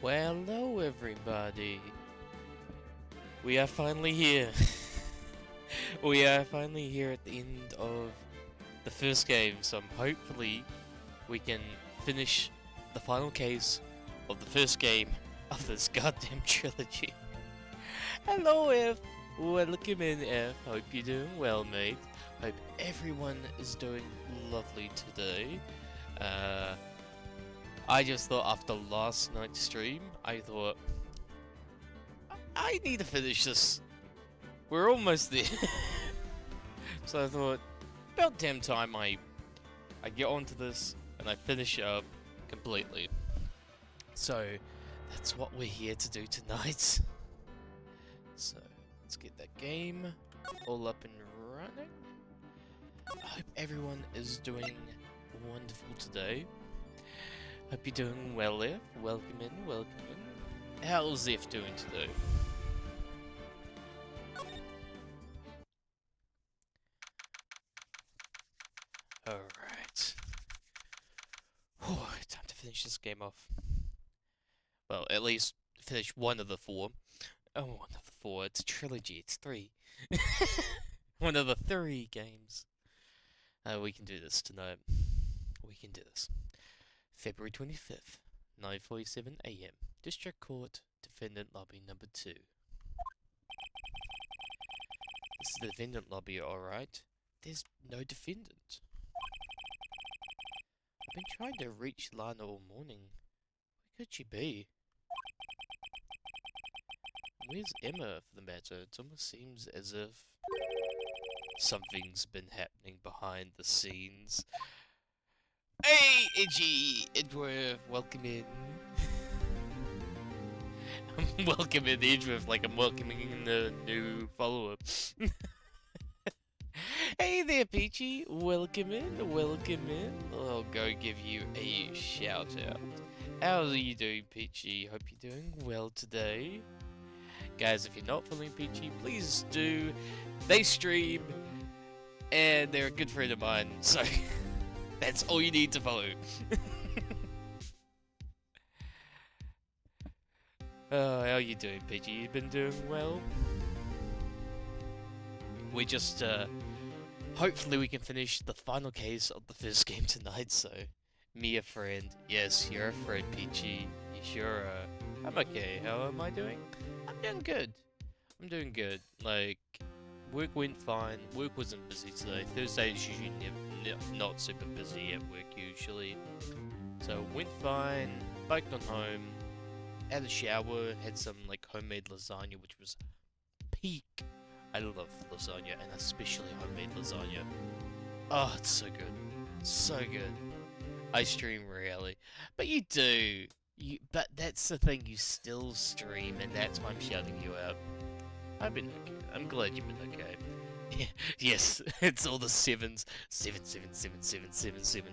Well, hello everybody. We are finally here. We are finally here at the end of the first game, so hopefully we can finish the final case of the first game of this goddamn trilogy. Hello F, welcome in F, hope you're doing well mate. Hope everyone is doing lovely today. I just thought after last night's stream, I thought I need to finish this. We're almost there. So I thought, about damn time I get onto this and I finish up completely. So that's what we're here to do tonight. So let's get that game all up and running. I hope everyone is doing wonderful today. Hope you're doing well there. Welcome in, welcome in. How's Zeph doing today? Alright. Time to finish this game off. Well, at least finish one of the four. Oh, one of the four. It's a trilogy, it's 3. One of the 3 games. We can do this tonight. We can do this. February 25th, 9:47 AM. District Court, Defendant Lobby number 2. This is the defendant lobby, alright. There's no defendant. I've been trying to reach Lana all morning. Where could she be? Where's Emma, for the matter? It almost seems as if something's been happening behind the scenes. Hey, Edgy! Edgeworth, welcome in. I'm welcoming Edgeworth like I'm welcoming the new follower. Hey there, Peachy. Welcome in, welcome in. I'll go give you a shout out. How are you doing, Peachy? Hope you're doing well today. Guys, if you're not following Peachy, please do. They stream, and they're a good friend of mine, so that's all you need to follow. How you doing, Peachy? You been doing well? We just, hopefully we can finish the final case of the first game tonight, so... Me a friend. Yes, you're a friend, Peachy. You sure are. I'm okay. How am I doing? I'm doing good. I'm doing good. Like, work went fine. Work wasn't busy today. Thursday is usually not super busy at work, usually. So, went fine. Biked on home. Had a shower. Had some, like, homemade lasagna, which was peak. I love lasagna, and especially homemade lasagna. Oh, it's so good. So good. I stream rarely, but you do. But that's the thing, you still stream, and that's why I'm shouting you out. I've been okay. I'm glad you've been okay. Yes, it's all the 7s. 7, 7, 7, 7, 7, 7,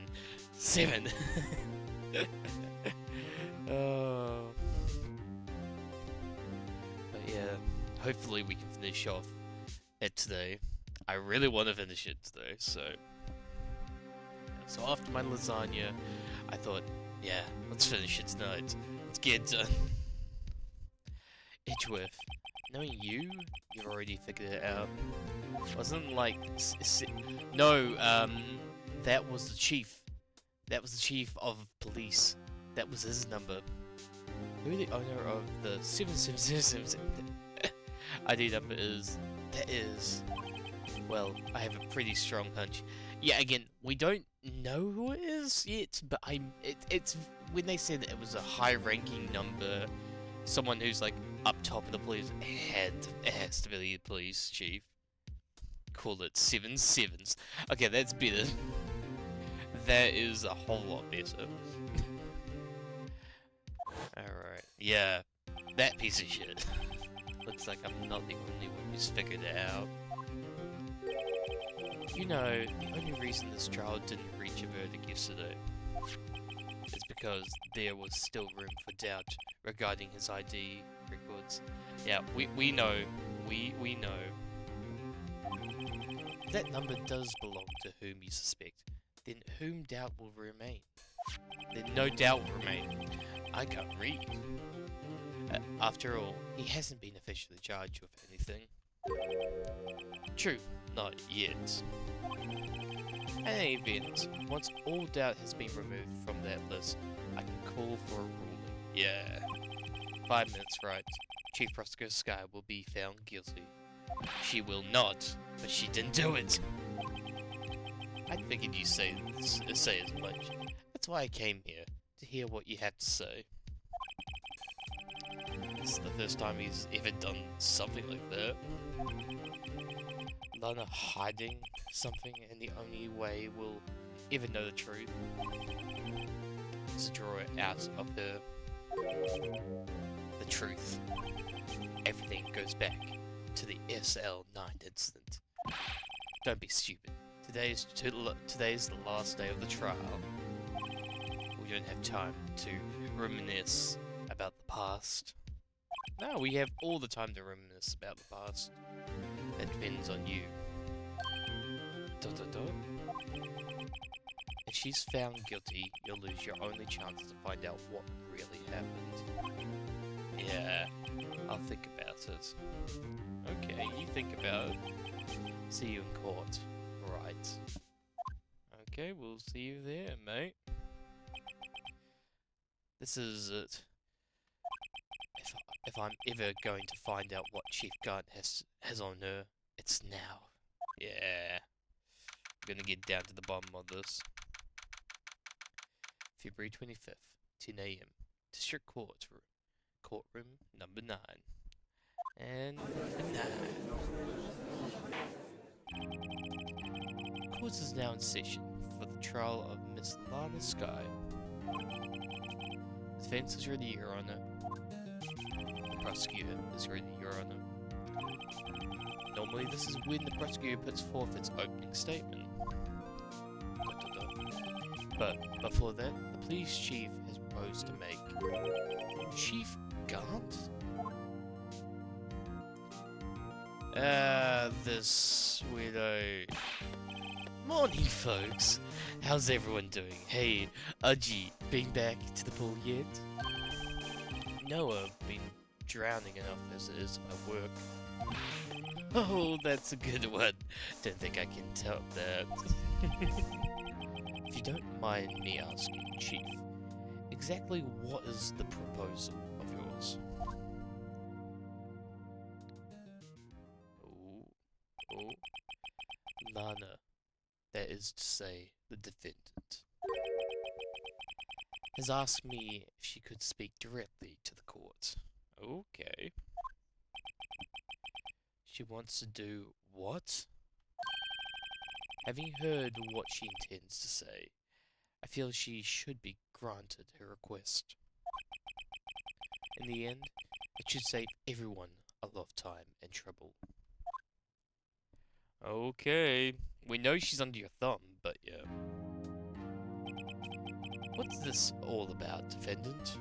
7. Oh. But yeah, hopefully we can finish off it today. I really want to finish it today, so... So after my lasagna, I thought, yeah, let's finish it tonight. Let's get it done. Edgeworth, knowing you've already figured it out. Wasn't like... No, that was the chief. That was the chief of police. That was his number. Who the owner of the 7777 ID number is? That is... Well, I have a pretty strong hunch. Yeah, again, we don't know who it is yet, but it's when they said that it was a high-ranking number, someone who's like up top of the police, it has to be the police chief. Call it 7 sevens. Okay, that's better. That is a whole lot better. Alright, yeah, that piece of shit. Looks like I'm not the only one who's figured it out. You know, the only reason this trial didn't reach a verdict yesterday is because there was still room for doubt regarding his ID records. Yeah, we know. We know. If that number does belong to whom you suspect, then whom doubt will remain? Then no doubt will remain. I can't read. After all, he hasn't been officially charged with anything. True, not yet. In any event, once all doubt has been removed from that list, I can call for a ruling. Yeah. 5 minutes, right? Chief Prosecutor Sky will be found guilty. She will not, but she didn't do it. I figured you'd say as much. That's why I came here, to hear what you have to say. This is the first time he's ever done something like that. Lana hiding something, and the only way we'll ever know the truth is to draw it out of her. The truth. Everything goes back to the SL9 incident. Don't be stupid. Today's the last day of the trial. We don't have time to reminisce about the past. No, we have all the time to reminisce about the past. That depends on you. If she's found guilty, you'll lose your only chance to find out what really happened. Yeah, I'll think about it. Okay, you think about it. See you in court. Right. Okay, we'll see you there, mate. This is it. If I'm ever going to find out what Chief Guard has on her, it's now. Yeah. I'm gonna get down to the bottom of this. February 25th, 10 AM. District Courtroom number 9. And 9. Court is now in session for the trial of Miss Lana Sky. The defense is ready, Your Honor. The prosecutor is ready, Your Honor. Normally this is when the prosecutor puts forth its opening statement. But before that, the police chief has proposed to make Chief Gant? This weirdo. Morning, folks. How's everyone doing? Hey, Udgy, been back to the pool yet? No, I've been drowning enough as it is at my work. Oh, that's a good one. Don't think I can top that. If you don't mind me asking, Chief, exactly what is the proposal of yours? Oh. Lana, that is to say, the defendant, has asked me if she could speak directly to the court. Okay. She wants to do what? Having heard what she intends to say, I feel she should be granted her request. In the end, it should save everyone a lot of time and trouble. Okay, we know she's under your thumb, but yeah. What's this all about, defendant?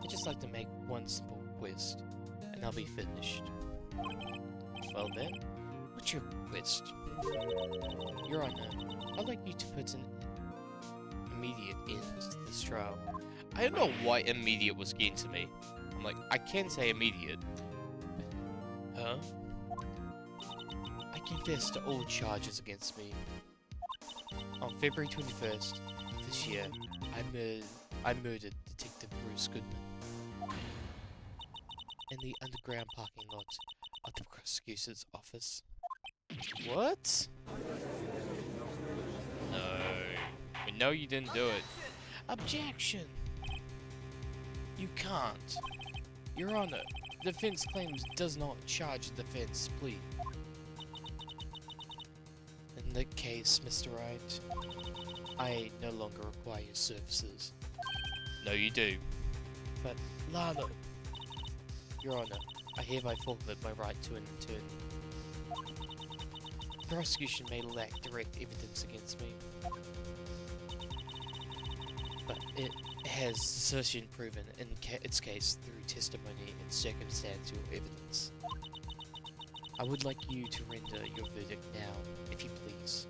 I'd just like to make one simple request, and I'll be finished. Well then, what's your request? Your Honor, I'd like you to put an immediate end to this trial. I don't know why immediate was getting to me. I'm like, I can say immediate. Huh? I confess to all charges against me. On February 21st this year, I murdered Detective Bruce Goodman in the underground parking lot of the prosecutor's office. What? No. We know you didn't do it. Objection! You can't. Your Honor, the defense claims does not charge the defense plea. In that case, Mr. Wright, I no longer require your services. No, you do. But, Lana, Your Honor, I hereby forfeit my right to an attorney. The prosecution may lack direct evidence against me, but it has sufficient proven in its case through testimony and circumstantial evidence. I would like you to render your verdict now, if you please.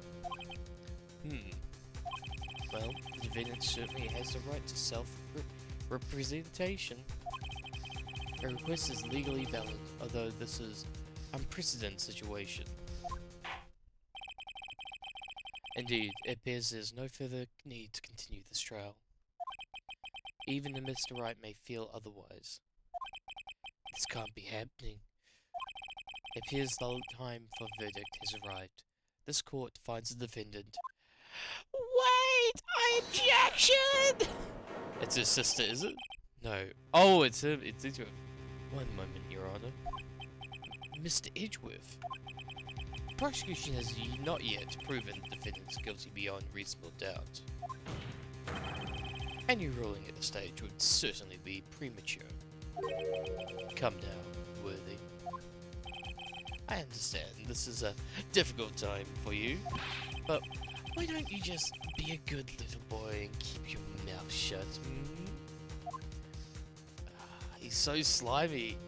Well, the defendant certainly has the right to representation. A request is legally valid, although this is an unprecedented situation. Indeed, it appears there's no further need to continue this trial. Even if Mr. Wright may feel otherwise. This can't be happening. It appears the time for verdict has arrived. This court finds the defendant. Wait! I objection! It's her sister, is it? No. Oh, it's him. It's Edgeworth. One moment, Your Honor. Mr. Edgeworth. The prosecution has not yet proven the defendant is guilty beyond reasonable doubt. Any ruling at this stage would certainly be premature. Come now, Worthy. I understand this is a difficult time for you, but why don't you just be a good little boy and keep your mouth shut? He's so slimy.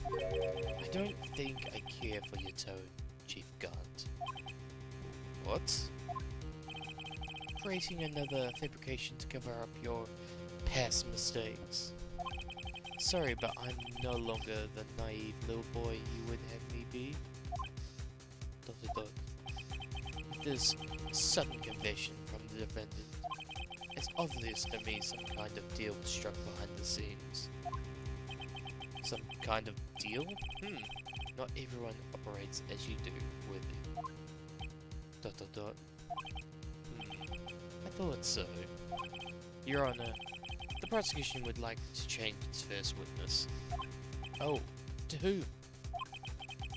I don't think I care for your tone, Chief Gant. What? Creating another fabrication to cover up your past mistakes. Sorry, but I'm no longer the naive little boy you would have me be. ... With this sudden confession from the defendant, it's obvious to me some kind of deal was struck behind the scenes. Some kind of deal? Not everyone operates as you do, Worthy. ... I thought so. Your Honor, the prosecution would like to change its first witness. Oh, to who?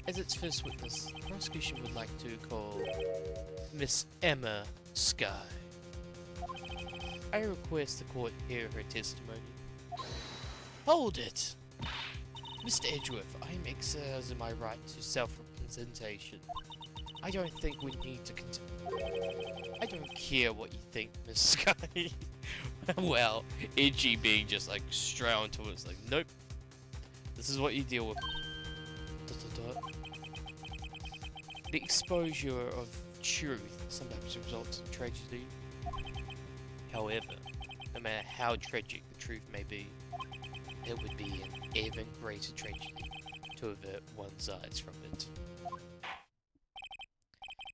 As its first witness, the prosecution would like to call Miss Emma Skye. I request the court hear her testimony. Hold it! Mr. Edgeworth, I am exercising my right to self-representation. I don't think we need to continue. I don't care what you think, Miss Skye. Well, Edgy being just like straight on to it, it's like, nope. This is what you deal with. ... The exposure of truth sometimes results in tragedy. However, no matter how tragic the truth may be, it would be an even greater tragedy to avert one's eyes from it.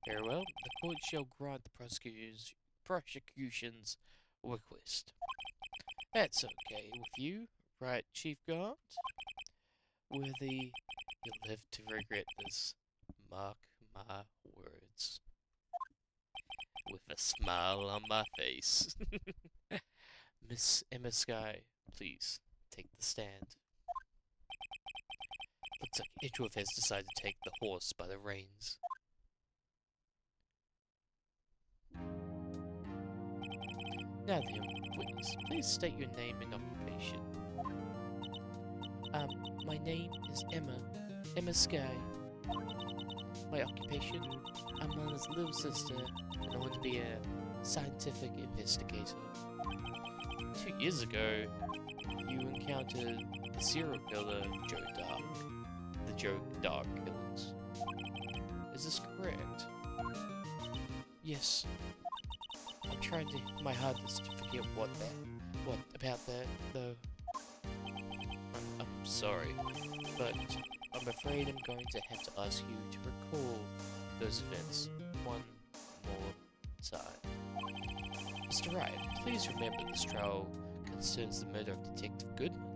Very well, the court shall grant the prosecution's request. That's okay with you, right, Chief Gant? Worthy, you'll live to regret this. Mark my words. With a smile on my face. Miss Emma Skye, please, take the stand. Looks like Edgeworth has decided to take the horse by the reins. Now then, witness, please state your name and occupation. My name is Emma Skye. My occupation, I'm Mama's little sister, and I want to be a scientific investigator. 2 years ago, you encountered the serial killer, Joe Dark. The Joe Dark killers. Is this correct? Yes. I'm trying to my hardest to forget what about that, though. I'm sorry, but I'm afraid I'm going to have to ask you to recall those events one more time. Mr. Wright, please remember this trial concerns the murder of Detective Goodman.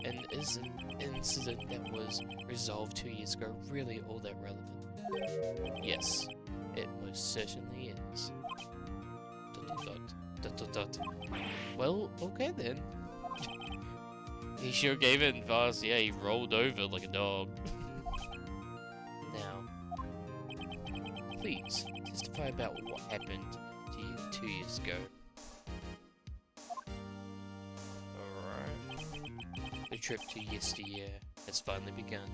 And is an incident that was resolved 2 years ago really all that relevant? Yes, it most certainly is. ... Well, okay then. He sure gave it fast. Yeah, he rolled over like a dog. Now, please testify about what happened to you 2 years ago. Alright. The trip to yesteryear has finally begun.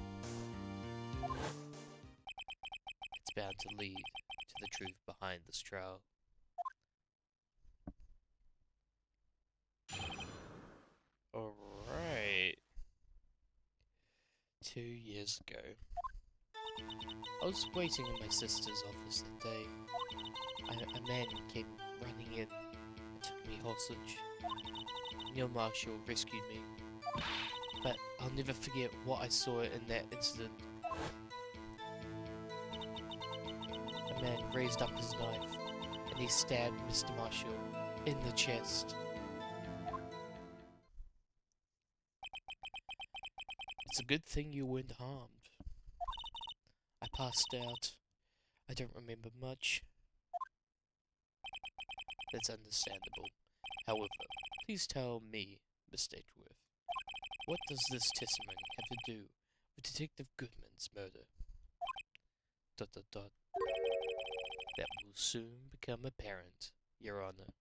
It's bound to lead to the truth behind this trial. Alright. 2 years ago. I was waiting in my sister's office that day. A man came running in and took me hostage. Neil Marshall rescued me. But I'll never forget what I saw in that incident. A man raised up his knife, and he stabbed Mr. Marshall in the chest. It's a good thing you weren't harmed. I passed out. I don't remember much. That's understandable. However, please tell me, Mr. Edgeworth, what does this testimony have to do with Detective Goodman's murder? ... That will soon become apparent, Your Honor.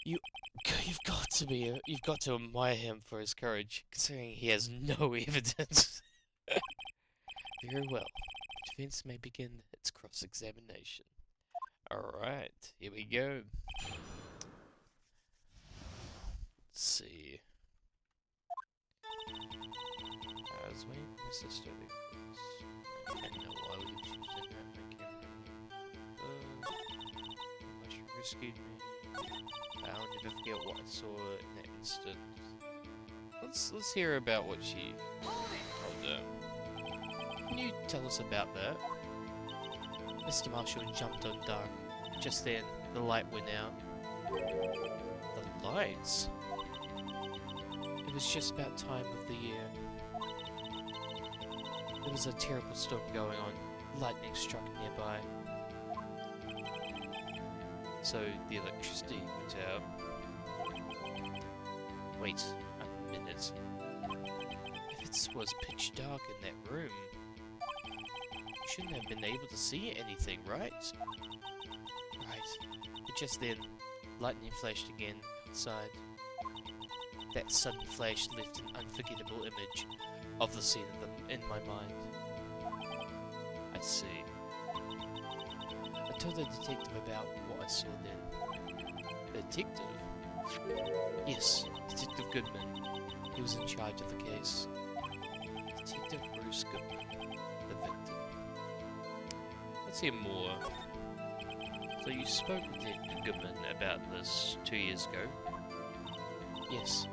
You've got to admire him for his courage, considering he has no evidence. Very well. The defense may begin its cross-examination. Alright, here we go. Let's see. I was waiting for my sister to first. I don't know why we choose that. I can't remember. She rescued me. I'll never forget what I saw in that instant. Let's hear about what she told her. Can you tell us about that? Mr. Marshall jumped on dark. Just then, the light went out. The lights? It was just about time of the year. There was a terrible storm going on. Lightning struck nearby. So the electricity went out. Wait a minute. If it was pitch dark in that room, you shouldn't have been able to see anything, right? Right. But just then, lightning flashed again outside. That sudden flash left an unforgettable image of the scene in my mind. I see. I told the detective about what I saw then. The detective? Yes, Detective Goodman. He was in charge of the case. Detective Bruce Goodman, the victim. Let's hear more. So you spoke to Detective Goodman about this 2 years ago? Yes,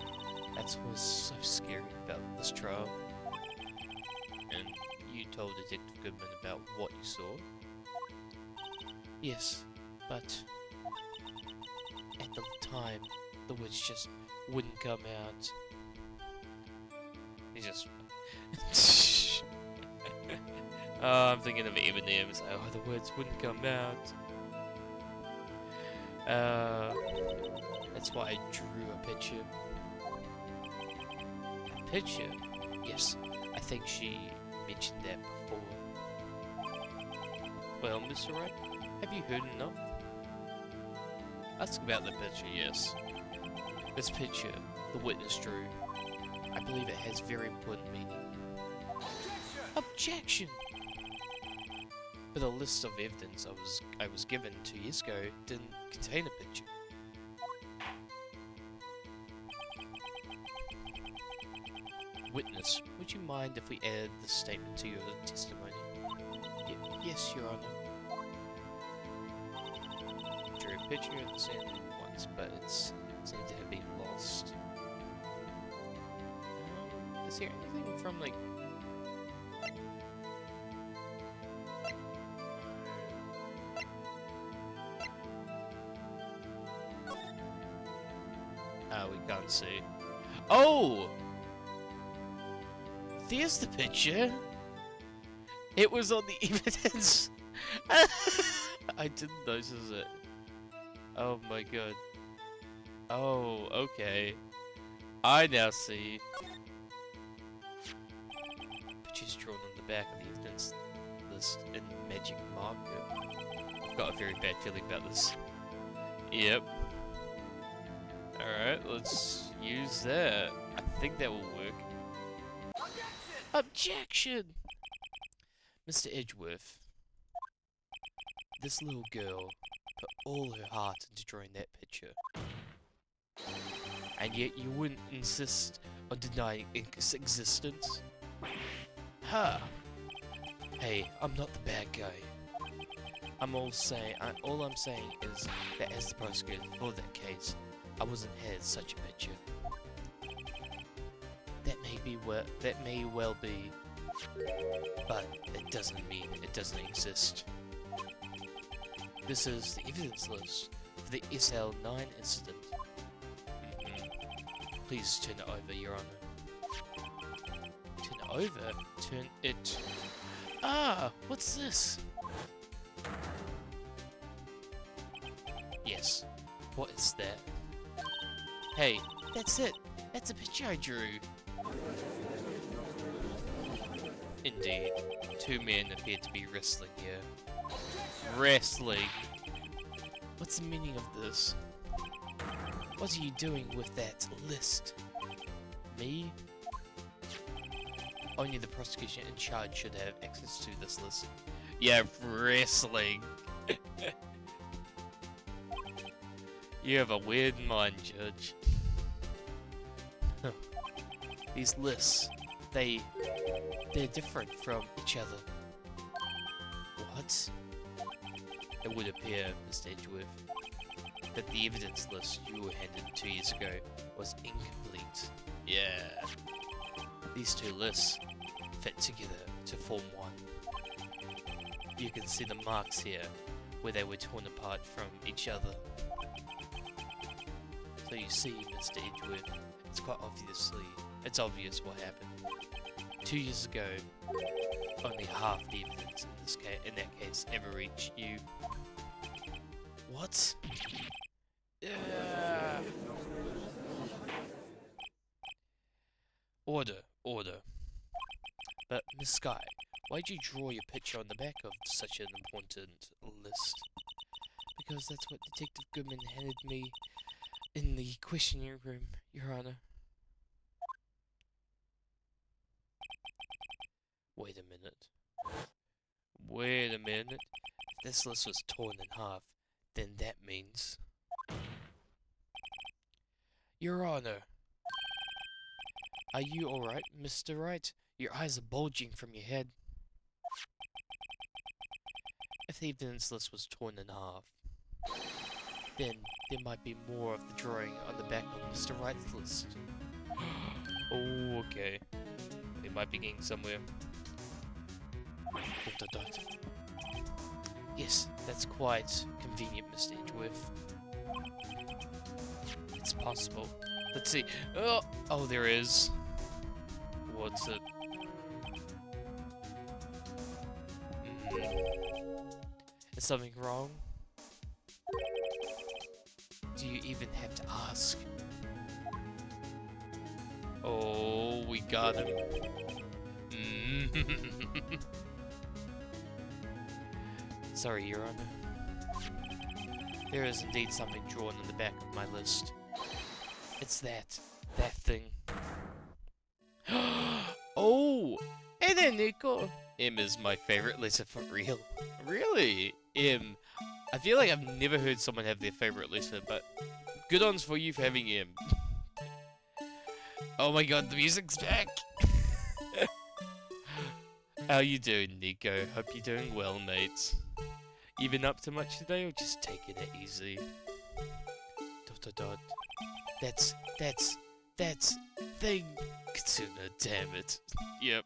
that's what was so scary about this trial. And you told Detective Goodman about what you saw? Yes, but at the time, the words just wouldn't come out. He just... oh, I'm thinking of Eminem's. Oh, the words wouldn't come out. That's why I drew a picture. A picture? Yes, I think she mentioned that before. Well, Mr. Wright, have you heard enough? Ask about the picture, yes. This picture, the witness drew, I believe it has very important meaning. Objection! But the list of evidence I was given 2 years ago didn't contain a picture. Witness, would you mind if we added this statement to your testimony? Yes, Your Honor. Drew a picture of the sand once, but it's seemed to have been lost. Is there anything from, like... we can't see. Oh! There's the picture! It was on the evidence! I didn't notice it. Oh my god. Oh, okay. I now see. Pictures drawn on the back of the evidence list in magic marker. I've got a very bad feeling about this. Yep. Alright, let's use that. I think that will work. Objection! Mr. Edgeworth, this little girl put all her heart into drawing that picture. And yet you wouldn't insist on denying its existence? Ha! Hey, I'm not the bad guy. all I'm saying is that as the prosecutor for that case, I wasn't handed such a picture. That may well be, but it doesn't mean it doesn't exist. This is the evidence list for the SL9 incident. Please turn it over, Your Honor. Turn it over? Turn it... Ah! What's this? Yes. What is that? Hey, that's it! That's a picture I drew! Indeed. Two men appear to be wrestling here. Wrestling? What's the meaning of this? What are you doing with that list? Me? Only the prosecution in charge should have access to this list. Yeah, wrestling. You have a weird mind, Judge. These lists, they're different from each other. What? It would appear, Mr. Edgeworth, that the evidence list you were handed 2 years ago was incomplete. Yeah. These two lists fit together to form one. You can see the marks here, where they were torn apart from each other. So you see, Mr. Edgeworth, it's obvious what happened. 2 years ago, only half the evidence in that case ever reached you. What? Order. But, Miss Sky, why'd you draw your picture on the back of such an important list? Because that's what Detective Goodman handed me in the questioning room, Your Honor. Wait a minute. If this list was torn in half, then that means... Your Honor! Are you alright, Mr. Wright? Your eyes are bulging from your head. If the evidence list was torn in half, then there might be more of the drawing on the back of Mr. Wright's list. Oh, okay. They might be getting somewhere. ... Yes, that's quite convenient, Mr. Edgeworth. It's possible. Let's see. Oh, there is. What's it? Is something wrong? Do you even have to ask? Oh, we got him. Sorry, Your Honor. There is indeed something drawn on the back of my list. It's that thing. Oh! Hey there, Nico! M is my favorite letter for real. Really? M. I feel like I've never heard someone have their favorite letter, but good ons for you for having M. Oh my god, the music's back! How you doing, Nico? Hope you're doing well, mate. You been up to much today, or just taking it easy? ... That's thing. Katsuna, damn it. Yep.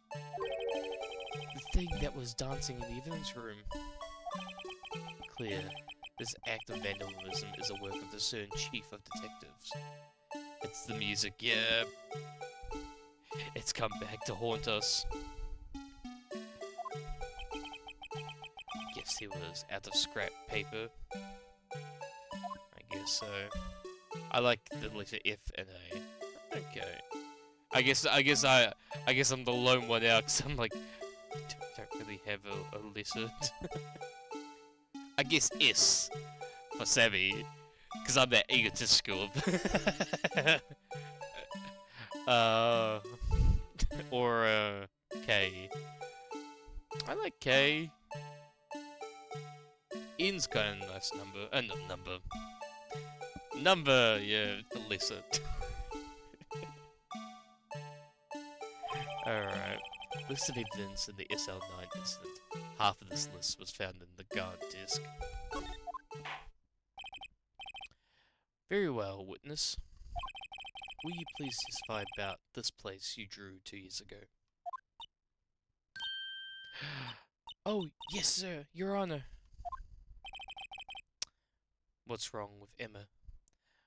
The thing that was dancing in the evidence room. Clear. This act of vandalism is a work of the CERN Chief of Detectives. It's the music, yeah. It's come back to haunt us. Guess he was out of scrap paper. I guess so. I like the letter F and A. Okay. I guess I'm the lone one out, cause I'm like, don't really have a letter. I guess S for savvy, cause I'm that egotistical. Or K. I like K. N's kind of a nice number. Not number. Number, yeah, the lesser. Alright. List of evidence in the SL9 incident. Half of this list was found in the guard disc. Very well, witness. Will you please testify about this place you drew 2 years ago? Oh, yes, sir, Your Honor. What's wrong with Emma?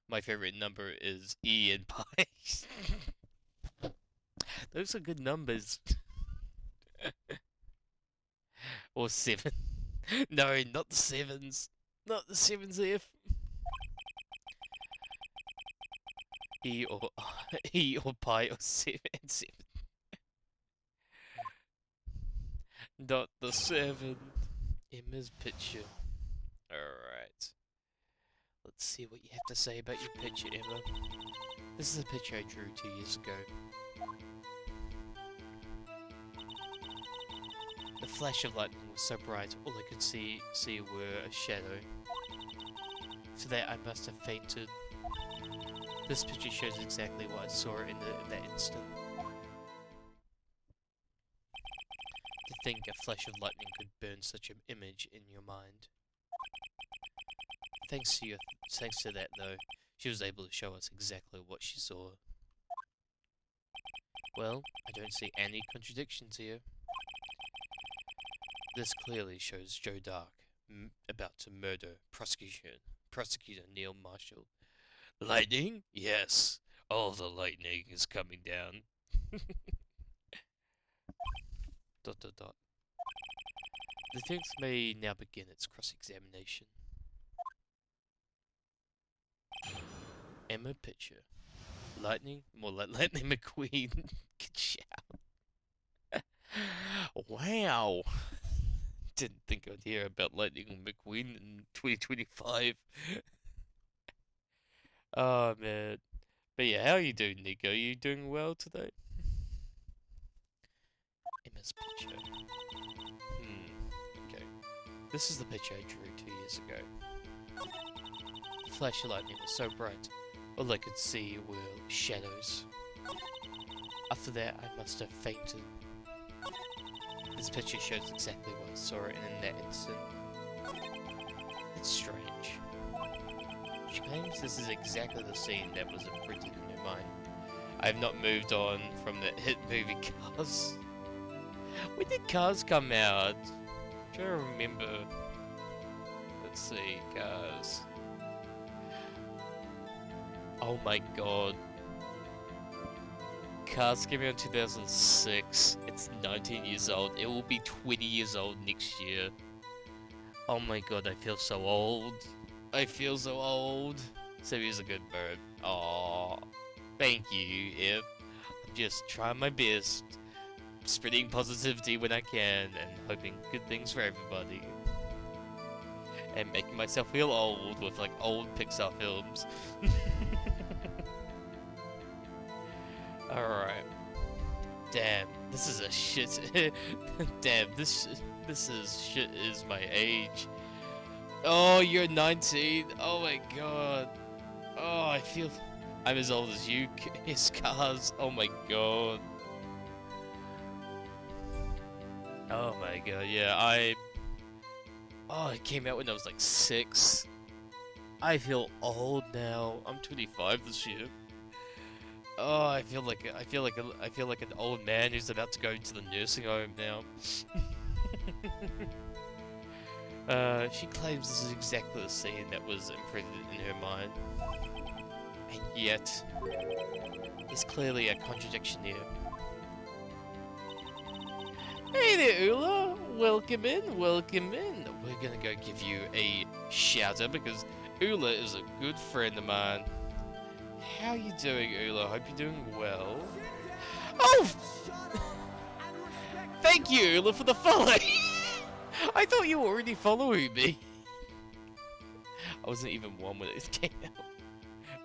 My favorite number is E and pi. Those are good numbers. Or 7. No, not the 7s. Not the 7s F. E or E or pi or 7 and 7. Not the 7. Emma's picture. Alright. Let's see what you have to say about your picture, Emma. This is a picture I drew 2 years ago. The flash of lightning was so bright, all I could see were a shadow. For that, I must have fainted. This picture shows exactly what I saw in that instant. To think a flash of lightning could burn such an image in your mind. Thanks to that, though, she was able to show us exactly what she saw. Well, I don't see any contradictions here. This clearly shows Joe Dark about to murder prosecutor Neil Marshall. Lightning? Yes. All the lightning is coming down. ... The defense may now begin its cross-examination. Emma picture. Lightning? More like Lightning McQueen. Good shout. Wow. Didn't think I'd hear about Lightning McQueen in 2025. Oh man. But yeah, how are you doing, Nico? Are you doing well today? Emma's picture. Okay. This is the picture I drew 2 years ago. The flash of lightning was so bright, all I could see were shadows. After that, I must have fainted. This picture shows exactly what I saw in that instant. It's strange. She claims this is exactly the scene that was imprinted in her mind. I have not moved on from the hit movie Cars. When did Cars come out? I'm trying to remember. Let's see, Cars. Oh my god. Cars came out in 2006. It's 19 years old. It will be 20 years old next year. Oh my god, I feel so old. I feel so old. So he's a good bird. Aww. Thank you, If. I'm just trying my best. Spreading positivity when I can and hoping good things for everybody. And making myself feel old with like old Pixar films. Alright. Damn, this is a shit. Damn, this is my age. Oh, you're 19. Oh my god. Oh, I feel I'm as old as you, Cars. Oh my god. Oh my god, yeah, oh, it came out when I was like 6. I feel old now. I'm 25 this year. Oh, I feel like an old man who's about to go into the nursing home now. She claims this is exactly the scene that was imprinted in her mind. And yet, there's clearly a contradiction here. Hey there, Ula! Welcome in, welcome in. We're gonna go give you a shout out because Ula is a good friend of mine. How you doing, Ula? Hope you're doing well. Oh! Thank you, Ula, for the follow! I thought you were already following me. I wasn't even one when it came out.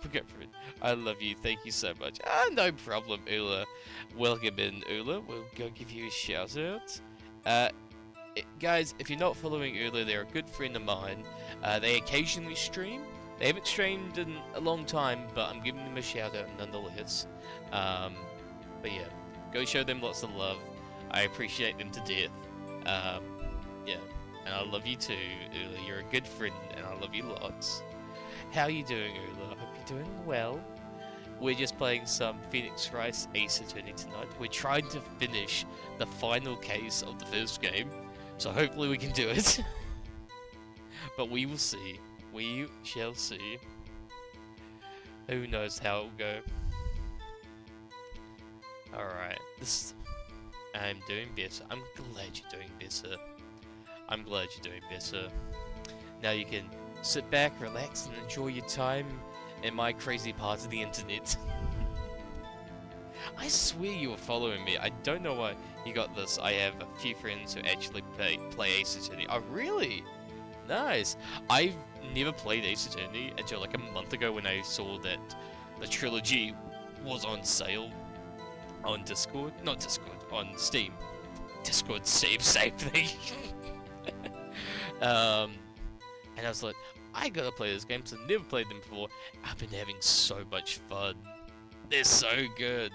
Forget for it. I love you. Thank you so much. Ah, no problem, Ula. Welcome in, Ula. We'll go give you a shout out. Guys, if you're not following Ula, they're a good friend of mine. They occasionally stream. They haven't streamed in a long time, but I'm giving them a shout out nonetheless. But yeah, go show them lots of love. I appreciate them to death. Yeah. and I love you too, Ula. You're a good friend, and I love you lots. How you doing, Ula? I hope you're doing well. We're just playing some Phoenix Wright Ace Attorney tonight. We're trying to finish the final case of the first game, so hopefully we can do it. But we will see. We shall see. Who knows how it will go. Alright, I'm doing better. I'm glad you're doing better. I'm glad you're doing better. Now you can sit back, relax, and enjoy your time in my crazy part of the internet. I swear you were following me. I don't know why you got this. I have a few friends who actually play Ace Attorney. Oh, really? Nice. I've never played Ace Attorney until like a month ago when I saw that the Trilogy was on sale on Discord. Not Discord, on Steam. Discord, Steam, same thing. And I was like, I gotta play this game, so I've never played them before. I've been having so much fun. They're so good.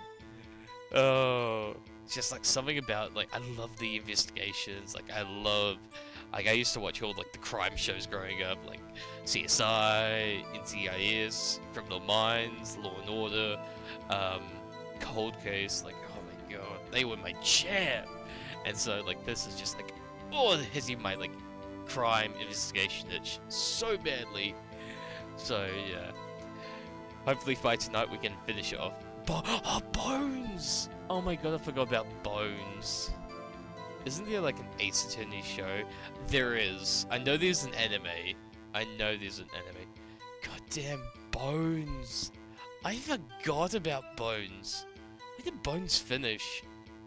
Oh, it's just like something about, like, I love the investigations. Like, I used to watch all like the crime shows growing up, like CSI, NCIS, Criminal Minds, Law and Order, Cold Case. Like, oh my god, they were my jam. And so like this is just like, oh, it hits you my like crime investigation itch so badly. So yeah, hopefully by tonight we can finish it off. Bones! Oh my god, I forgot about Bones. Isn't there like an Ace Attorney show? There is. I know there's an anime. Goddamn Bones. I forgot about Bones. When did Bones finish?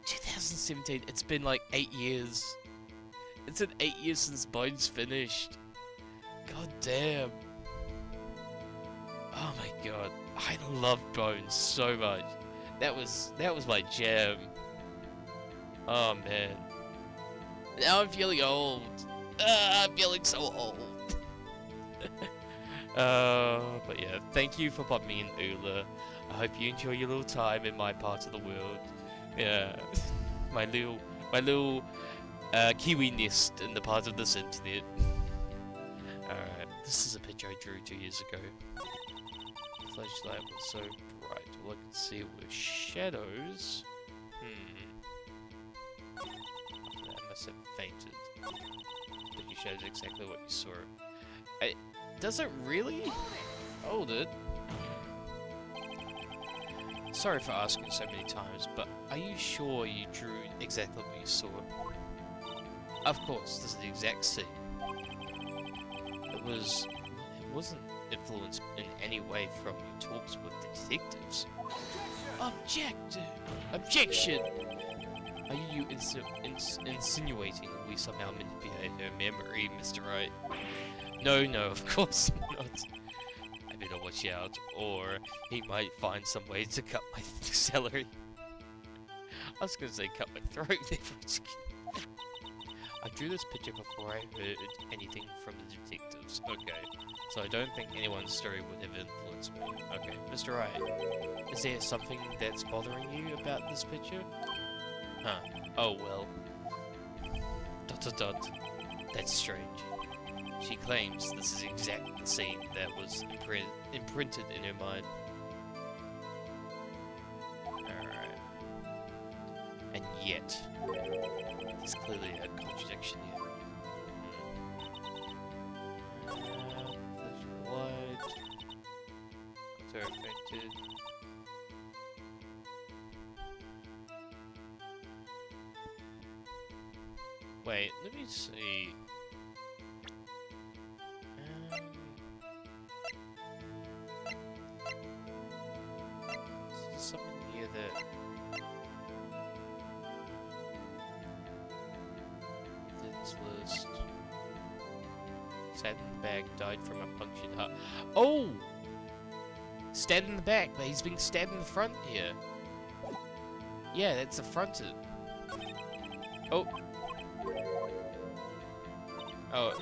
2017. It's been like 8 years. It's been 8 years since Bones finished. God damn. Oh my god. I love Bones so much. That was my jam. Oh man. Now I'm feeling old. I'm feeling so old. But yeah, thank you for popping me in, Ula. I hope you enjoy your little time in my part of the world. Yeah, my little Kiwi nest in the part of this internet. Alright, this is a picture I drew 2 years ago. The flashlight was so bright, all I could see were shadows. I must have fainted. But you showed exactly what you saw. Does it really? Hold it. Sorry for asking so many times, but are you sure you drew exactly what you saw? Of course, this is the exact scene. It wasn't influenced in any way from your talks with the detectives. Objection! Are you insinuating we somehow manipulate her memory, Mr. Wright? No, of course not. I better watch out, or he might find some way to cut my salary. I was gonna say cut my throat there for a second. I drew this picture before I heard anything from the detectives. Okay, so I don't think anyone's story would have influenced me. Okay, Mr. Wright, is there something that's bothering you about this picture? Huh. Oh well. ... That's strange. She claims this is exactly the scene that was imprinted in her mind. Alright. And yet, there's clearly a contradiction here. Flashlight. Got her affected. Wait, let me see. Something here that this list. Sat in the back, died from a punctured heart. Oh! Stabbed in the back, but he's being stabbed in the front here. Yeah, that's affronted. Oh. Oh.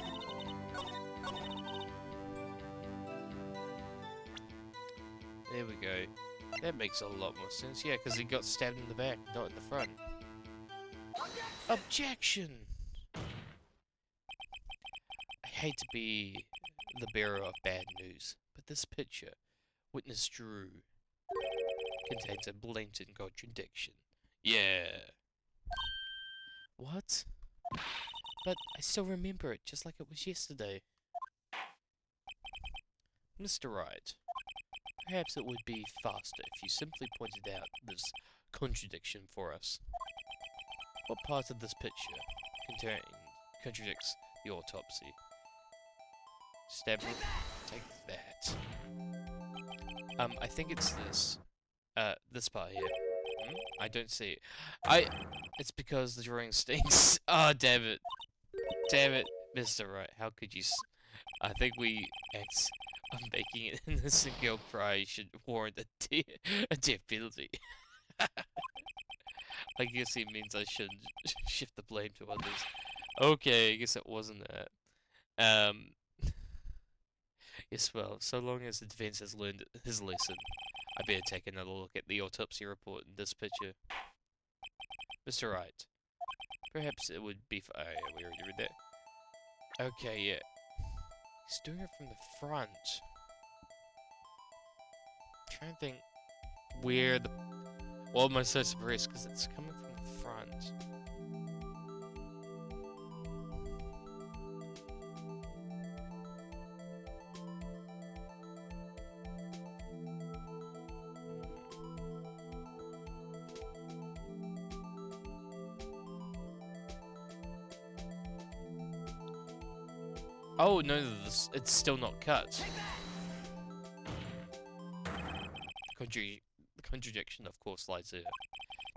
There we go. That makes a lot more sense. Yeah, because he got stabbed in the back, not in the front. Objection! hate to be the bearer of bad news, but this picture, Witness Drew, contains a blatant contradiction. Yeah. What? But I still remember it just like it was yesterday. Mr. Wright, perhaps it would be faster if you simply pointed out this contradiction for us. What part of this picture contradicts the autopsy? Stab wound? Take that. I think it's this. This part here. I don't see it. It's because the drawing stinks. Ah, oh, damn it. Damn it, Mr. Wright. How could you I think we acts of making an innocent girl cry should warrant a death penalty. I guess he means I should shift the blame to others. Okay, I guess it wasn't that. Yes, well, so long as the defense has learned his lesson, I better take another look at the autopsy report in this picture. Mr. Wright, perhaps it would be oh, yeah, we already read that. Okay, yeah. He's doing it from the front. I'm trying to think where the... Why am I so surprised? Because it's coming from the front. Oh, no, it's still not cut. The contradiction, of course, lies here.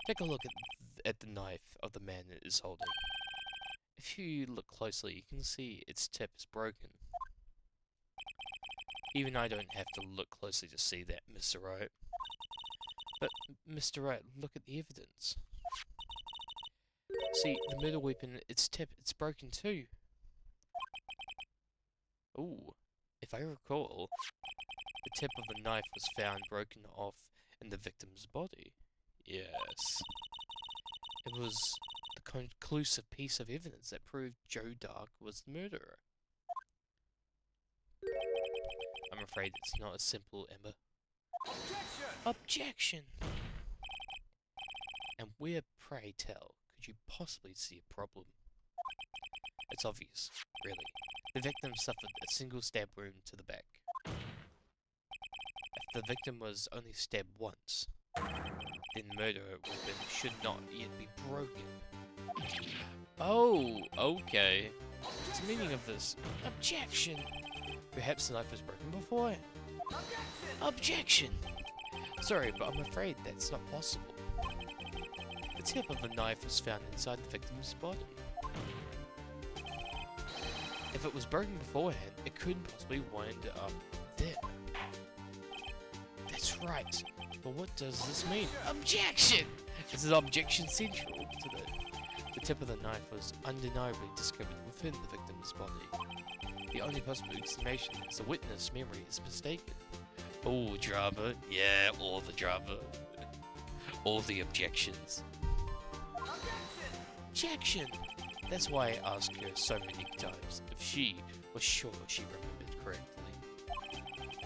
Take a look at the knife of the man it is holding. If you look closely, you can see its tip is broken. Even I don't have to look closely to see that, Mr. Wright. But, Mr. Wright, look at the evidence. See, the murder weapon, its tip, it's broken too. Ooh, if I recall, the tip of the knife was found broken off in the victim's body. Yes. It was the conclusive piece of evidence that proved Joe Dark was the murderer. I'm afraid it's not as simple, Emma. Objection! And where, pray tell, could you possibly see a problem? It's obvious, really. The victim suffered a single stab wound to the back. If the victim was only stabbed once, then the murder weapon should not yet be broken. Oh, okay. What's the meaning of this? Objection! Perhaps the knife was broken before. Objection! Sorry, but I'm afraid that's not possible. The tip of the knife was found inside the victim's body. If it was broken beforehand, it couldn't possibly wind up there. That's right. But what does this mean? Objection! This is objection central to the tip of the knife was undeniably discovered within the victim's body. The only possible explanation is the witness' memory is mistaken. Oh, drama. Yeah, all the drama. All the objections. Objection! That's why I asked her so many times if she was sure she remembered correctly.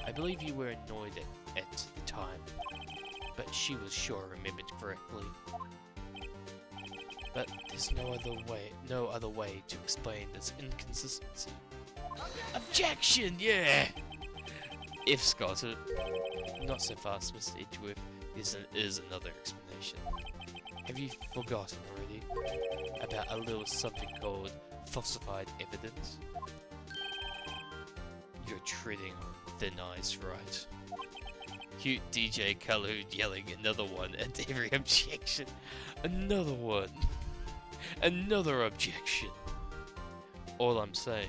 I believe you were annoyed at the time, but she was sure I remembered correctly. But there's no other way to explain this inconsistency. Objection! Yeah! If got it. Not so fast, Mr. Edgeworth. There is another explanation. Have you forgotten already about a little something called falsified evidence? You're treading on thin ice, right? Cute DJ Khaled yelling another one at every objection. Another one. Another objection. All I'm saying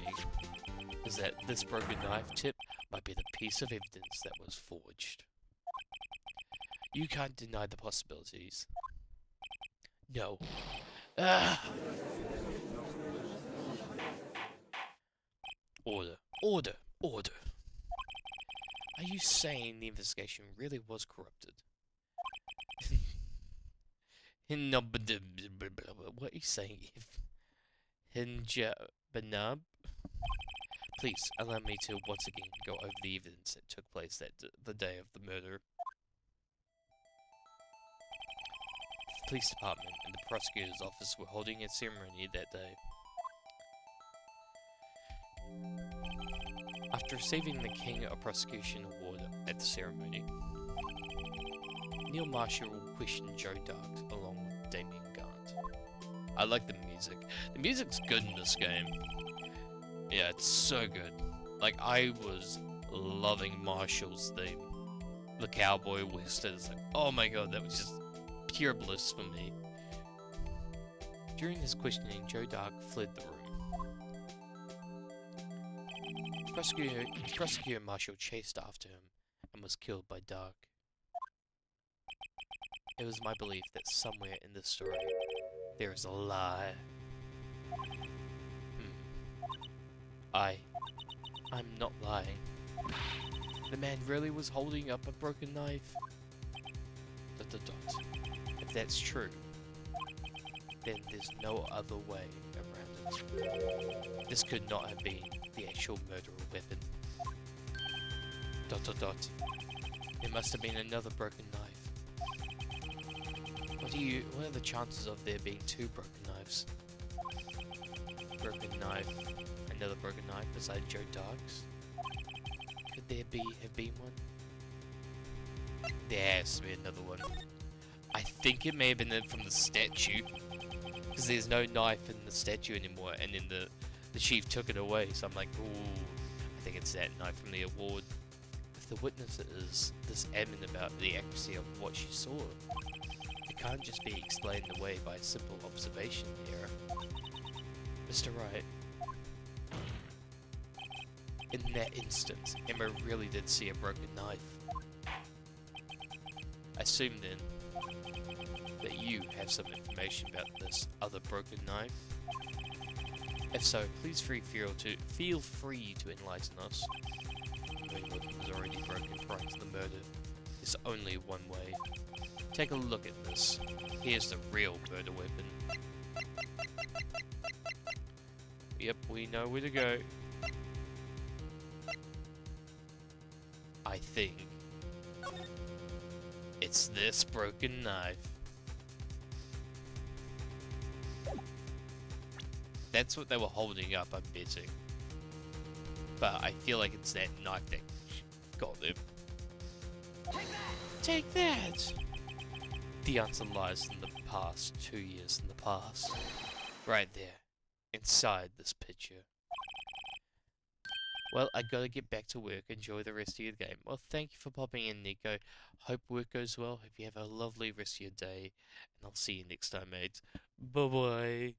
is that this broken knife tip might be the piece of evidence that was forged. You can't deny the possibilities. No. Order. Order. Order. Are you saying the investigation really was corrupted? What are you saying? Hinja Banab? Please, allow me to once again go over the evidence that took place the day of the murder. The police department and the prosecutor's office were holding a ceremony that day. After receiving the King of Prosecution Award at the ceremony, Neil Marshall questioned Joe Dark along with Damien Gant. I like the music. The music's good in this game. Yeah, it's so good. Like, I was loving Marshall's theme. The cowboy western. It's like, oh my god, that was just pure bliss for me. During his questioning, Joe Dark fled the room. Prosecutor Marshall chased after him and was killed by Dark. It was my belief that somewhere in this story, there is a lie. I'm not lying. The man really was holding up a broken knife. ... If that's true, then there's no other way around it. This could not have been the actual murderer weapon. ... There must have been another broken knife. What are the chances of there being two broken knives? Broken knife, another broken knife beside Joe Dark's? Could there have been one? There has to be another one. I think it may have been from the statue, because there's no knife in the statue anymore, and then the chief took it away, so I'm like, ooh, I think it's that knife from the award. If the witness is this adamant about the accuracy of what she saw, it can't just be explained away by a simple observation error. Mr. Wright, in that instance, Emma really did see a broken knife. I assume then that you have some information about this other broken knife. If so, please feel free to enlighten us. When the weapon was already broken prior to the murder, there's only one way. Take a look at this. Here's the real murder weapon. Yep, we know where to go. I think it's this broken knife. That's what they were holding up, I'm betting. But I feel like it's that knife that got them. Take that! The answer lies in the past, 2 years in the past. Right there, inside this picture. Well, I gotta get back to work. Enjoy the rest of your game. Well, thank you for popping in, Nico. Hope work goes well. Hope you have a lovely rest of your day. And I'll see you next time, mates. Bye-bye.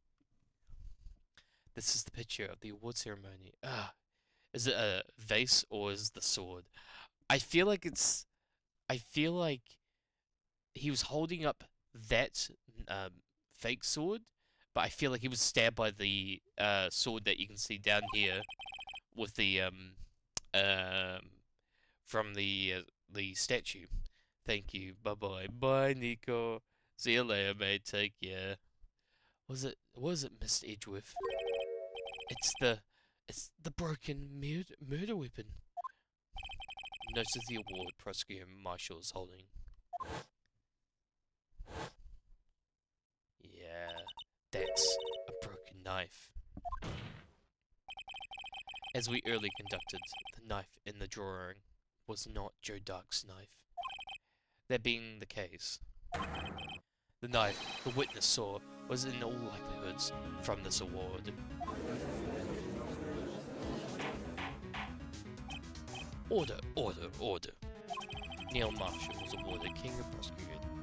This is the picture of the award ceremony. Is it a vase or is it the sword? I feel like he was holding up that fake sword, but I feel like he was stabbed by the sword that you can see down here with the from the statue. Thank you. Bye bye. Bye, Nico. See you later, mate. Take care. Was it Mr. Edgeworth? It's the broken murder weapon. Notice the award Prosecutor Marshall is holding. Yeah, that's a broken knife. As we earlier conducted, the knife in the drawing was not Joe Dark's knife. That being the case, the knife the witness saw was in all likelihoods from this award. Order, order, order. Neil Marshall was awarded King of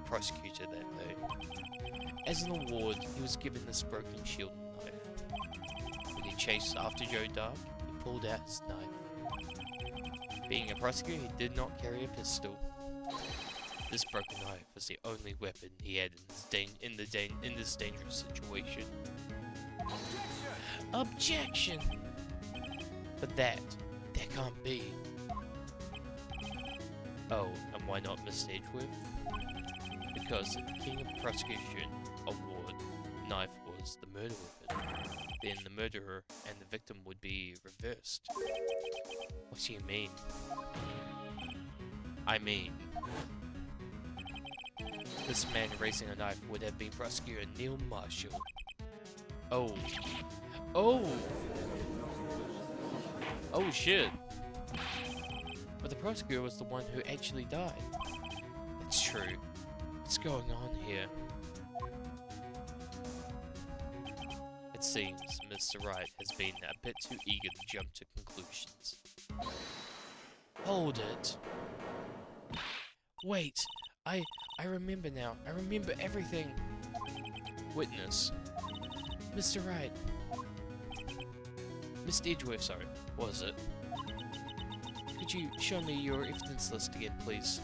Prosecutor that day. As an award, he was given this broken shield knife. When he chased after Joe Dark, he pulled out his knife. Being a prosecutor, he did not carry a pistol. This broken knife was the only weapon he had in this dangerous situation. Objection! But that can't be. Oh, and why not Mr. Edgeworth? Because the King of Prosecution Award knife was the murder weapon. then the murderer and the victim would be reversed. What do you mean? I mean, this man raising a knife would have been Prosecutor Neil Marshall. Oh. Oh! Oh shit. But the prosecutor was the one who actually died. It's true. What's going on here? It seems Mr. Wright has been a bit too eager to jump to conclusions. Hold it. Wait, I remember now. I remember everything. Witness. Mr. Wright. Mr. Edgeworth, sorry. Was it? Could you show me your evidence list again, please?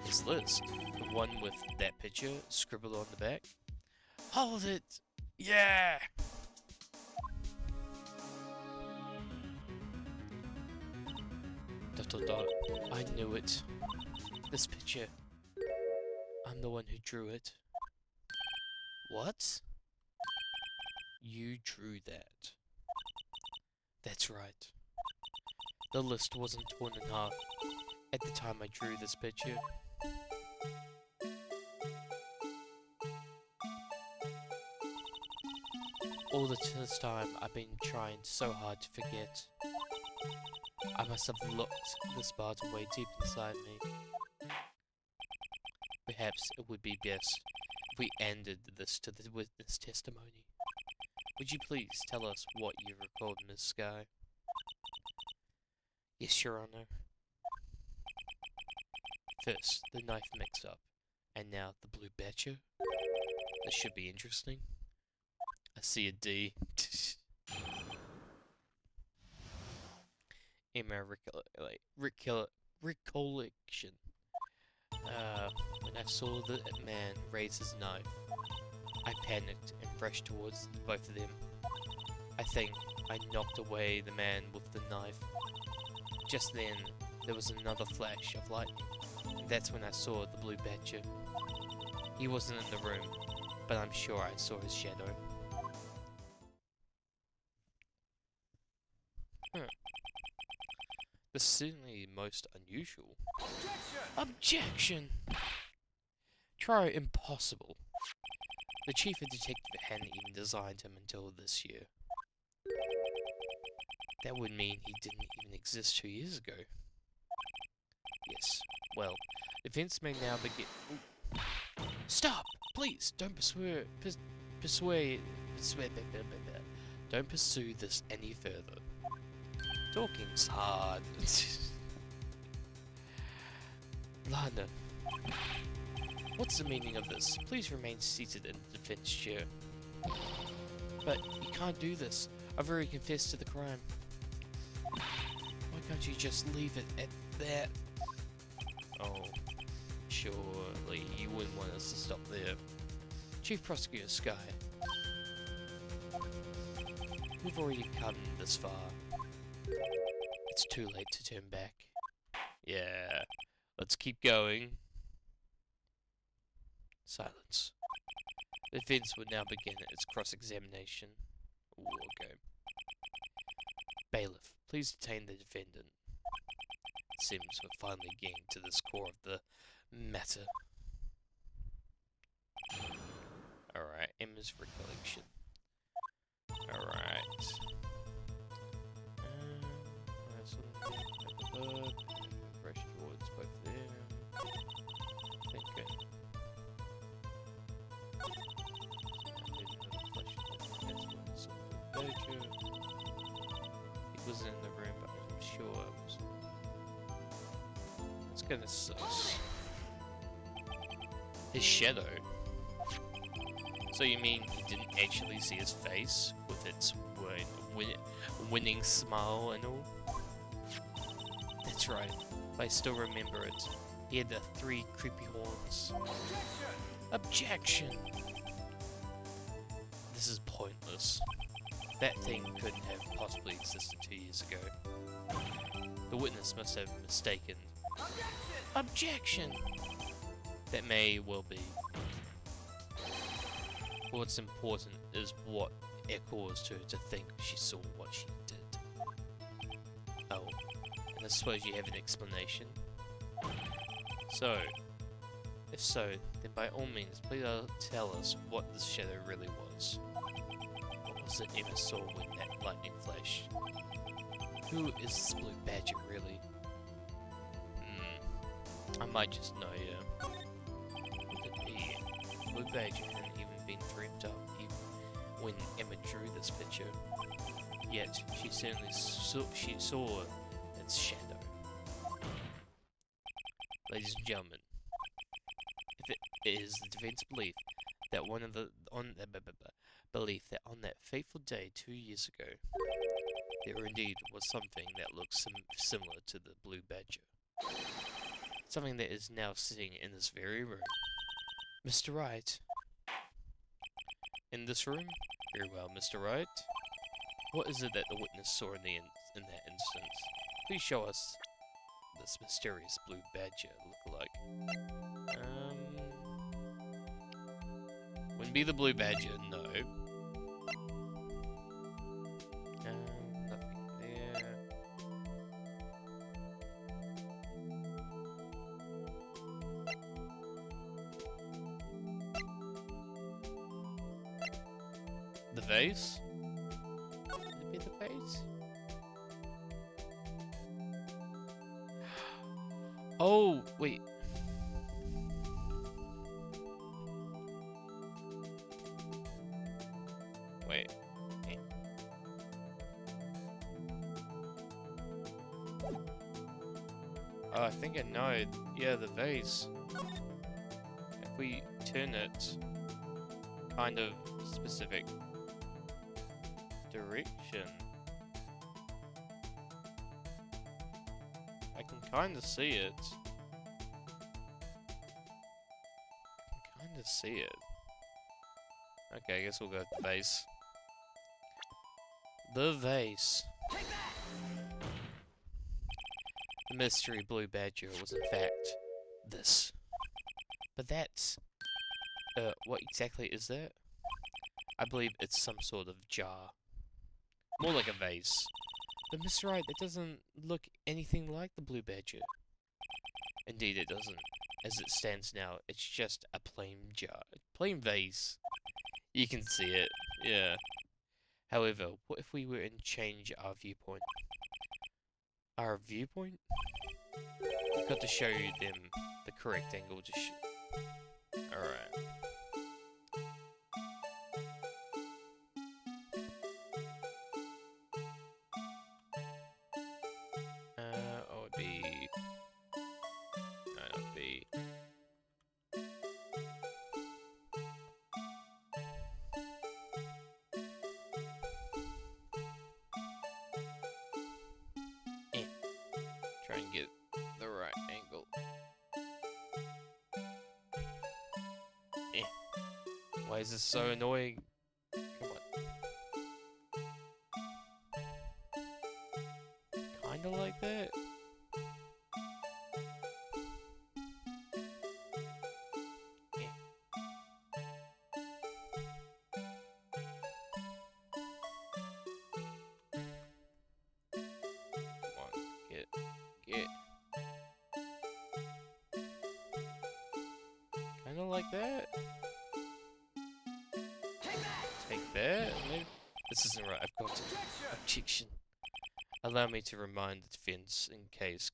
This list? The one with that picture scribbled on the back? Hold it! Yeah! Dot dot dot. I knew it. This picture. I'm the one who drew it. What? You drew that. That's right. The list wasn't torn in half at the time I drew this picture. All this time I've been trying so hard to forget. I must have locked this part away deep inside me. Perhaps it would be best if we ended this to the witness testimony. Would you please tell us what you recalled, Miss Skye? Yes, Your Honor. First, the knife mix-up, and now the blue badger. This should be interesting. I see a D. In my recollection, when I saw the man raise his knife, I panicked and rushed towards both of them. I think I knocked away the man with the knife. Just then, there was another flash of lightning, and that's when I saw the blue badger. He wasn't in the room, but I'm sure I saw his shadow. This is certainly most unusual. Objection! Try impossible. The chief of detective hadn't even designed him until this year. That would mean he didn't even exist 2 years ago. Yes, well, events may now begin. Ooh. Stop! Please, don't don't pursue this any further. Talking's hard. Lana, what's the meaning of this? Please remain seated in the defense chair. But you can't do this. I've already confessed to the crime. Why can't you just leave it at that? Oh, surely you wouldn't want us to stop there. Chief Prosecutor Skye, we've already come this far. It's too late to turn back. Yeah, let's keep going. Silence. The defense would now begin its cross-examination. Ooh, okay. Bailiff, please detain the defendant. It seems we're finally getting to this core of the matter. Alright, Emma's recollection. Alright. Brush towards both there. Okay. He wasn't in the room, but I'm sure it was. It's gonna suck. His shadow. So you mean he didn't actually see his face with its winning smile and all? That's right, I still remember it. He had the 3 creepy horns. Objection! This is pointless. That thing couldn't have possibly existed 2 years ago. The witness must have mistaken. Objection! That may well be. What's important is what it caused her to think she saw what she did. Oh, and I suppose you have an explanation? So, if so, then by all means, please tell us what this shadow really was. What was it Emma saw when that lightning flashed? Who is this blue badger, really? I might just know, yeah. Who could it be? Blue badger hadn't even been dreamt up even when Emma drew this picture. Yet, she certainly saw its shadow. Ladies and gentlemen, if it is the defense belief that belief that on that fateful day 2 years ago, there indeed was something that looked similar to the blue badger. Something that is now sitting in this very room. Mr. Wright. In this room? Very well, Mr. Wright. What is it that the witness saw in that instance? Please show us this mysterious blue badger look like. Wouldn't be the blue badger, no. Nothing there. The vase? Could it be the vase? Oh, wait. Wait. Oh, I think I know. Yeah, the vase. If we turn it kind of specific direction, I can kind of see it. I can kind of see it. Okay, I guess we'll go with the vase. The vase. The mystery blue badger was in fact this. But that's... what exactly is that? I believe it's some sort of jar. More like a vase. But Mr. Wright, that doesn't look anything like the blue badger. Indeed it doesn't. As it stands now, it's just a plain jar. Plain vase. You can see it, yeah. However, what if we were to change our viewpoint? Our viewpoint? I've got to show you them the correct angle to Alright. Oh, it'd be... No, it'd be... Try and get the right angle. Why is this so annoying? Come on. Kinda like that? Come on, get. Kinda like that? Take that? Maybe. This isn't right, I've got to. Objection. Allow me to remind the defense in case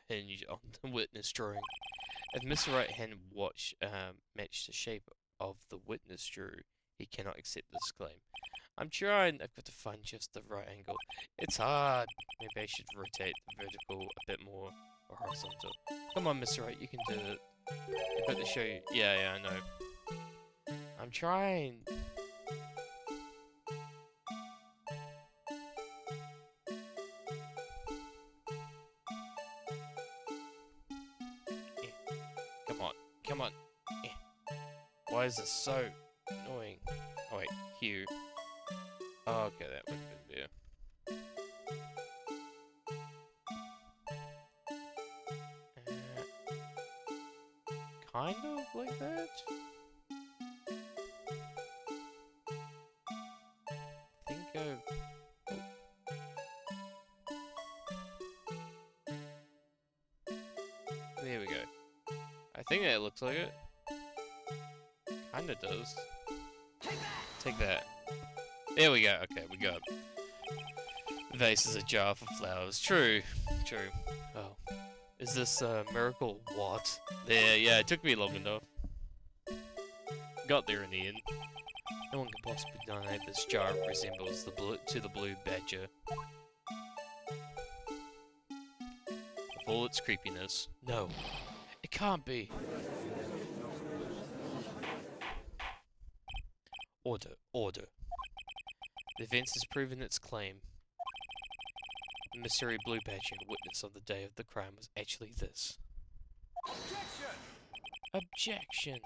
hinge on the witness drawing. If Mr. Wright hadn't matched the shape of the witness drew, he cannot accept this claim. I'm trying. I've got to find just the right angle. It's hard. Maybe I should rotate the vertical a bit more, or horizontal. Come on, Mr. Wright, you can do it. I've got to show you. Yeah, I know. I'm trying. Come on. Why is this so annoying? Oh wait, Q. Oh, okay, that would have been there. Kind of like that? think it looks like it. Kinda does. Take that. There we go. Okay, we got the vase is a jar for flowers. True. True. Oh. Is this a miracle? What? There, yeah, it took me long enough. Got there in the end. No one can possibly deny this jar resembles the blue badger. Of all its creepiness. No. It can't be. Order. Order. The events has proven its claim. The mystery blue badger, witness of the day of the crime, was actually this. Objection! Objection!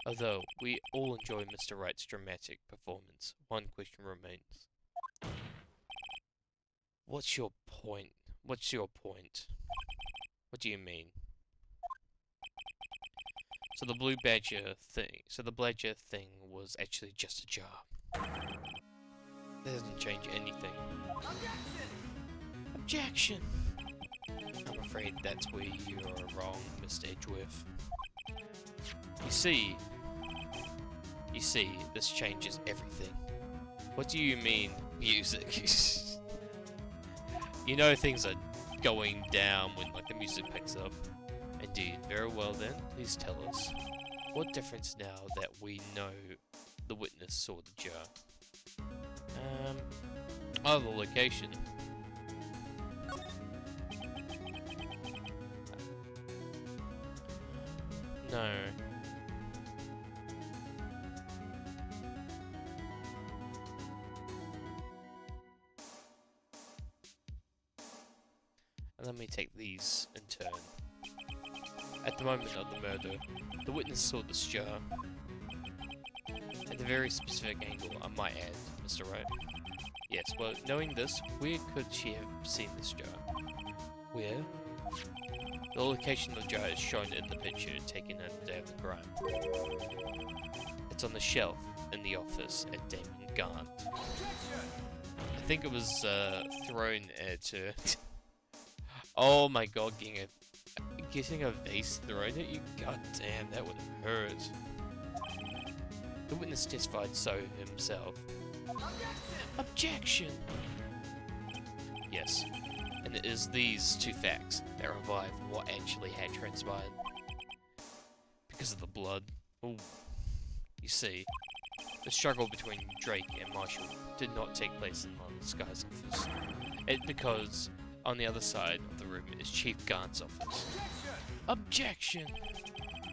Although we all enjoy Mr. Wright's dramatic performance, one question remains. What's your point? What's your point? What do you mean? So the blue badger thing was actually just a jar. That doesn't change anything. Objection! Objection! I'm afraid that's where you're wrong, Mr. Edgeworth. You see, this changes everything. What do you mean, music? You know things are going down when like the music picks up. Indeed, very well then, please tell us. What difference now that we know the witness saw the jar? Oh, the location. No. Let me take these in turn. At the moment of the murder, the witness saw this jar. At a very specific angle, I might add, Mr. Wright. Yes, well, knowing this, where could she have seen this jar? Where? The location of the jar is shown in the picture taken at the day of the crime. It's on the shelf in the office at Damon Gant. I think it was thrown at her. Oh my god, getting a vase thrown at you? God damn, that would hurt. The witness testified so himself. Objection! Yes, and it is these two facts that revive what actually had transpired. Because of the blood. Ooh. You see, the struggle between Drake and Marshall did not take place in London Sky's office. It's because on the other side of the room is Chief Gant's office. Objection!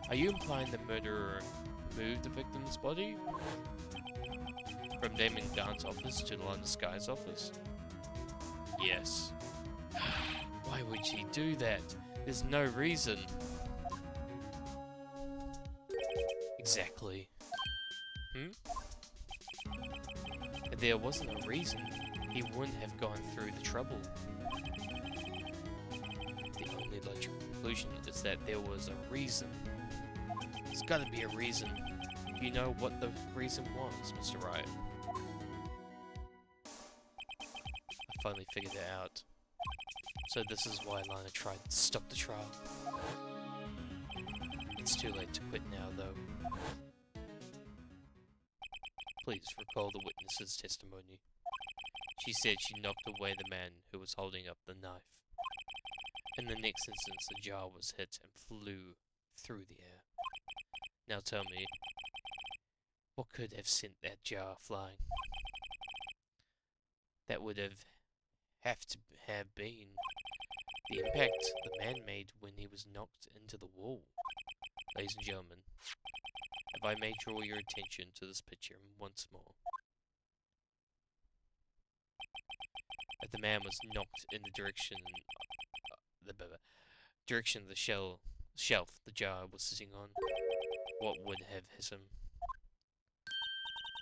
Are you implying the murderer moved the victim's body from Damon Gant's office to the London Sky's office? Yes. Why would she do that? There's no reason. Exactly. If there wasn't a reason, he wouldn't have gone through the trouble. The only logical conclusion is that there was a reason. There's gotta be a reason. Do you know what the reason was, Mr. Wright? I finally figured it out. So this is why Lana tried to stop the trial. It's too late to quit now, though. Please recall the witness's testimony. She said she knocked away the man who was holding up the knife. In the next instance, the jar was hit and flew through the air. Now tell me, what could have sent that jar flying? That would have to have been the impact the man made when he was knocked into the wall. Ladies and gentlemen, if I may draw your attention to this picture once more. If the man was knocked in the direction of the shelf the jar was sitting on, what would have hit him?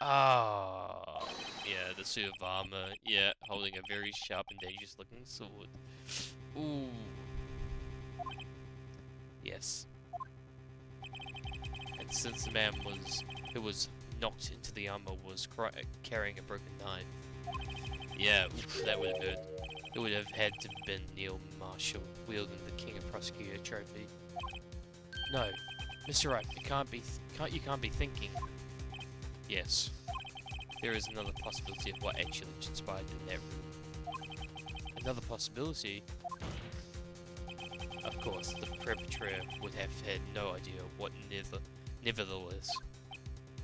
Ah, yeah, the suit of armor, yeah, holding a very sharp and dangerous looking sword. Ooh. Yes. And since the man who was knocked into the armor was carrying a broken knife, yeah, oof, that would have hurt. It would have had to have been Neil Marshall wielding the King of Prosecutor trophy. No, Mr. Wright, it can't be. You can't be thinking. Yes, there is another possibility of what actually transpired in that room. Another possibility. Of course, the perpetrator would have had no idea what. Nevertheless, ...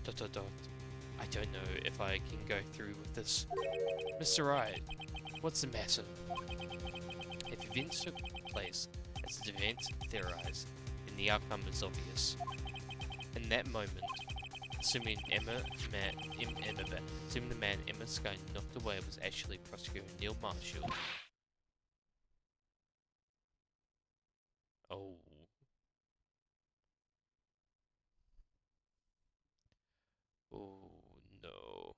I don't know if I can go through with this. Mr. Wright, what's the matter? If events took place as the event theorized, then the outcome is obvious. In that moment, assuming the man Emma Skye knocked away was actually Prosecutor Neil Marshall. Oh. Oh no.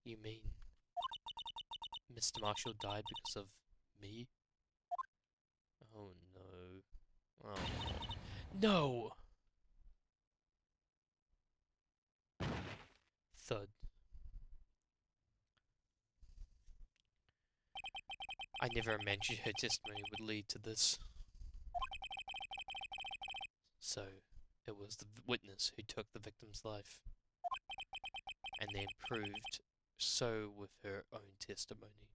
You mean Mr. Marshall died because of me? Oh no. Oh no! Thud. I never imagined her testimony would lead to this. So, it was the witness who took the victim's life, and then proved so with her own testimony.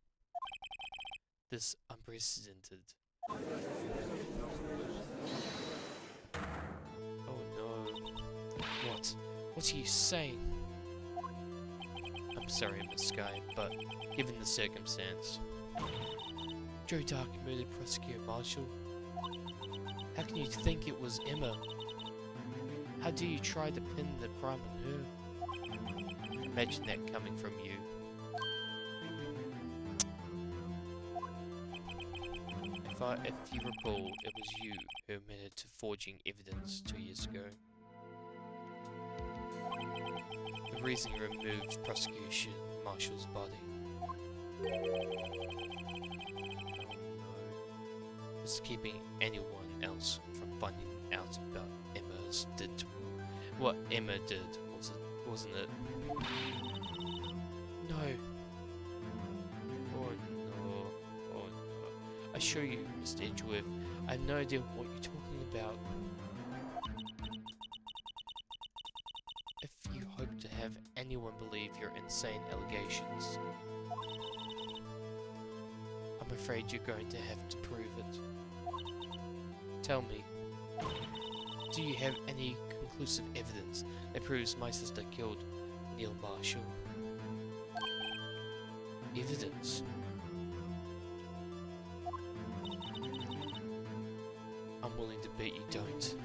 This unprecedented. Oh no. What? What are you saying? I'm sorry, Miss Skye, but given the circumstance, Joe Dark murdered Prosecutor Marshall. How can you think it was Emma? How do you try to pin the crime on her? Imagine that coming from you. If you recall, it was you who admitted to forging evidence 2 years ago. The reason you removed Prosecution Marshall's body. Was keeping anyone else from finding out about Emma's did to what Emma did, wasn't it? No. Oh no. Oh no. I assure you, Mr. Edgeworth, I have no idea what you're talking about. If you hope to have anyone believe your insane allegations, I'm afraid you're going to have to prove it. Tell me, do you have any conclusive evidence that proves my sister killed Neil Marshall? Evidence? I'm willing to bet you don't.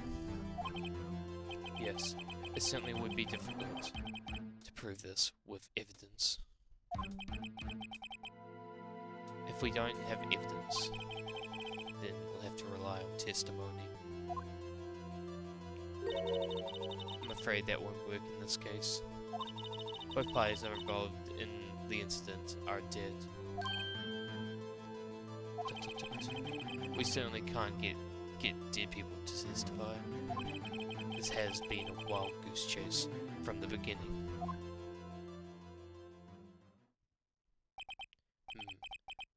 Yes, it certainly would be difficult to prove this with evidence. If we don't have evidence, then we'll have to rely on testimony. I'm afraid that won't work in this case. Both parties are involved in the incident are dead. We certainly can't get dead people to testify. This has been a wild goose chase from the beginning.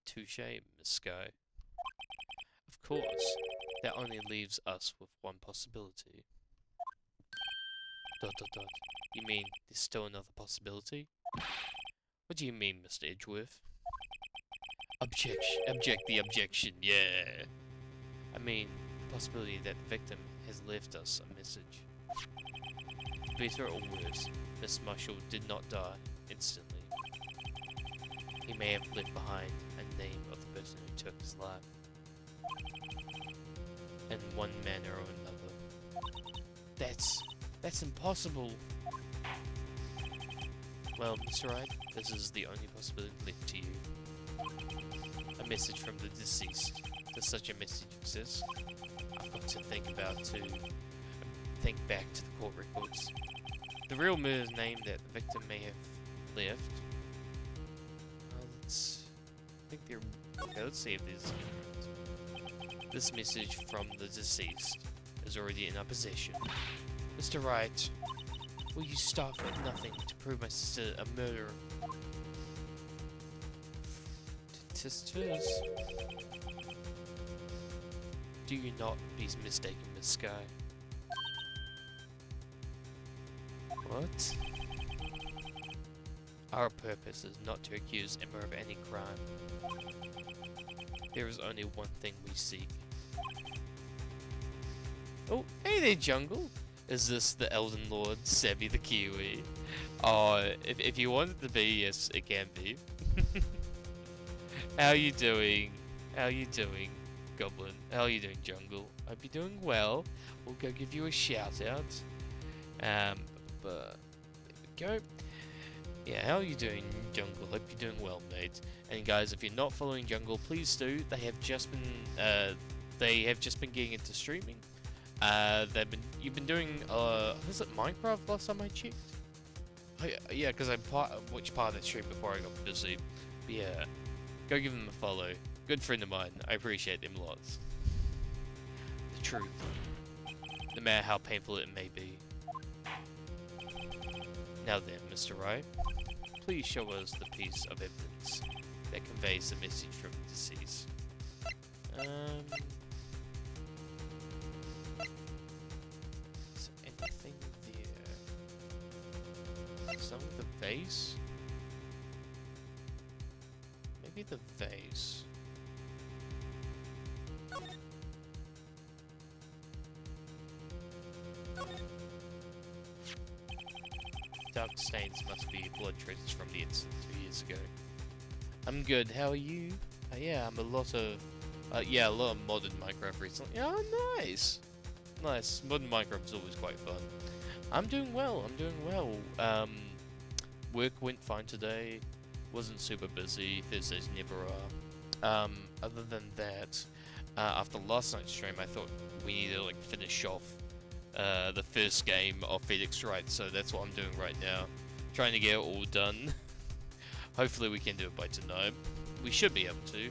Touché, Miss Skye. Of course, that only leaves us with one possibility. ... You mean there's still another possibility? What do you mean, Mr. Edgeworth? Object the objection, yeah! I mean, the possibility that the victim has left us a message. For better or worse, Miss Marshall did not die instantly. He may have left behind a name of the person who took his life. In one manner or another. That's impossible! Well, Mr. Wright, this is the only possibility left to you. A message from the deceased. Does such a message exist? I've got to think back to the court records. The real murder's name that the victim may have left. Let's see if there's... This message from the deceased is already in our possession. Mr. Wright, will you stop at nothing to prove my sister a murderer? sisters. Do you not be mistaken, Miss Sky? What? Our purpose is not to accuse Emma of any crime. There is only one thing we seek. Oh, hey there, Jungle! Is this the Elden Lord, Sebby the Kiwi? Oh, if you want it to be, yes, it can be. How you doing? How you doing, Goblin? How you doing, Jungle? Hope you're doing well. We'll go give you a shout out. But there we go. Yeah, how are you doing, Jungle? Hope you're doing well, mate. And guys, if you're not following Jungle, please do. They have just been getting into streaming. You've been doing was it Minecraft last time I checked? Oh, yeah, because I watched part of that stream before I got busy. But yeah, go give them a follow. Good friend of mine. I appreciate them lots. The truth, no matter how painful it may be. Now then, Mr. Wright, please show us the piece of evidence that conveys the message from the deceased. Is anything there? Some of the vase? Maybe the vase. Dark stains must be blood traces from the incident 2 years ago. I'm good, how are you? Yeah, I'm a lot of modern Minecraft recently. Oh, nice! Nice, modern Minecraft is always quite fun. I'm doing well, work went fine today, wasn't super busy, Thursdays never are. Other than that, after last night's stream, I thought we needed to, like, finish off the first game of Phoenix Wright, so that's what I'm doing right now. Trying to get it all done. Hopefully we can do it by tonight. We should be able to.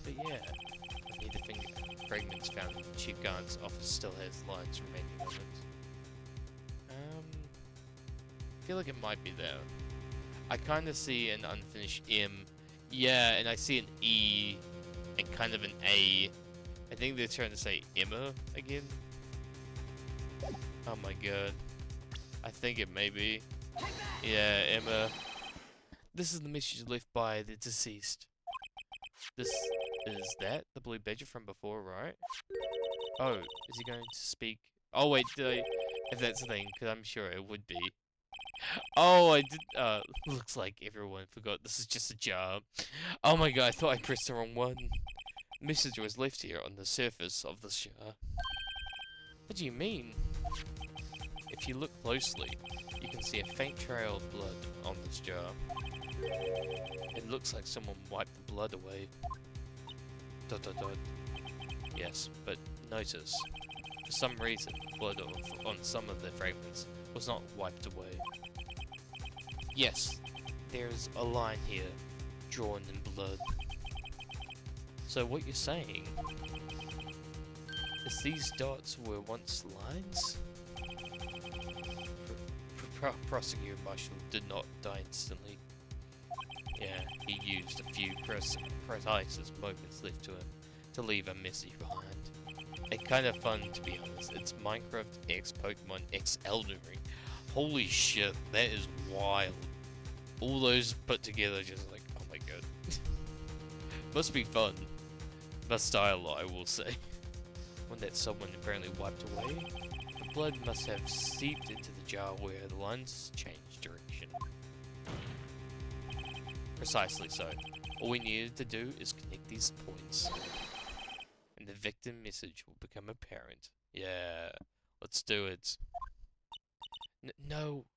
But yeah, I need to think fragments found in Chief Guard's office still has lines remaining on it. I feel like it might be there. I kind of see an unfinished M. Yeah, and I see an E and kind of an A. I think they're trying to say Emma again. Oh my god. I think it may be. Yeah, Emma. This is the message left by the deceased. This is that? The blue badger from before, right? Oh, is he going to speak? Oh wait, if that's the thing, because I'm sure it would be. Oh, I did, looks like everyone forgot this is just a jar. Oh my god, I thought I pressed the wrong one. Message was left here on the surface of this jar. What do you mean? If you look closely, you can see a faint trail of blood on this jar. It looks like someone wiped the blood away. ... Yes, but notice, for some reason, blood on some of the fragments was not wiped away. Yes, there's a line here, drawn in blood. So what you're saying is these dots were once lines? Prosecutor Marshall did not die instantly. Yeah, he used a few precise moments left to him to leave a message behind. It's kind of fun, to be honest. It's Minecraft X Pokemon X Elden Ring. Holy shit, that is wild. All those put together, just like, oh my god. Must be fun. Must die a lot, I will say. One that someone apparently wiped away. The blood must have seeped into the jar where the lines changed direction. Precisely so. All we needed to do is connect these points. And the victim message will become apparent. Yeah, let's do it. No.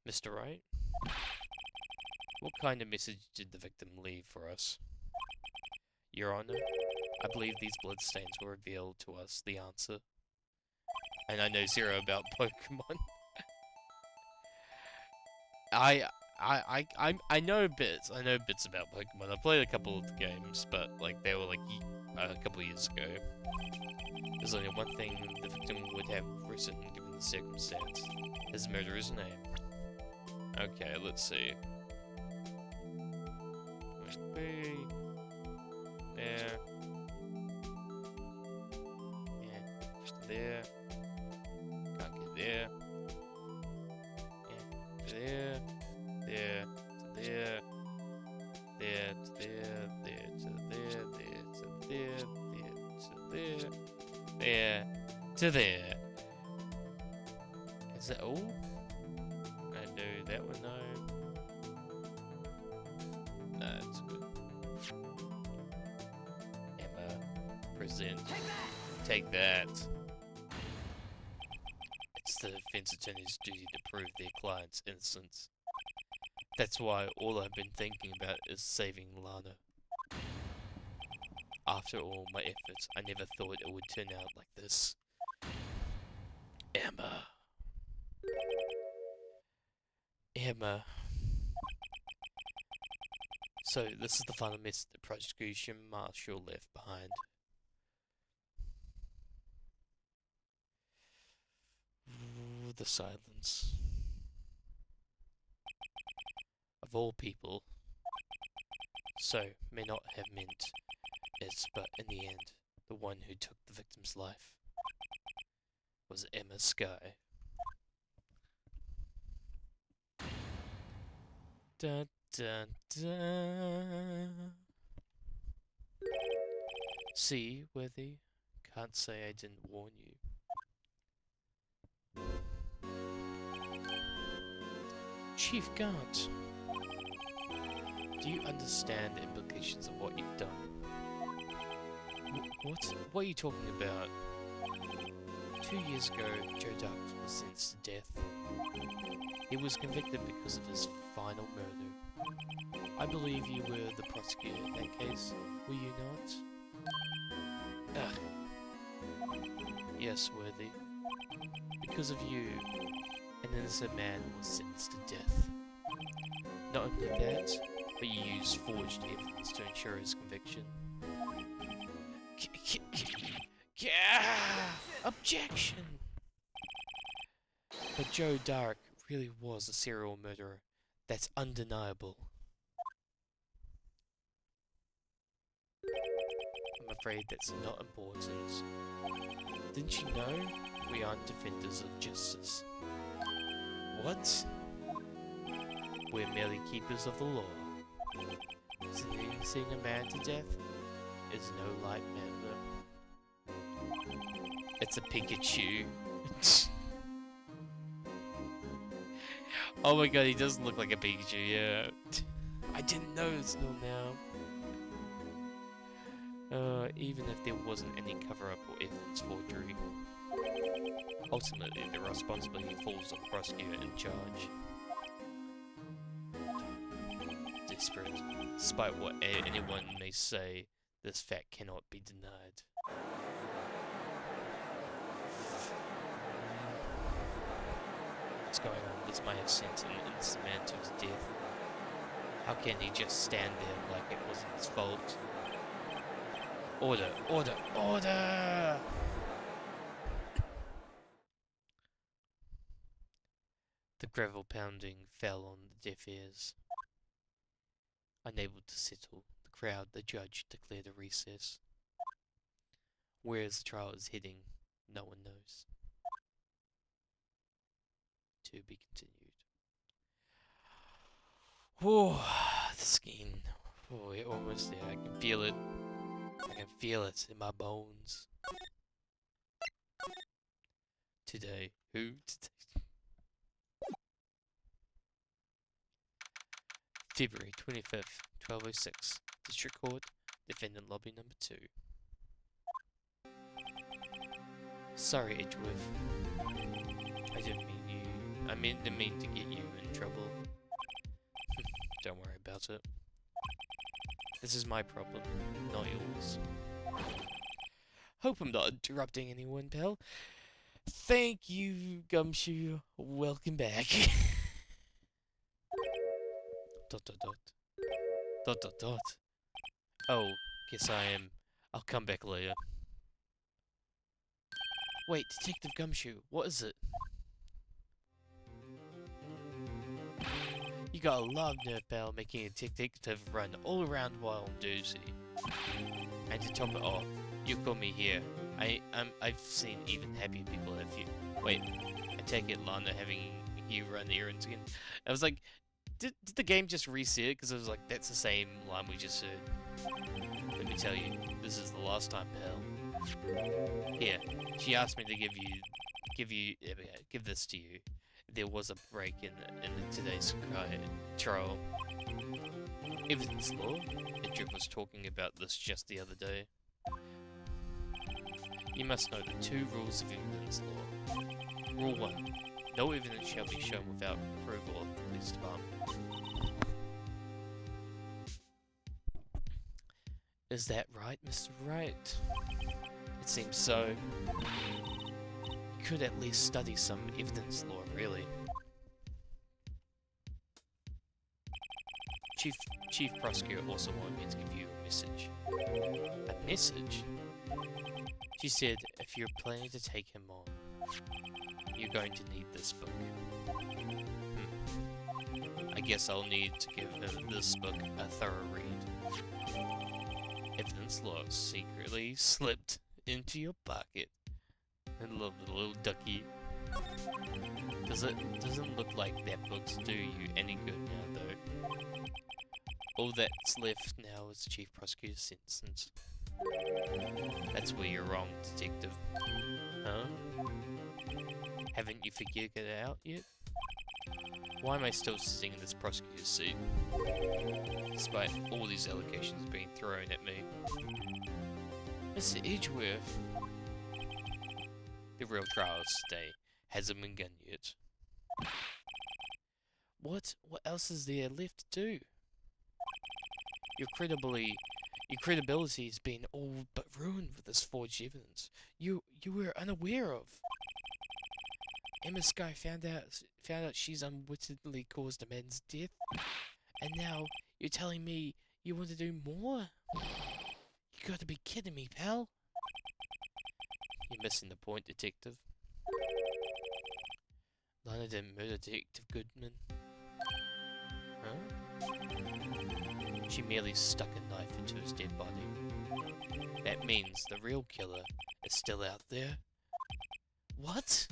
Mr. Wright? What kind of message did the victim leave for us? Your Honor, I believe these bloodstains will reveal to us the answer. And I know zero about Pokemon. I know bits. I know bits about Pokemon. I played a couple of games, but like they were like a couple of years ago. There's only one thing the victim would have written given the circumstance: his murderer's name. Okay, let's see. there. Can't get there. Yeah, there. There. To there. There. To there. There. To there. There. To there. There. To there. There. To there. Is that all? I do that one, no. Nah, it's good. Emma, present. Take that. It's the defense attorney's duty to prove their client's innocence. That's why all I've been thinking about is saving Lana. After all my efforts, I never thought it would turn out like this. Emma. Emma. So, this is the final message the prosecution marshal left behind. Ooh, the silence. Of all people, so may not have meant it, but in the end, the one who took the victim's life was Emma Skye. Dun, dun, dun. See, Worthy? Can't say I didn't warn you. Chief Gant, do you understand the implications of what you've done? What are you talking about? 2 years ago, Joe Dark was sentenced to death. He was convicted because of his final murder. I believe you were the prosecutor in that case, were you not? Yes, Worthy. Because of you, an innocent man was sentenced to death. Not only that, but you used forged evidence to ensure his conviction. Objection! But Joe Dark really was a serial murderer. That's undeniable. I'm afraid that's not important. Didn't you know we aren't defenders of justice? What? We're merely keepers of the law. Sentencing a man to death is no light matter. It's a Pikachu. Oh my god, he doesn't look like a Pikachu, yeah. I didn't know this till now. Even if there wasn't any cover-up or evidence forgery. Ultimately, the responsibility falls on the prosecutor in charge. Desperate. Despite what anyone may say, this fact cannot be denied. What's going on? This might have sent an innocent man to his death. How can he just stand there like it wasn't his fault? Order! Order! Order! The gravel pounding fell on the deaf ears. Unable to settle, the crowd, the judge declared a recess. Where the trial is heading, no one knows. To be continued. Oh, the skin. Oh, we're almost there. I can feel it. I can feel it in my bones. Today. Who? Today. February 25th, 12:06. District Court, Defendant Lobby Number 2. Sorry, Edgeworth. I didn't mean you. I didn't mean to get you in trouble. Don't worry about it. This is my problem, not yours. Hope I'm not interrupting anyone, pal. Thank you, Gumshoe. Welcome back. Dot dot dot. Dot dot dot. Oh, guess I am. I'll come back later. Wait, Detective Gumshoe, what is it? You got a lot of nerve, pal, making a detective run all around while on duty. And to top it off, you call me here. I've seen even happier people if you... Wait, I take it Lana having you run errands again. I was like, did the game just reset? Because I was like, that's the same line we just heard. Let me tell you, this is the last time, pal. Here, she asked me to give this to you. There was a break in today's trial. Evidence law? Idrip was talking about this just the other day. You must know the 2 rules of evidence law. Rule 1. No evidence shall be shown without approval of the police department. Is that right, Mr. Wright? It seems so. You could at least study some evidence law, really. Chief Prosecutor also wanted me to give you a message. A message? She said if you're planning to take him on, you're going to need this book. I guess I'll need to give him this book a thorough read. Evidence law secretly slipped into your pocket. I love the little ducky. Doesn't look like that books do you any good now, though. All that's left now is the Chief Prosecutor's sentence. That's where you're wrong, Detective. Huh? Haven't you figured it out yet? Why am I still sitting in this prosecutor's seat? Despite all these allegations being thrown at me. Mr. Edgeworth! The real trial today hasn't begun yet. What else is there left to do? Your credibility has been all but ruined with this forged evidence. You were unaware of. Emma Sky found out she's unwittingly caused a man's death, and now you're telling me you want to do more? You gotta be kidding me, pal. You're missing the point, Detective. Lana didn't murder Detective Goodman. Huh? She merely stuck a knife into his dead body. That means the real killer is still out there. What?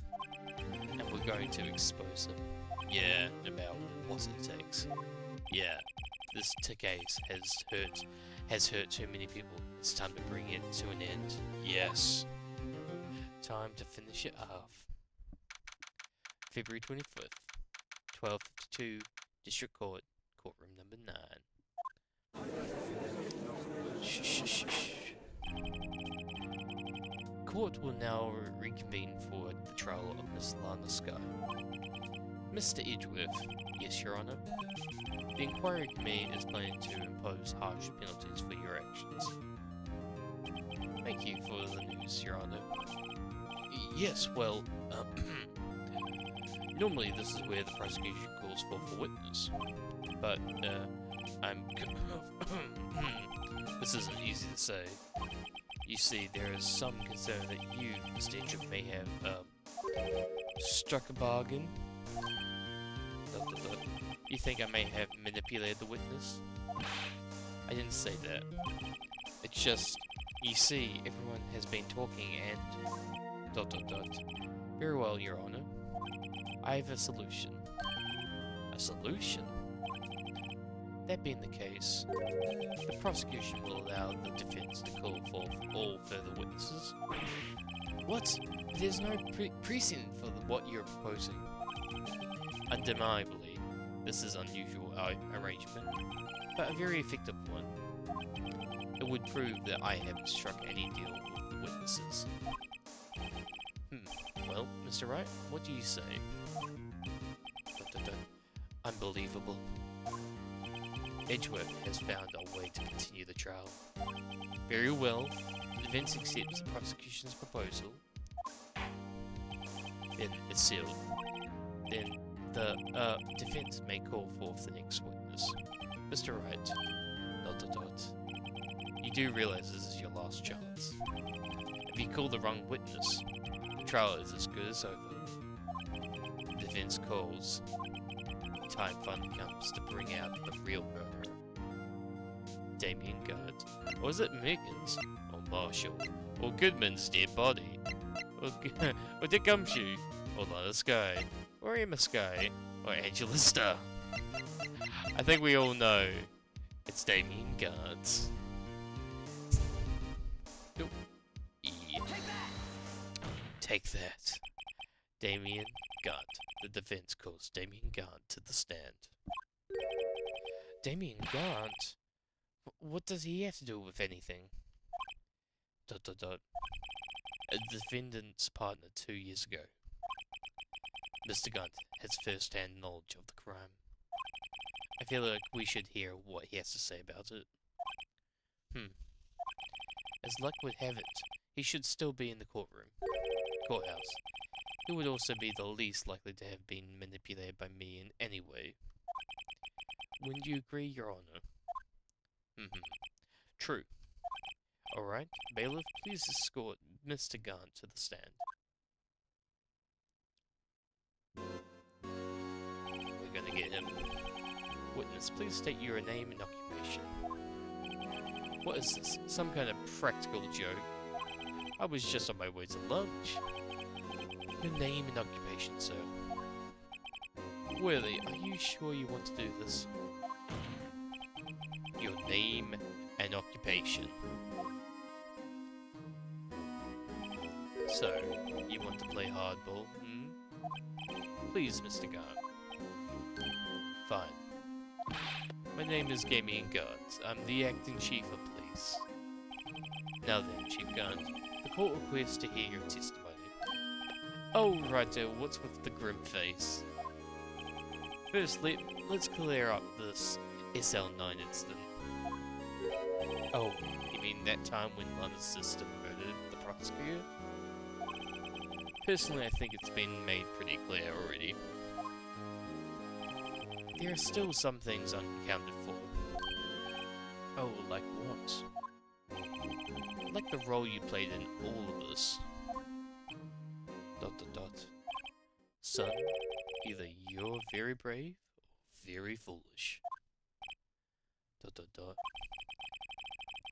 And we're going to expose him. Yeah, no matter what it takes. Yeah, this case has hurt too many people. It's time to bring it to an end. Yes. Time to finish it off. February 25th, 12:52, District Court, courtroom number 9. Shh, shh, shh, shh. Court will now reconvene for the trial of Miss Lana Sky. Mr. Edgeworth, yes, Your Honor. The inquiry committee is planning to impose harsh penalties for your actions. Thank you for the news, Your Honor. Yes, well, normally this is where the prosecution calls for witness, but, I'm this isn't easy to say. You see, there is some concern that you, Mr. Edgeworth, may have, struck a bargain. You think I may have manipulated the witness? I didn't say that. It's just, you see, everyone has been talking and... Very well, Your Honor. I have a solution. A solution? That being the case, the prosecution will allow the defense to call forth all further witnesses. What? There's no precedent for what you're proposing. Undeniably, this is an unusual arrangement, but a very effective one. It would prove that I haven't struck any deal with the witnesses. Well, Mr. Wright, what do you say? Unbelievable. Edgeworth has found a way to continue the trial. Very well, the defense accepts the prosecution's proposal. Then it's sealed. Then the defense may call forth the next witness. Mr. Wright, ... You do realize this is your last chance. If you call the wrong witness, the trial is as good as over. The defense calls. Time finally comes to bring out the real murderer. Damien Guard. Or is it Megan's? Or Marshall? or Goodman's dead body, or, or Dick Gumshoe, or Lana Skye, or Emma Skye, or Angela Starr. I think we all know it's Damien Gant. Nope. Yeah. Take that. Damien Gant. The defense calls Damien Gant to the stand. Damien Gant? What does he have to do with anything? ... A defendant's partner 2 years ago. Mr. Gant has first-hand knowledge of the crime. I feel like we should hear what he has to say about it. As luck would have it, he should still be in the courthouse. He would also be the least likely to have been manipulated by me in any way. Wouldn't you agree, Your Honor? True. Alright, bailiff, please escort Mr. Gant to the stand. We're gonna get him. Witness, please state your name and occupation. What is this? Some kind of practical joke? I was just on my way to lunch. Your name and occupation, sir. Willie, are you sure you want to do this? Your name and occupation. So, you want to play hardball, Please, Mr. Gant. Fine. My name is Damien Gant. I'm the acting chief of police. Now then, Chief Gant, the court requests to hear your testimony. Oh, righto, what's with the grim face? First, let's clear up this SL9 incident. Oh, you mean that time when Lana's sister murdered the prosecutor? Personally, I think it's been made pretty clear already. There are still some things unaccounted for. Oh, like what? Like the role you played in all of this. ... Son, either you're very brave or very foolish. ...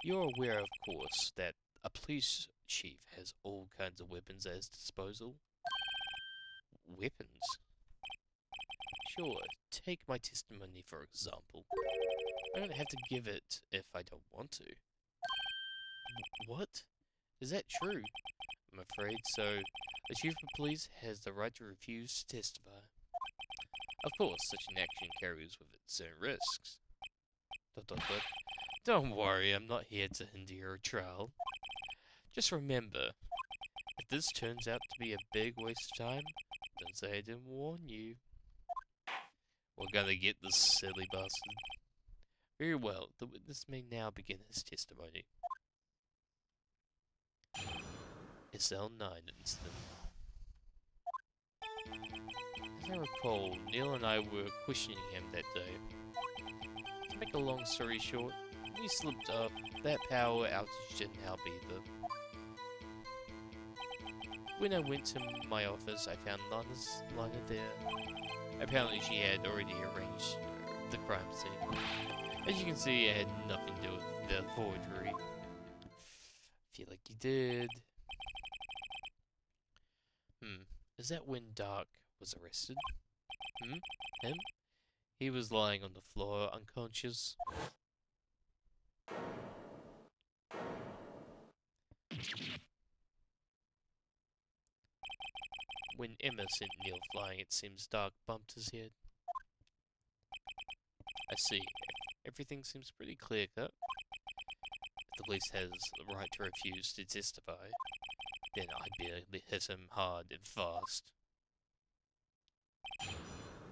You're aware, of course, that a police chief has all kinds of weapons at his disposal. Weapons? Sure, take my testimony for example. I don't have to give it if I don't want to. What? Is that true? I'm afraid so. The chief of police has the right to refuse to testify. Of course, such an action carries with it certain risks. ... Don't worry, I'm not here to hinder your trial. Just remember, if this turns out to be a big waste of time, don't say I didn't warn you. We're gonna get this silly bastard. Very well, the witness may now begin his testimony. SL9 incident. As I recall, Neil and I were questioning him that day. To make a long story short, he slipped up. That power outage didn't help either. When I went to my office, I found Lana there. Apparently she had already arranged the crime scene. As you can see, it had nothing to do with the forgery. Feel like you did. Is that when Dark was arrested? Him? He was lying on the floor, unconscious. When Emma sent Neil flying, it seems Dark bumped his head. I see. Everything seems pretty clear-cut. If the police has the right to refuse to testify, then I barely hit him hard and fast.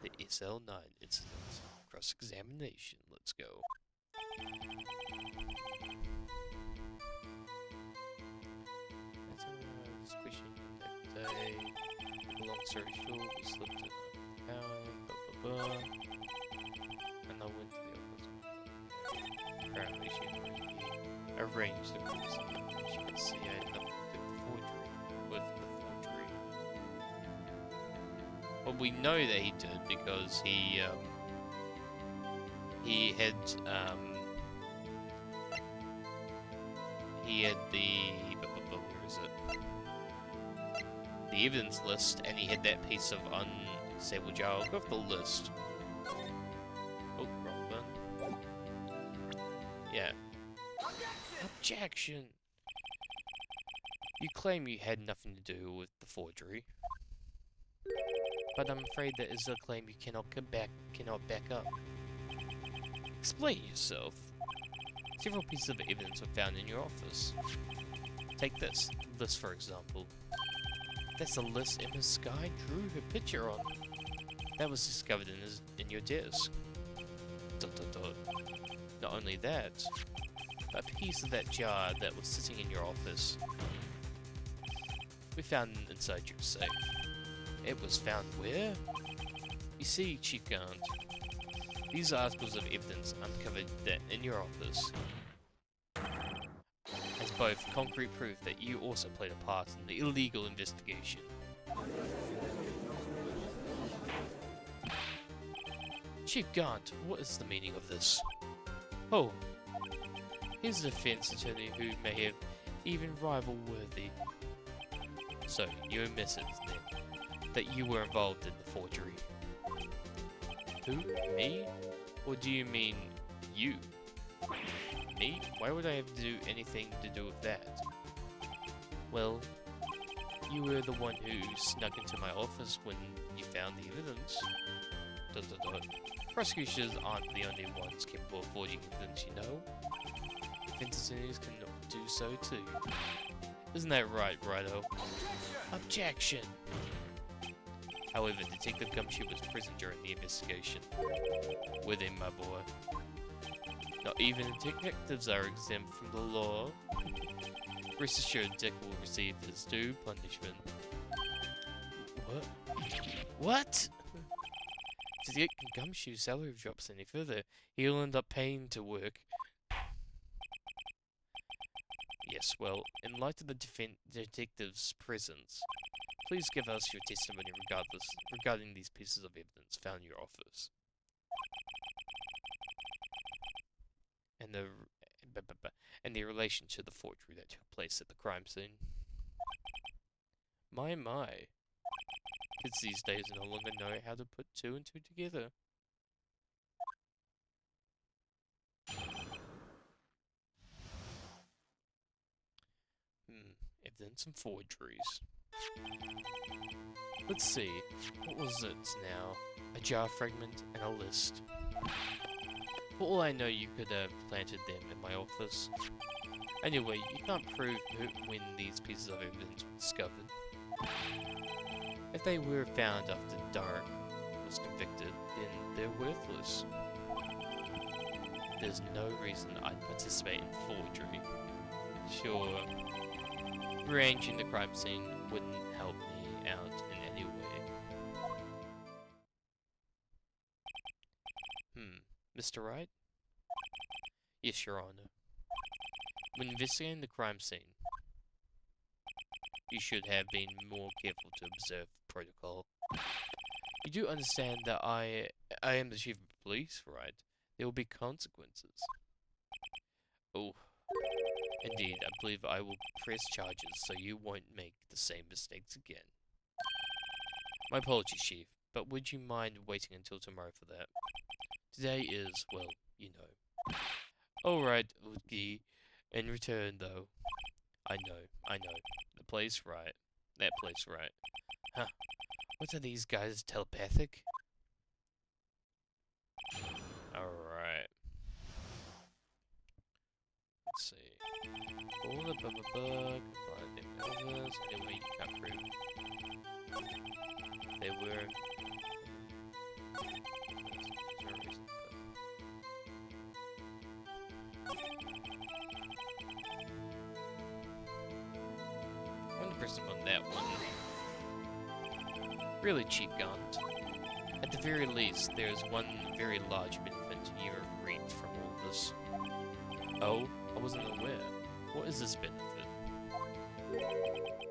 The SL9 incident. Cross-examination. Let's go. Squishing that day. Long story short, we slipped in the power, and I went to the office. Apparently she had already arranged the course. As you can see, I had nothing to do with the forgery. Well, we know that he did because he had the the evidence list, and he had that piece of unstable jar. I'll go off the list. Oh, wrong one. Yeah. Objection! You claim you had nothing to do with the forgery, but I'm afraid that is a claim you cannot back up. Explain yourself. Several pieces of evidence were found in your office. Take this list for example. That's a list Emma Sky drew her picture on. That was discovered in your desk. ... Not only that, but a piece of that jar that was sitting in your office we found inside your safe. It was found where? You see, Chief Gant, these articles of evidence uncovered that in your office as both concrete proof that you also played a part in the illegal investigation. Chief Gant, what is the meaning of this? Oh, here's a defense attorney who may have even rival-worthy. So, you admitted then that you were involved in the forgery. Who? Me? Or do you mean you? Me? Why would I have to do anything to do with that? Well, you were the one who snuck into my office when you found the evidence. ... Prosecutors aren't the only ones capable of forging evidence, you know. Defense attorneys can do so too. Isn't that right, Righto? Objection! However, Detective Gumshoe was present during the investigation. With him, my boy. Not even detectives are exempt from the law. Rest assured, Dick will receive his due punishment. What? What? To get Gumshoe's salary drops any further, he'll end up paying to work. Yes, well, in light of the detective's presence, please give us your testimony regarding these pieces of evidence found in your office. And their relation to the forgery that took place at the crime scene. My. Kids these days no longer know how to put two and two together. Evidence and forgeries. Let's see, what was it now? A jar fragment and a list. For all I know, you could have planted them in my office. Anyway, you can't prove when these pieces of evidence were discovered. If they were found after Dark was convicted, then they're worthless. There's no reason I'd participate in forgery. Sure, rearranging the crime scene wouldn't help me out in any way. Mr. Wright? Yes, Your Honor. When investigating the crime scene, you should have been more careful to observe protocol. You do understand that I am the chief of police, right? There will be consequences. Oh, indeed, I believe I will press charges so you won't make the same mistakes again. My apologies, Chief, but would you mind waiting until tomorrow for that? Today is, well, you know. Alright, Udgi. In return, though, I know. The place right. That place right. Huh. What are these guys, telepathic? Alright. Let's see. All the blah. Anyway, you can't prove. They were. I'm gonna press them on that one. Really, Chief Gant. At the very least, there's one very large benefit you have reaped from all this. Oh, I wasn't aware. What is this benefit?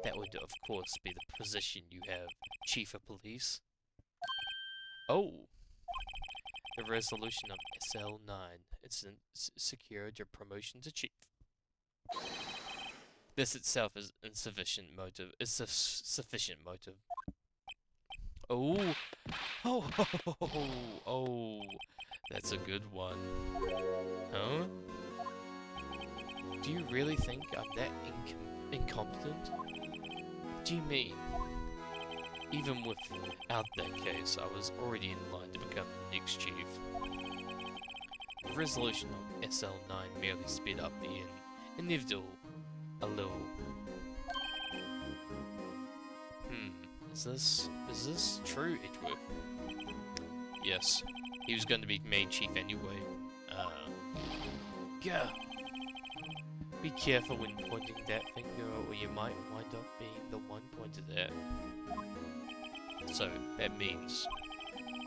That would, of course, be the position you have, Chief of Police. Oh! The resolution of SL9. It's secured your promotion to Chief. This itself is insufficient motive. It's a sufficient motive. Oh, oh, oh, that's a good one. Huh? Do you really think I'm that incompetent? What do you mean? Even without that case, I was already in line to become the next chief. The resolution of SL9 merely sped up the inevitable a little. Is this true, Edgeworth? Yes, he was going to be made chief anyway. Yeah. Be careful when pointing that finger, or you might wind up being the one pointed at. So, that means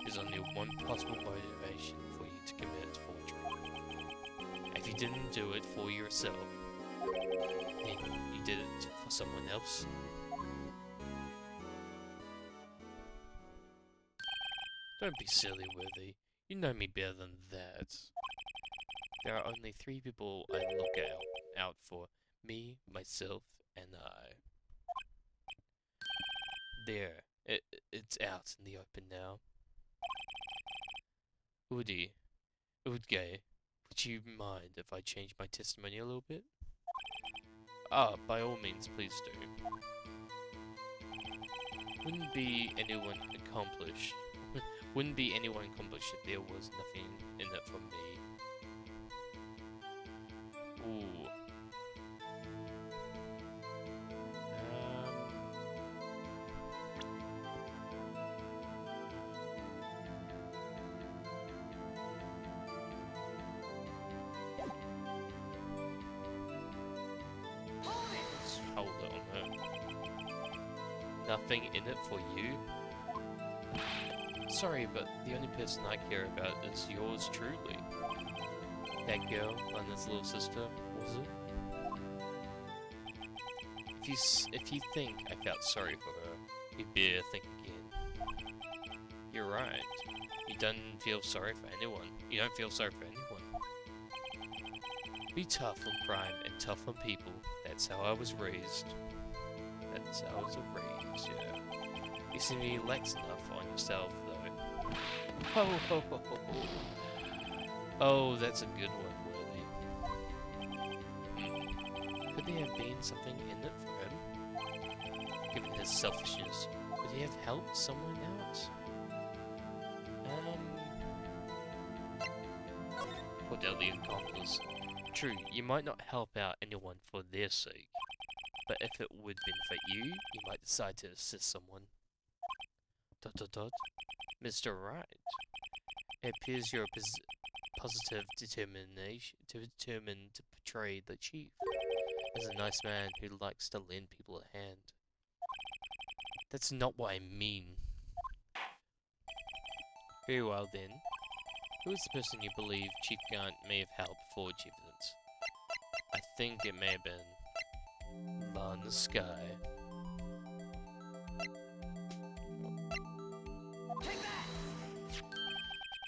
there's only one possible motivation for you to commit forgery. If you didn't do it for yourself, then you did it for someone else. Don't be silly, Worthy. You know me better than that. There are only 3 people I look out for. Me, myself, and I. There. It's out in the open now. Woody. Woodgay, would you mind if I change my testimony a little bit? Ah, by all means, please do. Wouldn't be anyone accomplished if there was nothing in it for me. Ooh. Let's hold it on her. Nothing in it for you? Sorry, but the only person I care about is yours truly. That girl, Lana's little sister, was it? If you think I felt sorry for her, you'd better think again. You're right. You don't feel sorry for anyone. You don't feel sorry for anyone. Be tough on crime and tough on people. That's how I was raised. That's how I was raised, yeah. You seem to be lax enough on yourself, though. Ho ho ho ho ho. Oh, that's a good one, Worthy. Could there have been something in it for him? Given his selfishness, could he have helped someone else? Or deadly accomplice. True, you might not help out anyone for their sake, but if it would benefit you, you might decide to assist someone. ... Mr. Wright, it appears you're positive determined to portray the chief as a nice man who likes to lend people a hand. That's not what I mean. Very well then. Who is the person you believe Chief Gant may have helped forge evidence? I think it may have been Lana Sky.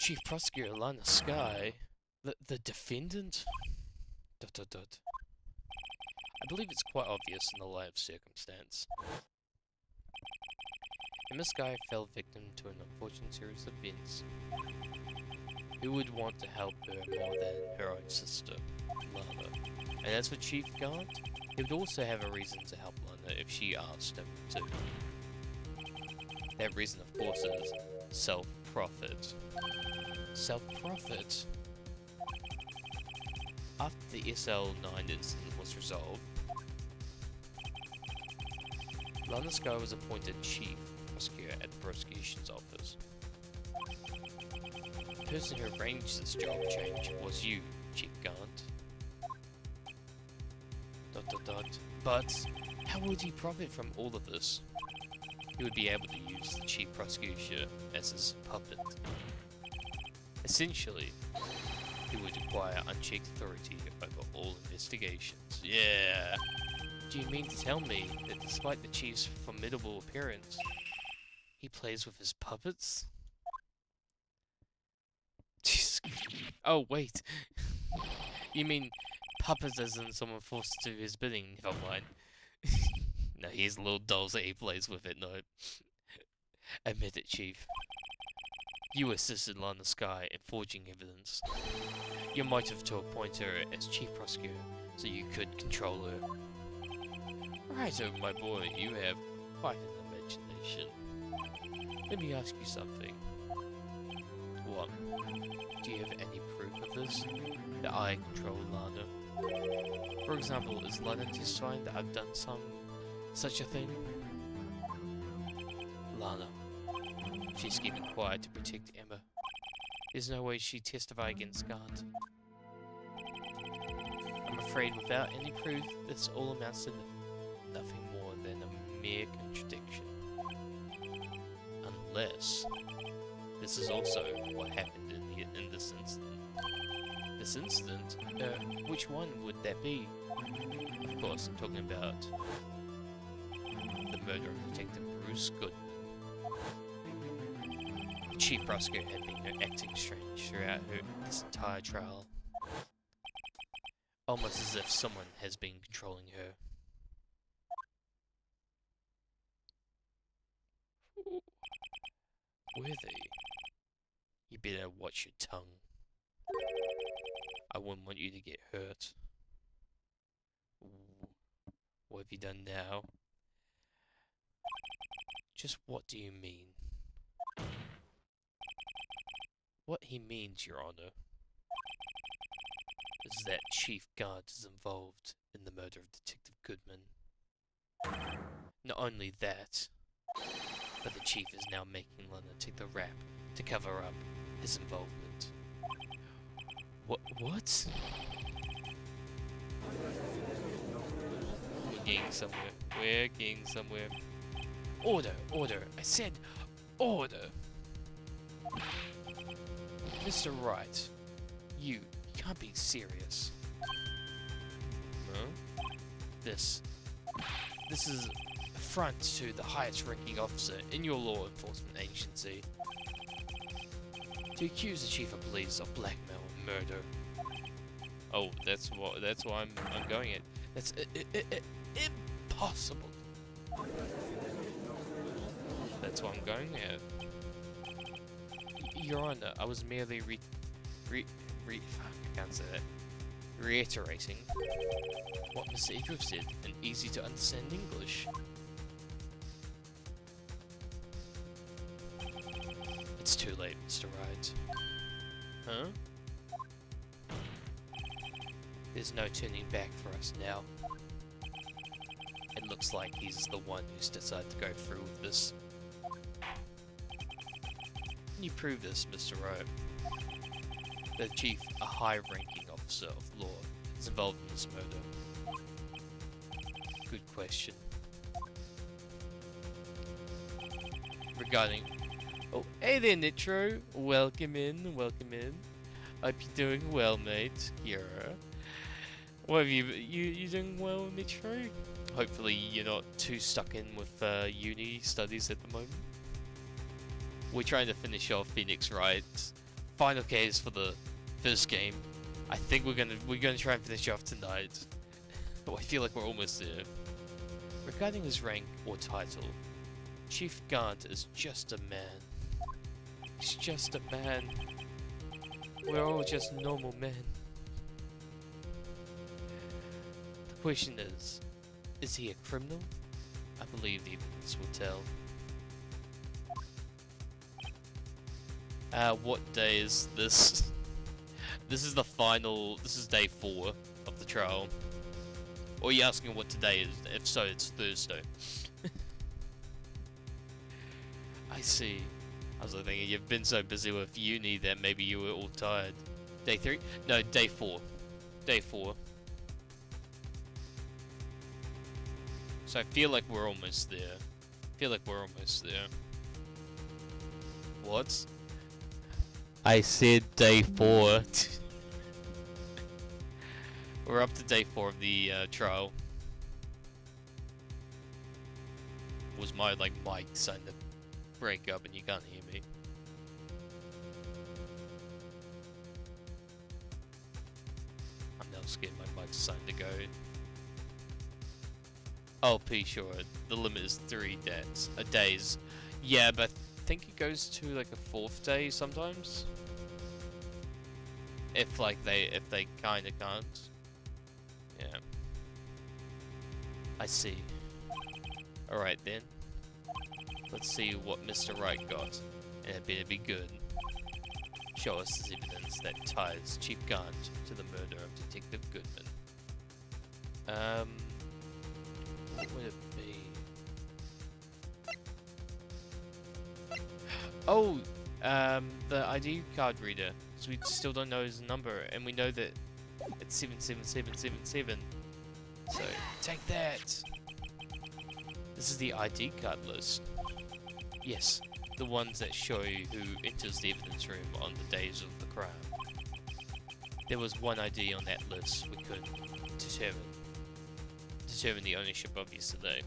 Chief Prosecutor Lana Sky? The defendant? ... I believe it's quite obvious in the light of circumstance. Miss Sky fell victim to an unfortunate series of events. Who would want to help her more than her own sister, Lana? And as for Chief Gant, he would also have a reason to help Lana if she asked him to. That reason, of course, is self-profit. Self-profit? After the SL9 incident was resolved, Lana Sky was appointed Chief Prosecutor at the Prosecution's Office. The person who arranged this job change was you, Chief Gant. ... But how would he profit from all of this? He would be able to use the Chief Prosecutor as his puppet. Essentially, he would acquire unchecked authority over all investigations. Yeah! Do you mean to tell me that despite the Chief's formidable appearance, he plays with his puppets? Oh, wait. You mean Puppets as in someone forced to do his bidding, never mind. No, he has little dolls that he plays with at night. Admit it, Chief. You assisted Lana Sky in forging evidence. Your motive to appoint her as Chief Prosecutor so you could control her. Righto, my boy, you have quite an imagination. Let me ask you something. 1. Do you have any proof of this? That I control Lana? For example, is Lana testifying that I've done such a thing? Lana. She's keeping quiet to protect Emma. There's no way she'd testify against Gant. I'm afraid without any proof, this all amounts to nothing more than a mere contradiction. Unless this is also what happened in this incident. This incident? Which one would that be? Of course, I'm talking about the murder of Detective Bruce Goodman. The Chief Prosecutor had been acting strange throughout this entire trial. Almost as if someone has been controlling her. Were they? You better watch your tongue. I wouldn't want you to get hurt. Ooh. What have you done now? Just what do you mean? What he means, Your Honor, is that Chief Gant is involved in the murder of Detective Goodman. Not only that, but the Chief is now making Lana take the rap to cover up his involvement. What? We're getting somewhere. We're getting somewhere. Order! Order! I said order! Mr. Wright, you can't be serious. Huh? This is affront to the highest ranking officer in your law enforcement agency. To accuse the chief of police of blackmail and murder. Oh, that's why I'm going it. That's impossible. That's what I'm going at. Your Honor, I was merely I can't say that. Reiterating what Mr. Edgeworth said in easy to understand English. It's too late, Mr. Wright. Huh? There's no turning back for us now. It looks like he's the one who's decided to go through with this. Can you prove this, Mr. Wright? The chief, a high-ranking officer of law, is involved in this murder. Good question. Regarding... Oh, hey there, Nitro! Welcome in, welcome in. Hope you're doing well, mate. Yeah. What have you doing well, Nitro? Hopefully you're not too stuck in with uni studies at the moment. We're trying to finish off Phoenix Wright. Final case for the first game. I think we're gonna try and finish off tonight. I feel like we're almost there. Regarding his rank or title, Chief Gant is just a man. He's just a man. We're all just normal men. The question is he a criminal? I believe the evidence will tell. What day is this? This is the final, this is day 4 of the trial. Or are you asking what today is? If so, it's Thursday. I see. I was thinking you've been so busy with uni that maybe you were all tired. Day 3? No, day 4. Day 4. So I feel like we're almost there. What? I said day 4. We're up to day 4 of the trial. Was my mic starting to break up and you can't hear me? I'm now scared my mic's starting to go. Oh, P, sure. The limit is 3 days. Yeah, but I think it goes to like a 4th day sometimes. If they kinda can't. Yeah. I see. Alright then. Let's see what Mr. Wright got. And it better be good. Show us this evidence that ties Chief Gant to the murder of Detective Goodman. What would it be? Oh, the ID card reader. Because we still don't know his number, and we know that it's 77777. So, take that! This is the ID card list. Yes, the ones that show who enters the evidence room on the days of the crime. There was one ID on that list we could determine the ownership of yesterday.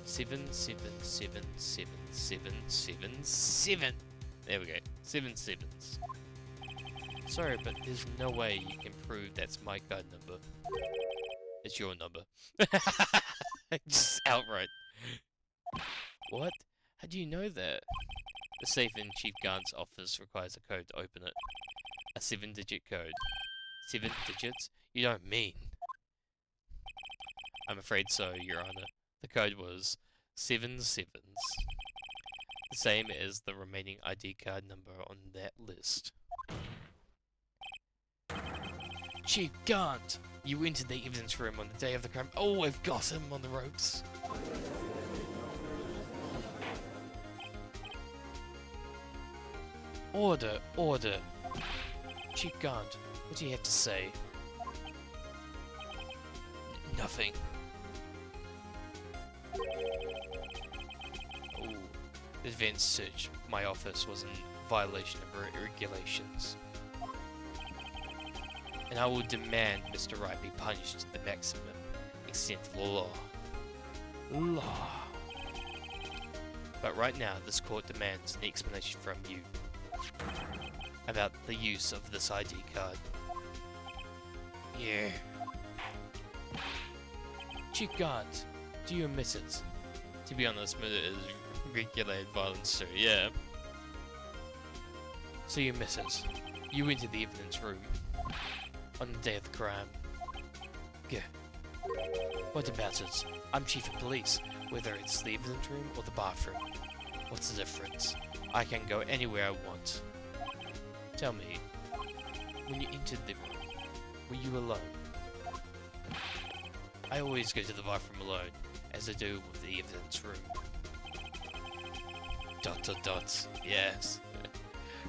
7777777. There we go. 7 sevens. Sorry, but there's no way you can prove that's my card number. It's your number. Just outright. What? How do you know that? The safe in Chief Gant's office requires a code to open it. A 7-digit code. 7 digits? You don't mean? I'm afraid so, Your Honor. The code was 7 sevens. The same as the remaining ID card number on that list. Chief Gant! You entered the evidence room on the day of the crime. Oh, I've got him on the ropes. Order, order. Chief Gant, what do you have to say? Nothing. Oh, the advanced search of my office was in violation of regulations. And I will demand Mr. Wright be punished to the maximum extent of the law. Law. But right now, this court demands an explanation from you about the use of this ID card. Yeah. Chief Gant, do you admit it? To be honest, murder is regulated violence too, yeah. So you admit it. You entered the evidence room on the day of the crime. Yeah. What about it? I'm chief of police, whether it's the evidence room or the bathroom. What's the difference? I can go anywhere I want. Tell me, when you entered the room, were you alone? I always go to the bathroom alone, as I do with the evidence room. ... Yes.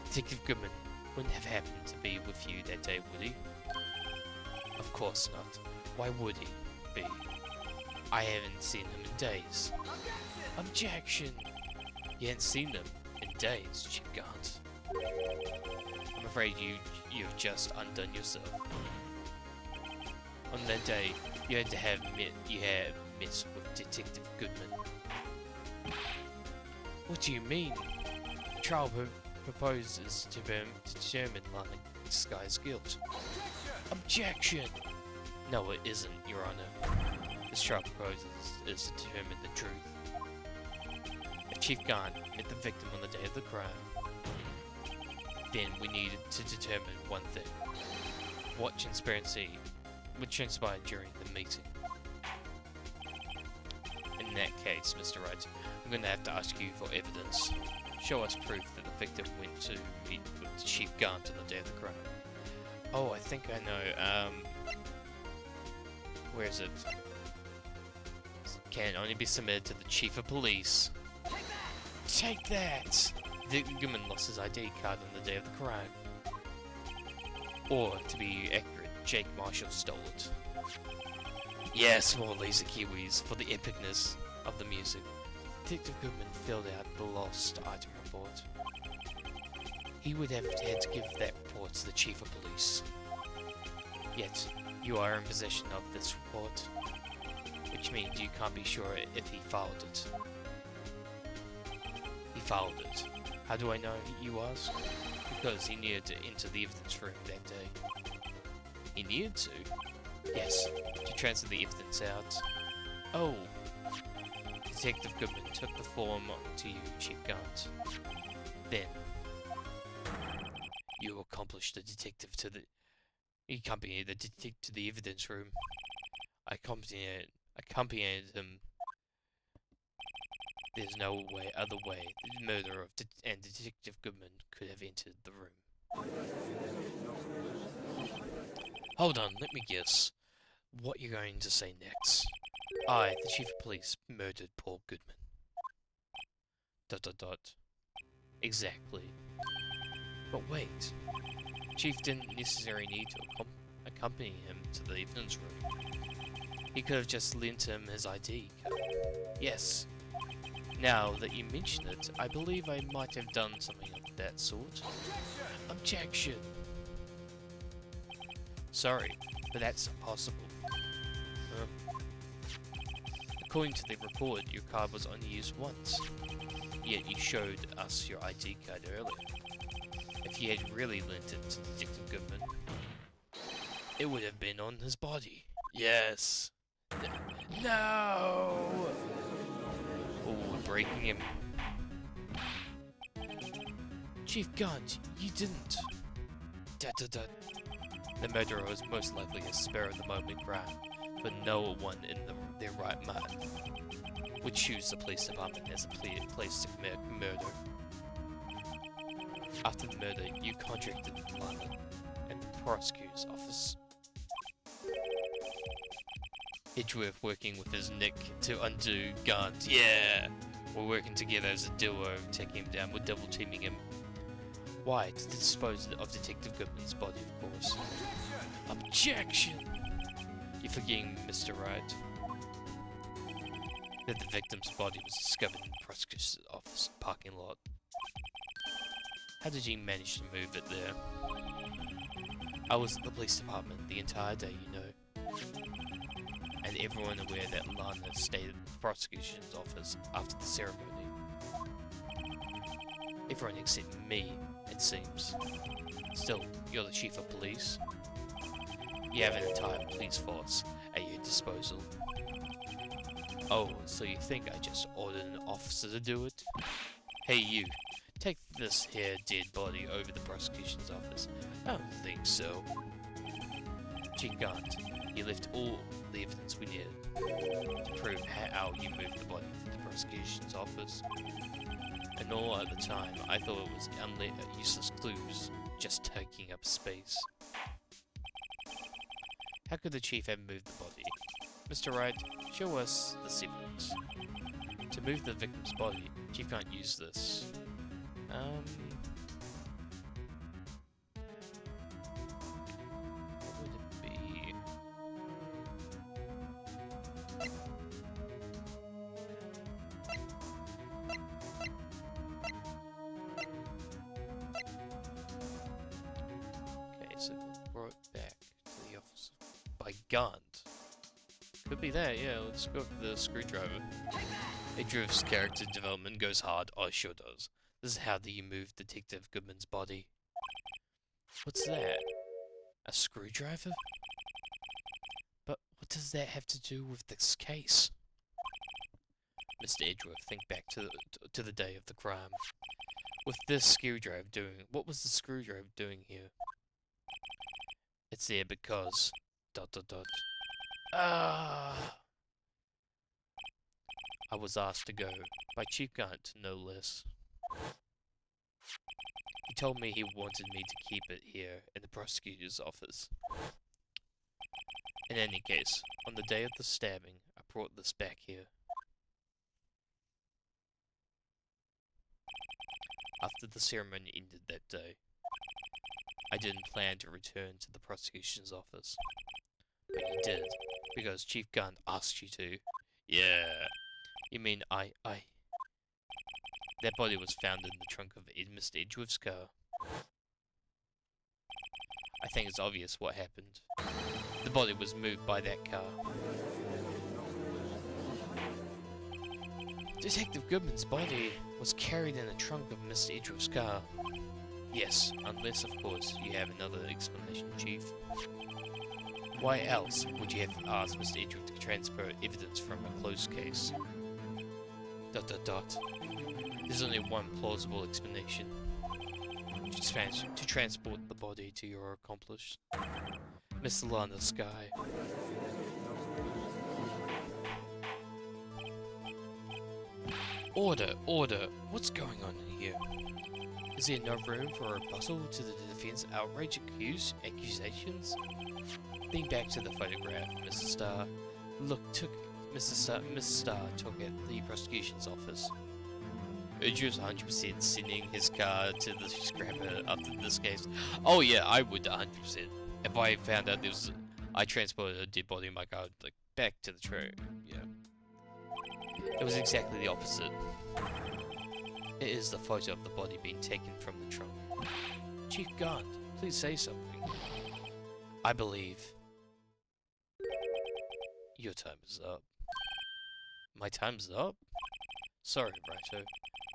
Detective Goodman wouldn't have happened to be with you that day, would he? Of course not. Why would he be? I haven't seen him in days. Objection! You hadn't seen him in days, Chief Gant. I'm afraid you've just undone yourself. On that day, you had met with Detective Goodman. What do you mean? The trial proposes to determine this guy's guilt. Objection! No, it isn't, Your Honor. This trial proposes is to determine the truth. If Chief Gant met the victim on the day of the crime, then we needed to determine one thing. What transpired during the meeting. In that case, Mr. Wright, I'm going to have to ask you for evidence. Show us proof that the victim went to meet with Chief Gant on the day of the crime. Oh, I think I know. Where is it? Can only be submitted to the Chief of Police. Take that! The Goodman lost his ID card on the day of the crime. Or, to be accurate, Jake Marshall stole it. Yes, more laser kiwis for the epicness of the music. Detective Goodman filled out the lost item report. He would have had to give that report to the Chief of Police. Yet, you are in possession of this report, which means you can't be sure if he filed it. He filed it. How do I know, you ask? Because he needed to enter the evidence room that day. He needed to. Yes, to transfer the evidence out. Oh. Detective Goodman took the form to you, Chief Gant. Then, you accomplished the detective to the... You accompanied the detective to the evidence room. I accompanied him. There's no other way the murderer of and Detective Goodman could have entered the room. Hold on, let me guess what you're going to say next. I, the Chief of Police, murdered Paul Goodman. ... Exactly. But wait. Chief didn't necessarily need to accompany him to the evidence room. He could have just lent him his ID card. Yes. Now that you mention it, I believe I might have done something of that sort. Objection! Sorry, but that's impossible. According to the report, your card was only used once. Yet you showed us your ID card earlier. If you had really lent it to Detective Goodman, it would have been on his body. Yes. No! Oh, we're breaking him. Chief Gant, you didn't. The murderer was most likely a spur-of-the-moment crime, but no one in their right mind would choose the police department as a place to commit murder. After the murder, you contracted London at the prosecutor's office. Edgeworth working with his Nick to undo Gant. Yeah! We're working together as a duo, taking him down. We're double teaming him. Why? To dispose of Detective Goodman's body, of course. Objection! You're forgetting, Mr. Wright, that the victim's body was discovered in the prosecutor's office parking lot. How did you manage to move it there? I was at the police department the entire day, you know. And everyone aware that Lana stayed at the prosecution's office after the ceremony. Everyone except me, it seems. Still, you're the chief of police. You have an entire police force at your disposal. Oh, so you think I just ordered an officer to do it? Hey you, take this here dead body over the prosecution's office. I don't think so. Chief Gant, you left all the evidence we needed to prove how you moved the body to the prosecution's office. And all at the time, I thought it was useless clues, just taking up space. How could the chief have moved the body? Mr. Wright, show us the evidence. To move the victim's body, Chief can't use this. What would it be? Okay, so brought back to the office by Gant. Could be that, yeah, let's go for the screwdriver. Edgeworth's character development goes hard. Oh, it sure does. This is how do you move Detective Goodman's body. What's that? A screwdriver? But what does that have to do with this case? Mr. Edgeworth, think back to the day of the crime. With this screwdriver doing... What was the screwdriver doing here? It's there because... ... Ah! I was asked to go, by Chief Gant, no less. He told me he wanted me to keep it here in the prosecutor's office. In any case, on the day of the stabbing, I brought this back here. After the ceremony ended that day, I didn't plan to return to the prosecution's office. But you did, because Chief Gant asked you to. Yeah. You mean That body was found in the trunk of Mr. Edgeworth's car. I think it's obvious what happened. The body was moved by that car. Detective Goodman's body was carried in the trunk of Mr. Edgeworth's car. Yes, unless, of course, you have another explanation, Chief. Why else would you have asked Mr. Edgeworth to transfer evidence from a closed case? ... There's only one plausible explanation. To transport the body to your accomplice, Mr. Lana Sky. Order! Order! What's going on in here? Is there no room for a rebuttal to the defense outrage accusations? Being back to the photograph, Mr. Starr Mr. Starr took at the prosecution's office. Urge was 100% sending his car to the scrapper after this case. Oh yeah, I would 100%. If I found out I transported a dead body in my car, like, back to the train. Yeah. It was exactly the opposite. It is the photo of the body being taken from the trunk. Chief Gant, please say something. I believe your time is up. My time's up? Sorry, Wright, but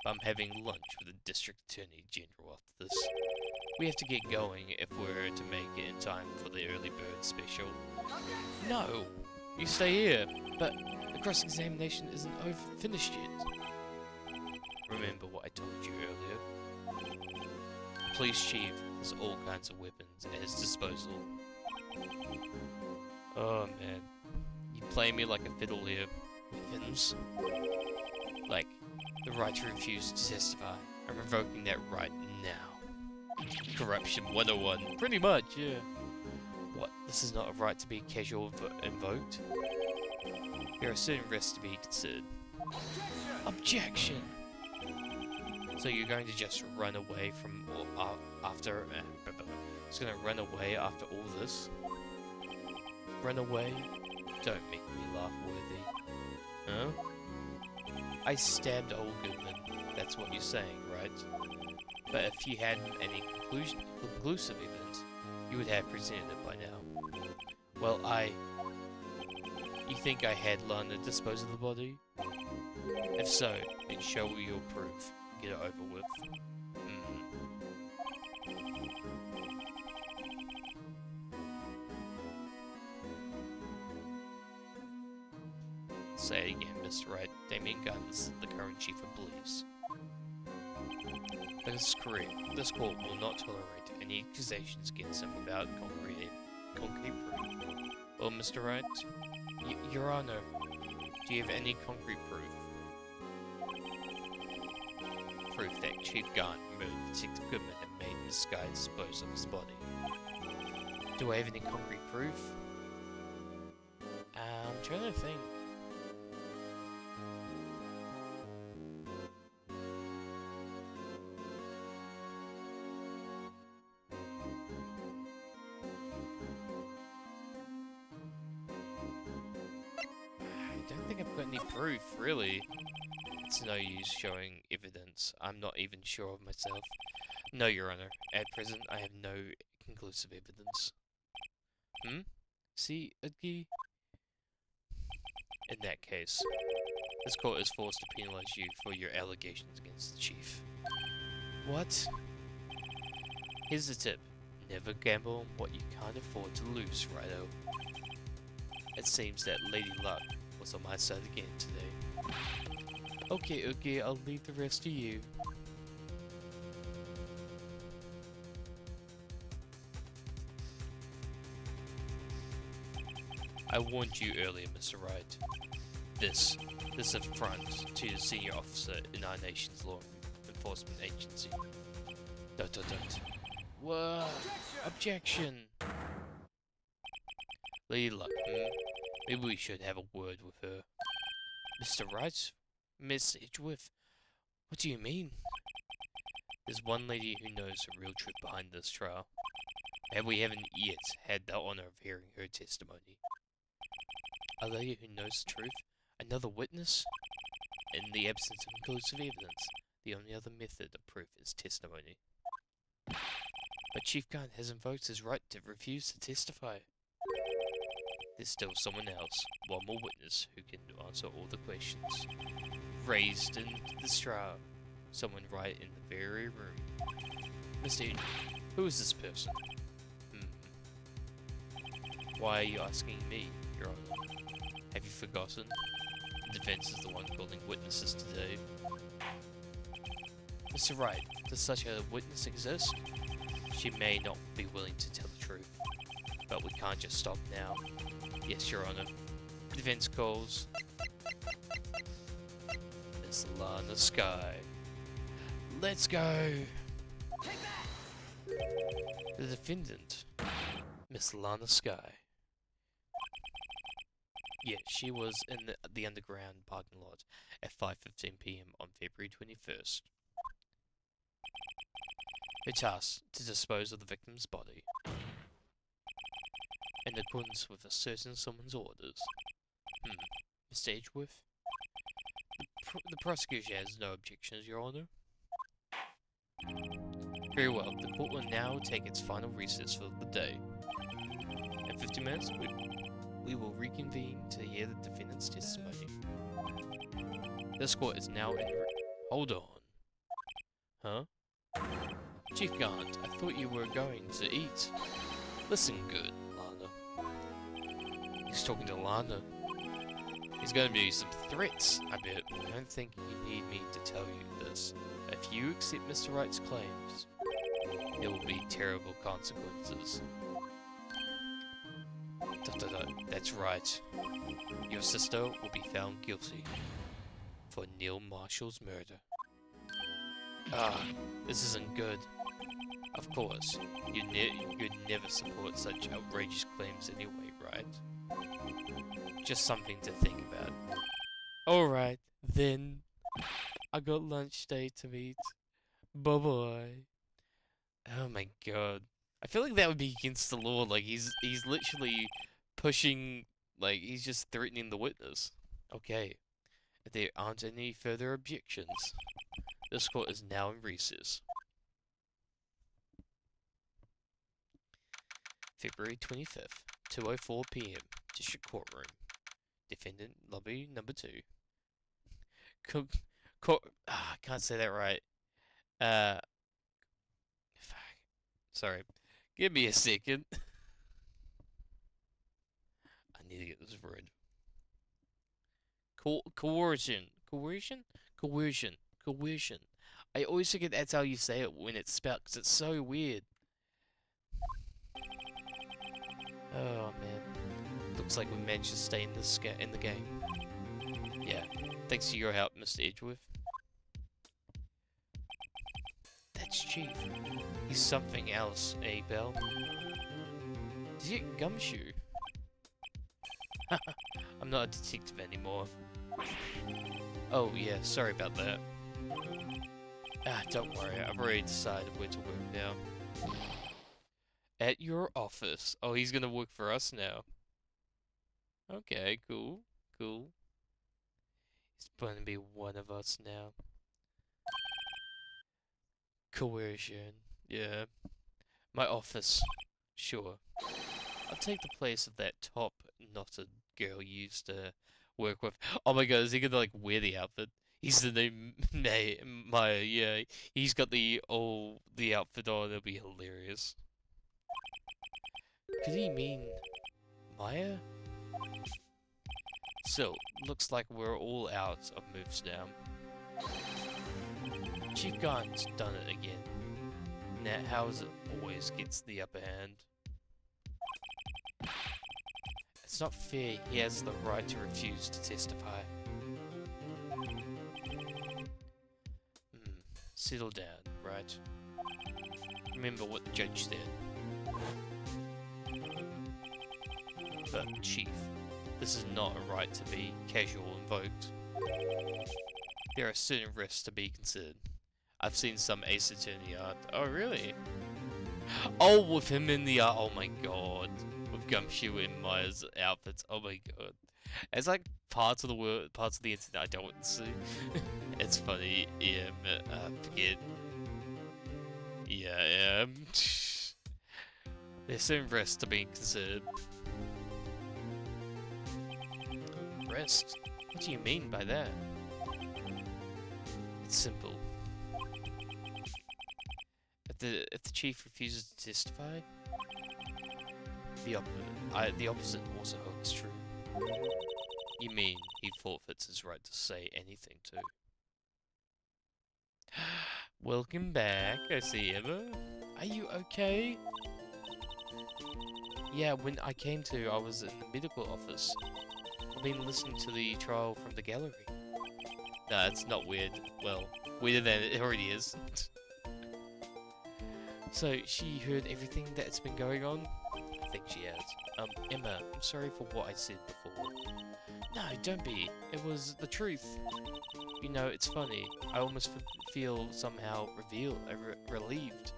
I'm having lunch with the District Attorney General after this. We have to get going if we're to make it in time for the early bird special. No! You stay here, but the cross-examination isn't finished yet. Remember what I told you earlier? The police chief has all kinds of weapons at his disposal. Oh man, you play me like a fiddle here. Weapons? Like, the right to refuse to testify. I'm revoking that right now. Corruption 101. Pretty much, yeah. What, this is not a right to be casual invoked? There are certain risks to be considered. Objection! So you're going to just run away from after... It's gonna run away after all this? Run away? Don't make me laugh, Worthy. Huh? I stabbed old Goodman. That's what you're saying, right? But if you hadn't any conclusive evidence, you would have presented it by now. Well, You think I had Lana dispose of the body? If so, then show me your proof. Get it over with. Say it again, Mr. Wright. Damien Gunn is the current chief of police. That is correct. This court will not tolerate any accusations against him without concrete proof. Well, Mr. Wright, Your Honor, do you have any concrete proof? Proof that Chief Gunn murdered Detective Goodman and made Miss Sky dispose of his body. Do I have any concrete proof? I'm trying to think. I don't think I've got any proof, really. It's no use showing evidence. I'm not even sure of myself. No, Your Honor. At present, I have no conclusive evidence. See, Udgi? In that case, this court is forced to penalize you for your allegations against the chief. What? Here's the tip. Never gamble on what you can't afford to lose, Righto. It seems that Lady Luck was on my side again today. Okay, I'll leave the rest to you. I warned you earlier, Mr. Wright. This affront to the senior officer in our nation's law enforcement agency. Don't. What? Objection! Lady Luck, maybe we should have a word with her. Mr. Wright? Miss Edgeworth? What do you mean? There's one lady who knows the real truth behind this trial, and we haven't yet had the honor of hearing her testimony. A lady who knows the truth? Another witness? In the absence of conclusive evidence, the only other method of proof is testimony. But Chief Gunn has invoked his right to refuse to testify. There's still someone else, one more witness who can answer all the questions raised in this trial. Someone right in the very room. Mr. Edgeworth, who is this person? Why are you asking me, Your Honor? Have you forgotten? The defense is the one calling witnesses today. Mr. Wright, does such a witness exist? She may not be willing to tell the truth, but we can't just stop now. Yes, Your Honor. Defense calls Miss Lana Sky. Let's go! The defendant, Miss Lana Sky. Yeah, she was in the underground parking lot at 5:15 p.m. on February 21st. Her task to dispose of the victim's body in accordance with a certain someone's orders. Mr. Edgeworth? The prosecution has no objections, Your Honor. Very well, the court will now take its final recess for the day. In 50 minutes, we will reconvene to hear the defendant's testimony. This court is now in... Hold on. Huh? Chief Garnt, I thought you were going to eat. Listen good, Lana. He's talking to Lana. He's going to be some threats, I bet. I don't think you need me to tell you this. If you accept Mr. Wright's claims, there will be terrible consequences. That's right. Your sister will be found guilty for Neil Marshall's murder. This isn't good. Of course, you'd never support such outrageous claims anyway, right? Just something to think about. Alright, then. I got lunch date to meet. Bye-bye. Oh my god. I feel like that would be against the law. Like, he's literally pushing... Like, he's just threatening the witness. Okay. If there aren't any further objections, this court is now in recess. February 25th, 2:04 p.m. District Courtroom. Defendant, lobby number 2. I can't say that right. Fuck. Sorry. Give me a second. I need to get this read. Coercion. Coercion? Coercion. Coercion. I always forget that's how you say it when it's spelled, because it's so weird. Oh, man. Looks like we managed to stay in the game. Yeah. Thanks to your help, Mr. Edgeworth. That's Chief. He's something else, eh, Bell? Did you get gumshoe? I'm not a detective anymore. Oh, yeah, sorry about that. Don't worry, I've already decided where to work now. At your office. Oh, he's gonna work for us now. Okay, cool, cool. He's gonna be one of us now. Coercion. Yeah. My office. Sure. I'll take the place of that top knotted girl you used to work with. Oh my god, is he gonna like wear the outfit? He's the name Maya, yeah. He's got the outfit on, it'll be hilarious. Could he mean Maya? So, looks like we're all out of moves now. Chief Garnt's done it again. Nat Howes always gets the upper hand. It's not fair, he has the right to refuse to testify. Settle down, right? Remember what the judge said. But, Chief, this is not a right to be casual invoked. There are certain risks to be considered. I've seen some Ace Attorney art. Oh, really? Oh, with him in the art. Oh my god. With Gumshoe in Maya's outfits. Oh my god. It's like parts of the world, parts of the internet I don't see. It's funny. Yeah, forget. Yeah. There's certain risks to be considered. Rest? What do you mean by that? It's simple. If the chief refuses to testify, The opposite also holds true. You mean he forfeits his right to say anything too? Welcome back. I see Emma. Are you okay? Yeah, when I came to, I was in the medical office. I've been listening to the trial from the gallery. Nah, it's not weird. Well, weirder than it already is. So, she heard everything that's been going on? I think she has. Emma, I'm sorry for what I said before. No, don't be. It was the truth. You know, it's funny. I almost feel somehow relieved.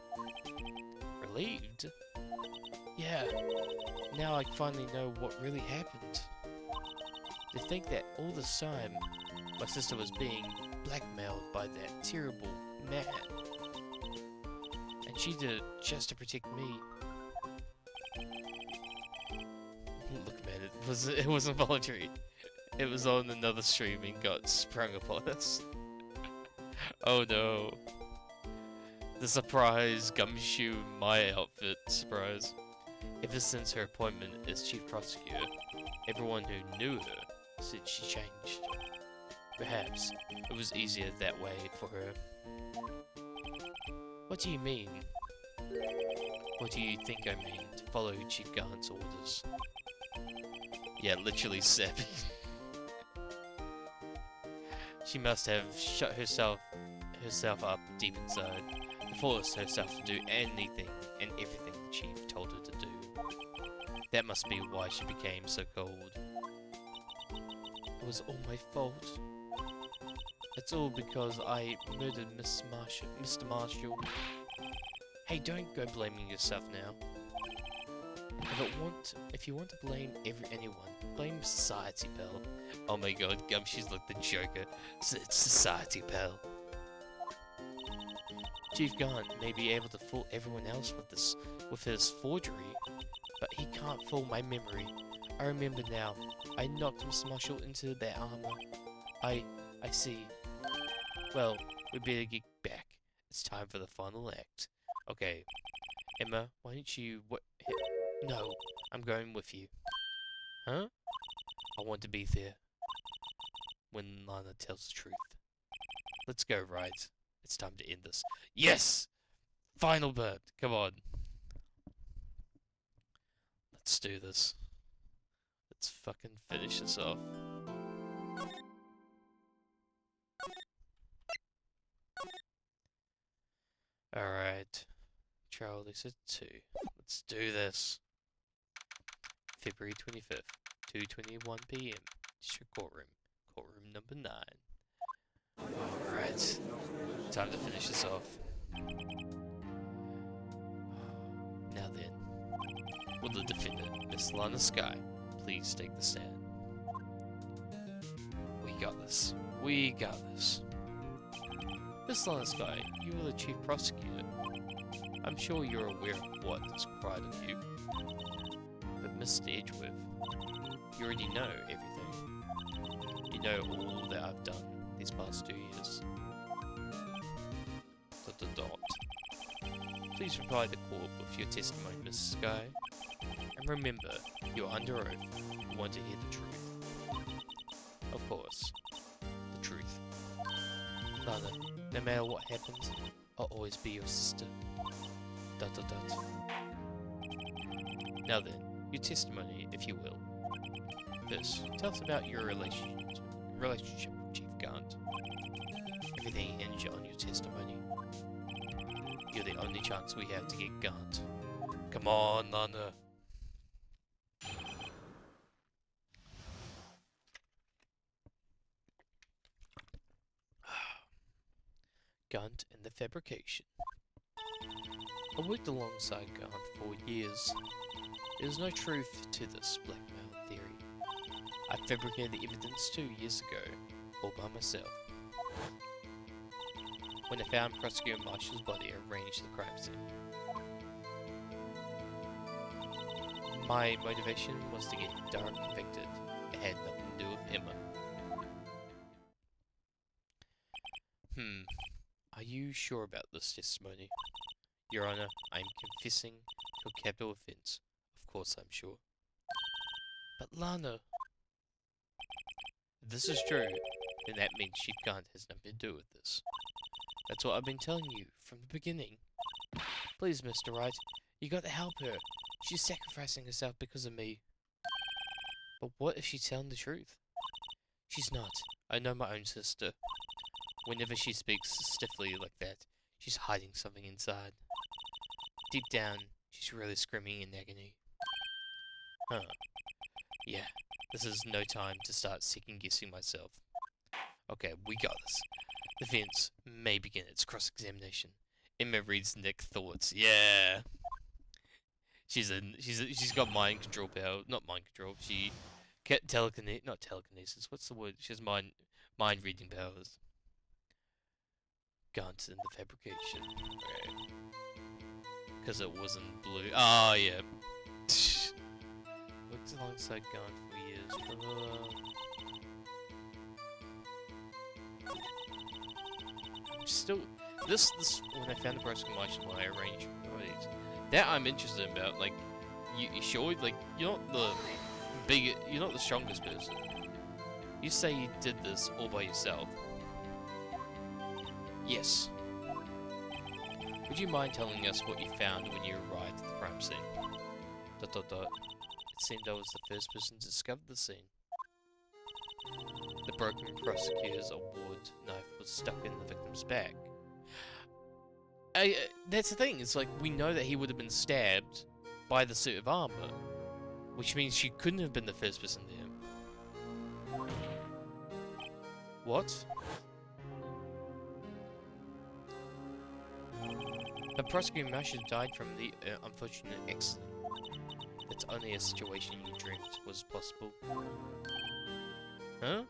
Relieved? Yeah. Now I finally know what really happened. To think that all this time, my sister was being blackmailed by that terrible man. And she did it just to protect me. Look, man, it wasn't voluntary. It was on another stream and got sprung upon us. Oh no. The surprise gumshoe my outfit surprise. Ever since her appointment as chief prosecutor, everyone who knew her said she changed. Perhaps it was easier that way for her. What do you mean? What do you think I mean? To follow Chief Garn's orders. Yeah, literally sappy. She must have shut herself up deep inside to force herself to do anything and everything the chief told her to do. That must be why she became so cold. It was all my fault. It's all because I murdered Mr. Marshall. Hey, don't go blaming yourself now. If you want to blame anyone, blame society, pal. Oh my god, Gumshoe's like the Joker. It's society, pal. Chief Garn may be able to fool everyone else with his forgery, but he can't fool my memory. I remember now. I knocked Mr. Marshall into their armor. I see. Well, we better get back. It's time for the final act. Okay, Emma, why don't you No, I'm going with you. Huh? I want to be there when Lana tells the truth. Let's go, Wright. It's time to end this. Yes! Final bird. Come on. Let's do this. Let's fucking finish this off. Alright. Trial Lisa 2. Let's do this. February 25th, 2:21 PM. District Courtroom. Courtroom number 9. Alright. Time to finish this off. Now then. Will the defendant, Miss Lana Skye, please take the stand? We got this. We got this. Miss Lana Skye, you are the chief prosecutor. I'm sure you're aware of what is required of you. But Mr. Edgeworth, you already know everything. You know all that I've done these past 2 years. ... Please reply to court with your testimony, Mrs. Skye. And remember, you're under oath. You want to hear the truth. Of course, the truth. Lana, no matter what happens, I'll always be your sister. ... Now then, your testimony, if you will. First, tell us about your relationship with Chief Gant. Everything hinges on your testimony. You're the only chance we have to get Gant. Come on, Lana. Gant and the fabrication. I worked alongside Gant for years. There's no truth to this blackmail theory. I fabricated the evidence 2 years ago, all by myself. When I found Prosecutor Marshall's body, I arranged the crime scene. My motivation was to get Darren convicted. It had nothing to do with Emma. Are you sure about this testimony? Your Honor, I am confessing to a capital offense. Of course I'm sure. But Lana... If this is true, then that means Chief Gant has nothing to do with this. That's what I've been telling you from the beginning. Please, Mr. Wright, you got to help her. She's sacrificing herself because of me. But what if she's telling the truth? She's not. I know my own sister. Whenever she speaks stiffly like that, she's hiding something inside. Deep down, she's really screaming in agony. Huh. Yeah, this is no time to start second-guessing myself. Okay, we got this. The defense may begin its cross-examination. Emma reads Nick's thoughts. Yeah. She's got mind control power. Not mind control. She not telekinesis. What's the word? She has mind reading powers. Guns in the fabrication. Okay. Because it wasn't blue. Oh yeah. Worked alongside Gun for years. Still, this when I found the broken martial I arranged these. That I'm interested about. Like, you sure? Like, you're not the strongest person. You say you did this all by yourself. Yes. Would you mind telling us what you found when you arrived at the crime scene? ... It seemed I was the first person to discover the scene. The broken prosecutor's award knife was stuck in the victim's back. That's the thing, it's like, we know that he would have been stabbed by the suit of armor, which means she couldn't have been the first person there. What? The prosecuting marshal died from the unfortunate accident. That's only a situation you dreamed was possible. Huh?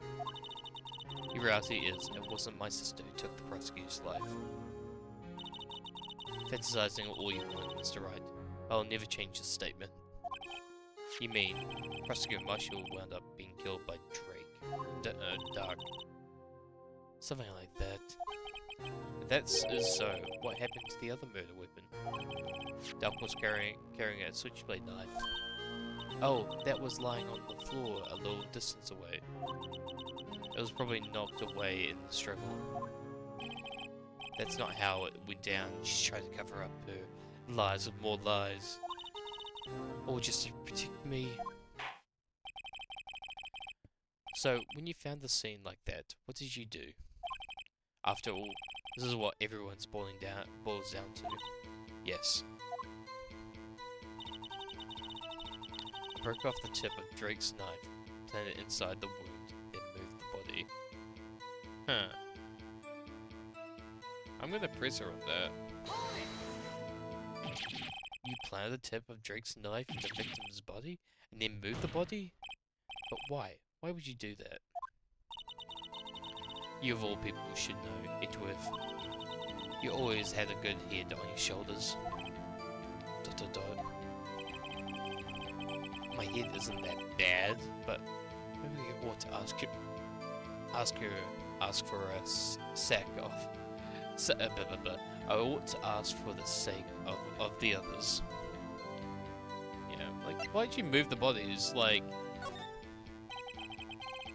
The reality is, it wasn't my sister who took the prosecutor's life. Fantasizing all you want, Mr. Wright. I'll never change this statement. You mean, Prosecutor Marshall wound up being killed by Drake? Dark. Something like that. If that is so, what happened to the other murder weapon? Dark was carrying a switchblade knife. Oh, that was lying on the floor a little distance away. It was probably knocked away in the struggle. That's not how it went down. She's trying to cover up her lies with more lies. Or just to protect me. So, when you found the scene like that, what did you do? After all, this is what everyone's boils down to. Yes. I broke off the tip of Drake's knife, planted it inside the wound, then moved the body. Huh. I'm gonna press her on that. You planted the tip of Drake's knife in the victim's body, and then moved the body? But why? Why would you do that? You of all people should know, Edgeworth. You always had a good head on your shoulders. ... My head isn't that bad, but maybe I ought to ask for a sack of... I ought to ask for the sake of the others. Yeah, like, why'd you move the bodies? Like...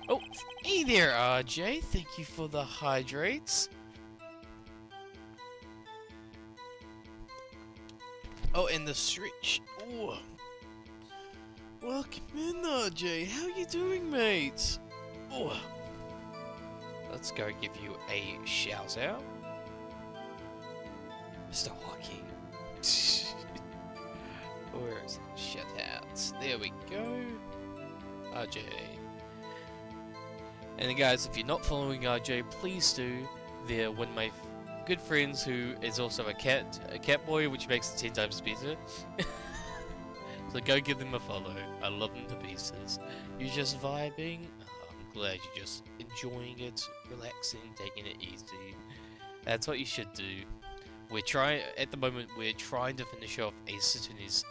Oh, hey there, RJ. Thank you for the hydrates. Oh, and the stretch. Ooh. Welcome in, RJ. How you doing, mate? Oh. Let's go give you a shout out. Mr. Hockey. Where is it? Shout out. There we go. RJ. And then guys, if you're not following RJ, please do. They're one of my good friends who is also a cat boy, which makes it 10 times better. So go give them a follow. I love them to pieces. You're just vibing. Oh, I'm glad you're just enjoying it, relaxing, taking it easy. That's what you should do. At the moment, we're trying to finish off Ace Attorney's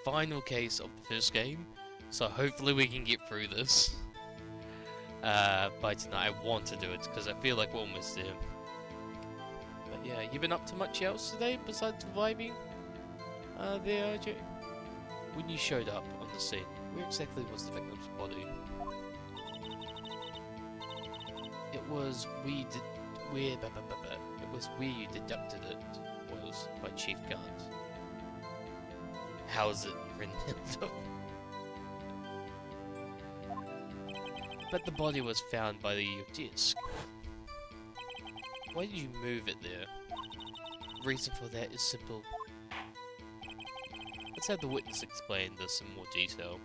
final case of the first game. So hopefully we can get through this. By tonight. I want to do it because I feel like we're almost there. But yeah, you been up to much else today besides vibing? There, RJ? When you showed up on the scene, where exactly was the victim's body? It was where you deducted it was by Chief Gant. How is it, Renildo? But the body was found by your desk. Why did you move it there? The reason for that is simple. Let's have the witness explain this in more detail.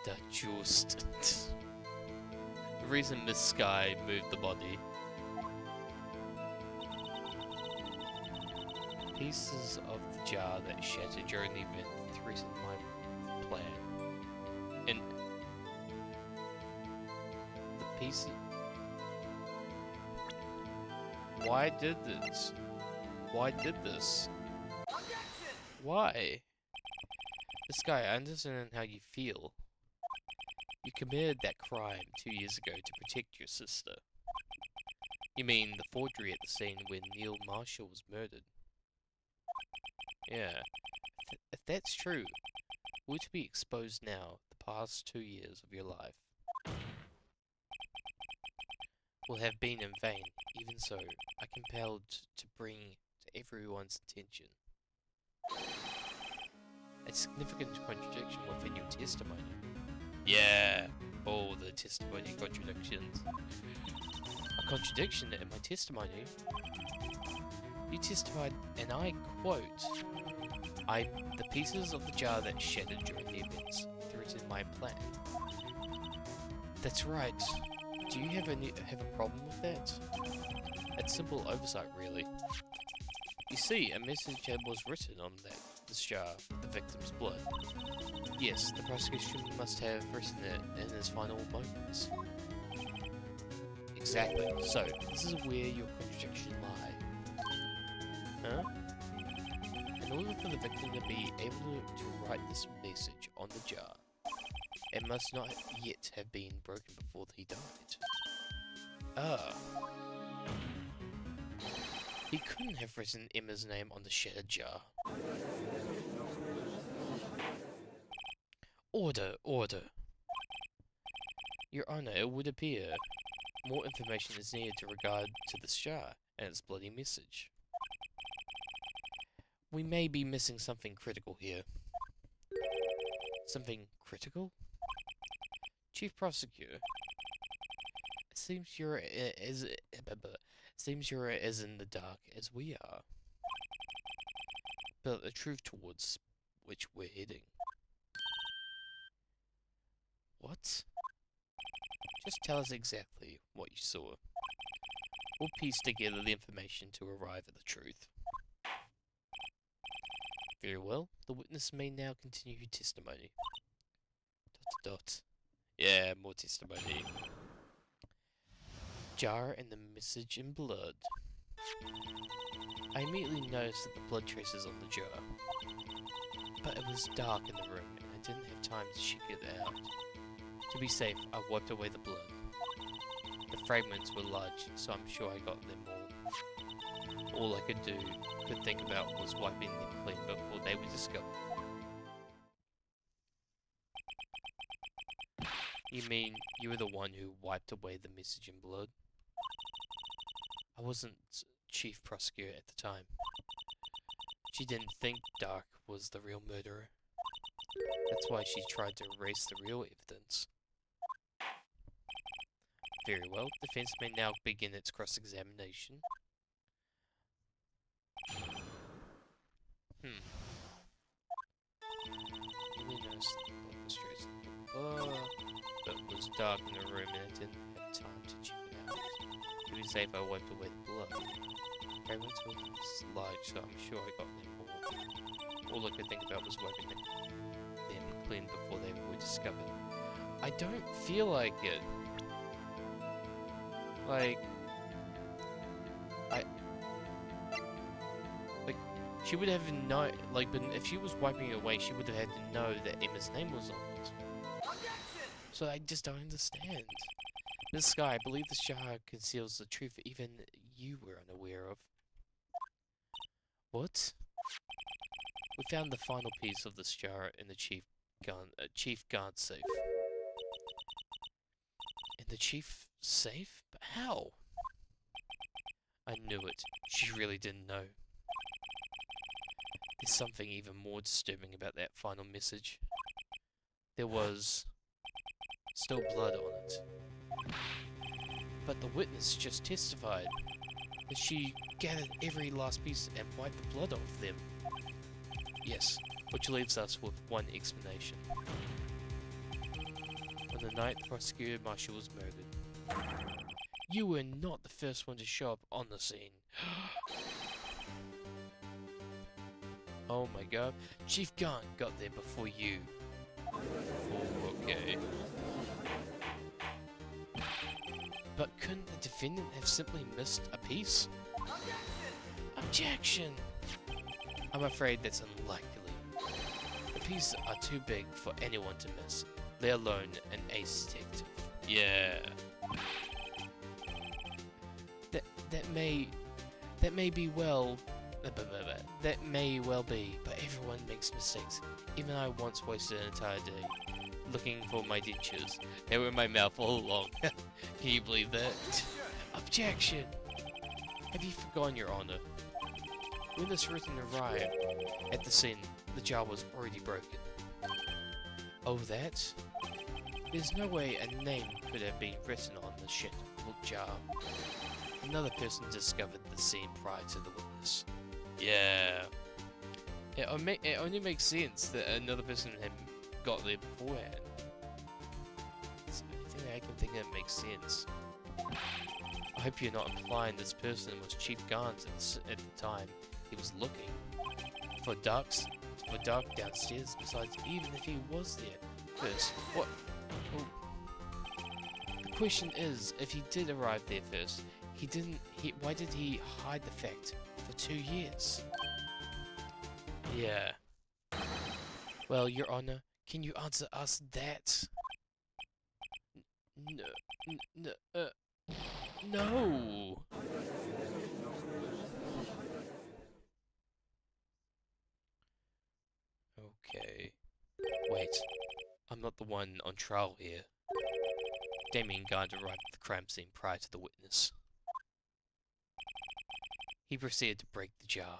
The just. The reason Miss Sky moved the body. Pieces of the jar that shattered during the event threatened my plan. And the pieces. Why did this? Why did this? Why? This guy, I understand how you feel. You committed that crime 2 years ago to protect your sister. You mean the forgery at the scene when Neil Marshall was murdered? Yeah. If that's true, were to be exposed now, the past 2 years of your life will have been in vain. Even so, I'm compelled to bring to everyone's attention a significant contradiction within your testimony. Yeah, all the testimony contradictions. A contradiction in my testimony? You testified, and I quote, the pieces of the jar that shattered during the events threatened my plan. That's right. Do you have a problem with that? It's simple oversight, really. You see, a message was written on this jar with the victim's blood. Yes, the prosecution must have written it in his final moments. Exactly. So, this is where your contradiction lie. Huh? In order for the victim to be able to write this message on the jar, it must not yet have been broken before he died. Ah. He couldn't have written Emma's name on the shattered jar. Order, order. Your Honor, it would appear more information is needed to regard to this jar and its bloody message. We may be missing something critical here. Something critical? Chief Prosecutor, it seems you're as in the dark as we are. But the truth towards which we're heading. What? Just tell us exactly what you saw. We'll piece together the information to arrive at the truth. Very well, the witness may now continue her testimony. ... Yeah, more testimony. Jar and the message in blood. I immediately noticed that the blood traces on the jar. But it was dark in the room and I didn't have time to check it out. To be safe, I wiped away the blood. The fragments were large, so I'm sure I got them all. All I could think about was wiping them clean before they were discovered. You mean you were the one who wiped away the message in blood? I wasn't chief prosecutor at the time. She didn't think Dark was the real murderer. That's why she tried to erase the real evidence. Very well, defense may now begin its cross-examination. Really noticed that the blood was traced. But it was dark in the room and I didn't have time to check it out. To be safe, I wiped away the blood. Fragments were large, so I'm sure I got them all. All I could think about was wiping them clean before they were discovered. I don't feel like it. Like, she would have known, but if she was wiping it away, she would have had to know that Emma's name was on it. So I just don't understand. This guy, I believe this jar conceals the truth even you were unaware of. What? We found the final piece of this jar in the chief guard safe. In the chief safe? But how? I knew it. She really didn't know. There's something even more disturbing about that final message. There was still blood on it. But the witness just testified that she gathered every last piece and wiped the blood off them. Yes, which leaves us with one explanation. On the night the prosecutor marshal was murdered, you were not the first one to show up on the scene. Oh my god, Chief Gunn got there before you. Oh, okay. But couldn't the defendant have simply missed a piece? Objection! I'm afraid that's unlikely. The pieces are too big for anyone to miss, let alone an ace detective. Yeah. That may be well. That may well be, but everyone makes mistakes. Even I once wasted an entire day looking for my dentures. They were in my mouth all along. Can you believe that? Objection! Have you forgotten your honor? When this written arrived at the scene, the jar was already broken. Oh, that? There's no way a name could have been written on the shattered jar. Another person discovered the scene prior to the witness. Yeah. It only makes sense that another person had got there beforehand. It's the only thing I can think that makes sense. I hope you're not implying this person was Chief Garnes at the time he was looking for dark downstairs. Besides, even if he was there first, what? Oh. The question is, if he did arrive there first, why did he hide the fact for 2 years? Yeah. Well, Your Honor, can you answer us that? No. Okay. Wait. I'm not the one on trial here. Damien Gard arrived at the crime scene prior to the witness. He proceeded to break the jar,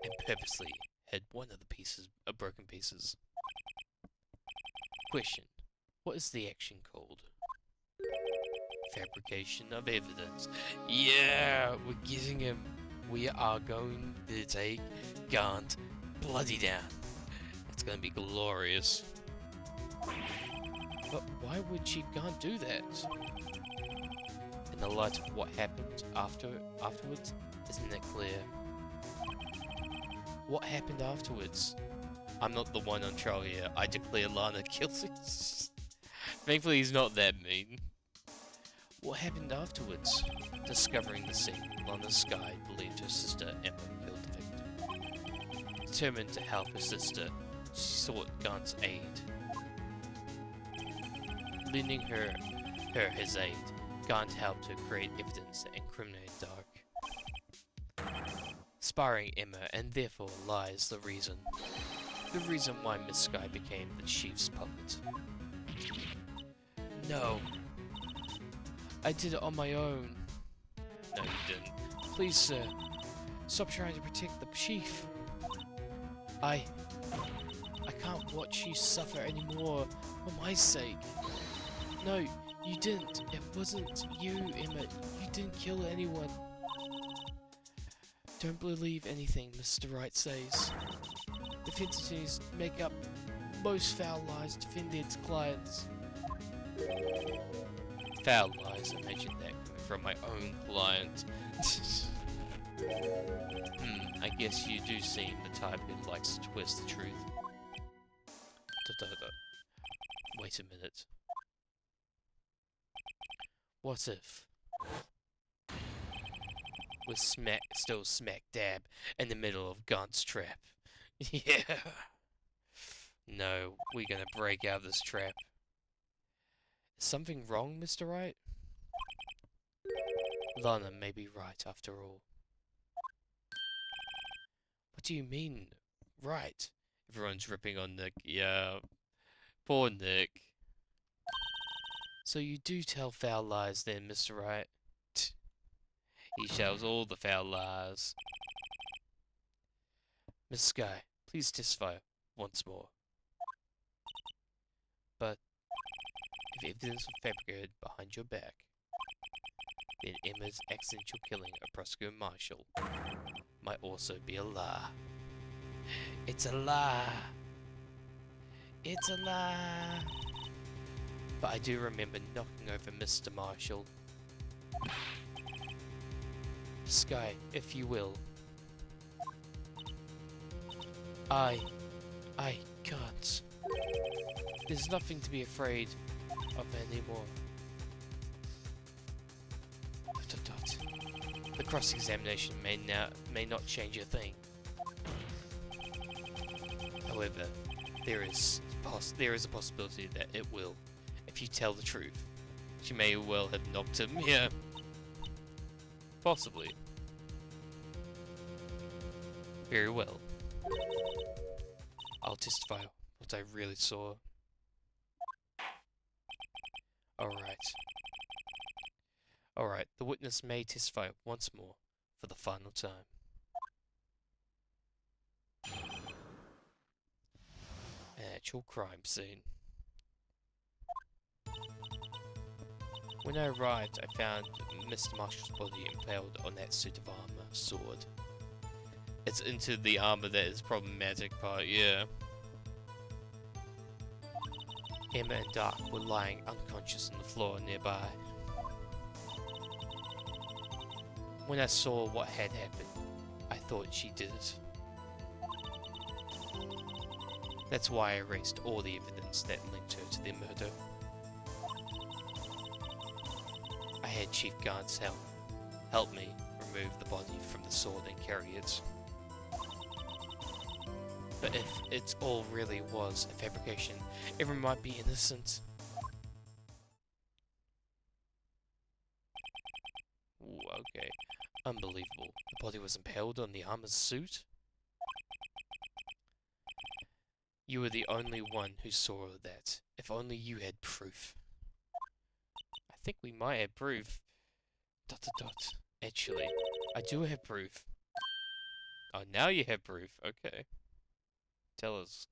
and purposely had one of the broken pieces. Question. What is the action called? Fabrication of evidence. Yeah, we're getting him. We are going to take Gant bloody down. It's going to be glorious. But why would Chief Gant do that? In the light of what happened afterwards, isn't it clear? What happened afterwards? I'm not the one on trial here. I declare Lana guilty. Thankfully, he's not that mean. What happened afterwards? Discovering the scene, Lana Sky believed her sister Emma killed the victim. Determined to help her sister, she sought Gant's aid. Lending her his aid, Gant helped her create evidence that incriminated Dark. Sparring Emma, and therefore lies the reason why Miss Sky became the chief's puppet. No. I did it on my own. No, you didn't. Please, sir. Stop trying to protect the chief. I can't watch you suffer anymore for my sake. No, you didn't. It wasn't you, Emma. You didn't kill anyone. Don't believe anything Mr. Wright says. Defense attorneys make up most foul lies to defend its clients. Foul lies, imagine that coming from my own client. I guess you do seem the type who likes to twist the truth. Wait a minute. What if we're still smack dab in the middle of Gaunt's trap? Yeah. No, we're gonna break out of this trap. Is something wrong, Mr. Wright? Lana may be right after all. do you mean, right? Everyone's ripping on Nick. Yeah, poor Nick. So you do tell foul lies then, Mr. Wright? He tells all the foul lies. Miss Sky, please testify once more. But if evidence was fabricated behind your back, then Emma's accidental killing of Prosecutor Marshall might also be a lie. It's a lie. It's a lie. But I do remember knocking over Mr. Marshall. Sky, if you will. I can't. There's nothing to be afraid of anymore. ... The cross-examination may not change a thing. However, there is a possibility that it will, if you tell the truth. She may well have knocked him, yeah. Possibly. Very well. I'll testify what I really saw. Alright, the witness may testify once more for the final time. An actual crime scene. When I arrived, I found Mr. Marshall's body impaled on that suit of armor sword. It's into the armor that is problematic part, yeah. Emma and Dark were lying unconscious on the floor nearby. When I saw what had happened, I thought she did it. That's why I erased all the evidence that linked her to the murder. I had Chief Gant's help me remove the body from the sword and carry it. But if it all really was a fabrication, everyone might be innocent. Ooh, okay. Unbelievable. The body was impaled on the armor's suit? You were the only one who saw that. If only you had proof. I think we might have proof. ... Actually, I do have proof. Oh, now you have proof. Okay. Tell us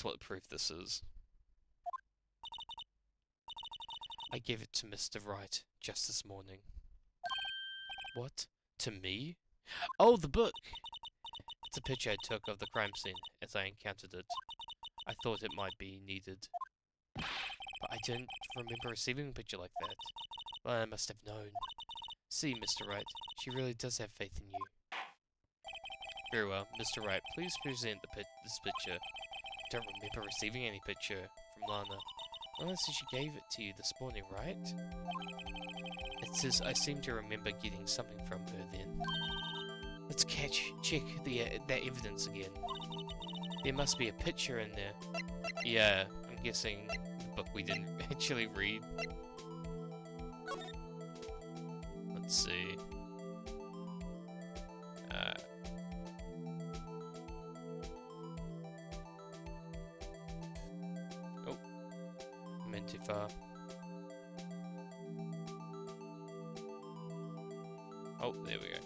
what proof this is. I gave it to Mr. Wright just this morning. What? To me? Oh, the book! It's a picture I took of the crime scene as I encountered it. I thought it might be needed. But I didn't remember receiving a picture like that. Well, I must have known. See, Mr. Wright, she really does have faith in you. Very well, Mr. Wright, please present this picture. Don't remember receiving any picture from Lana. Lana said she gave it to you this morning, right? It says I seem to remember getting something from her then. Let's check that evidence again. There must be a picture in there. Yeah, I'm guessing the book we didn't actually read. Let's see. Oh, I went too far. Oh, there we go.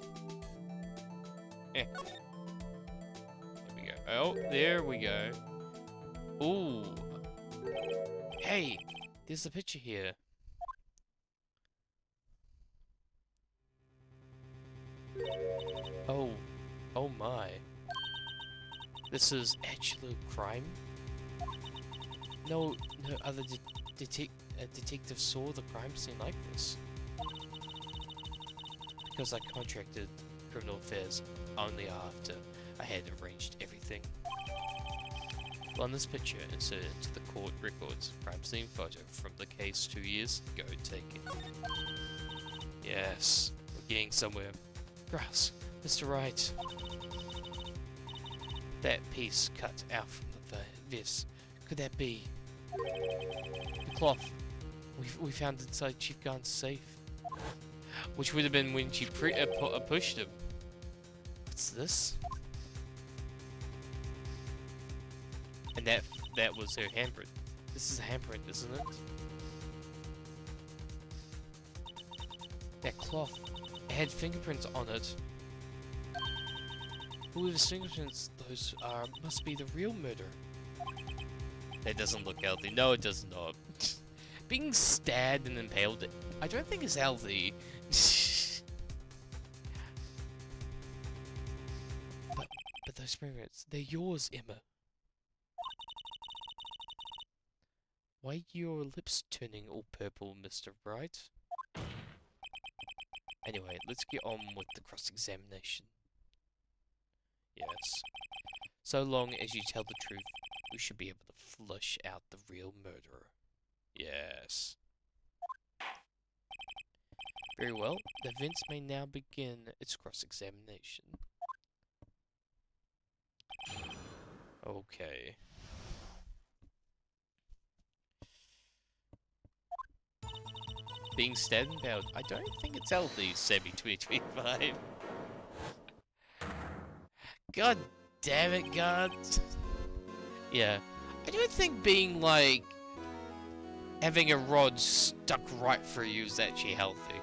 Eh. There we go. Oh, there we go. Ooh. Hey, there's a picture here. Oh. Oh my. This is actual crime? No other detective saw the crime scene like this. Because I contracted criminal affairs only after I had arranged everything. Well, on this picture, inserted into the court records, crime scene photo from the case 2 years ago taken. Yes, we're getting somewhere. Grass, Mr. Wright. That piece cut out from the vest. Could that be the cloth we found inside Chief Gant's safe? Which would have been when she pushed him. What's this? And that was her handprint. This is a handprint, isn't it? That cloth, it had fingerprints on it. Whoever's fingerprints those are must be the real murderer. That doesn't look healthy. No, it does not. Being stabbed and impaled, I don't think is healthy. but those fingerprints, they're yours, Emma. Why are your lips turning all purple, Mr. Wright? Anyway, let's get on with the cross-examination. Yes. So long as you tell the truth, we should be able to flush out the real murderer. Yes. Very well, the Vince may now begin its cross-examination. Okay. Being stabbed and bound, I don't think it's healthy, Sebi 2025. God damn it, God. Yeah. I don't think being, like, having a rod stuck right through you is actually healthy.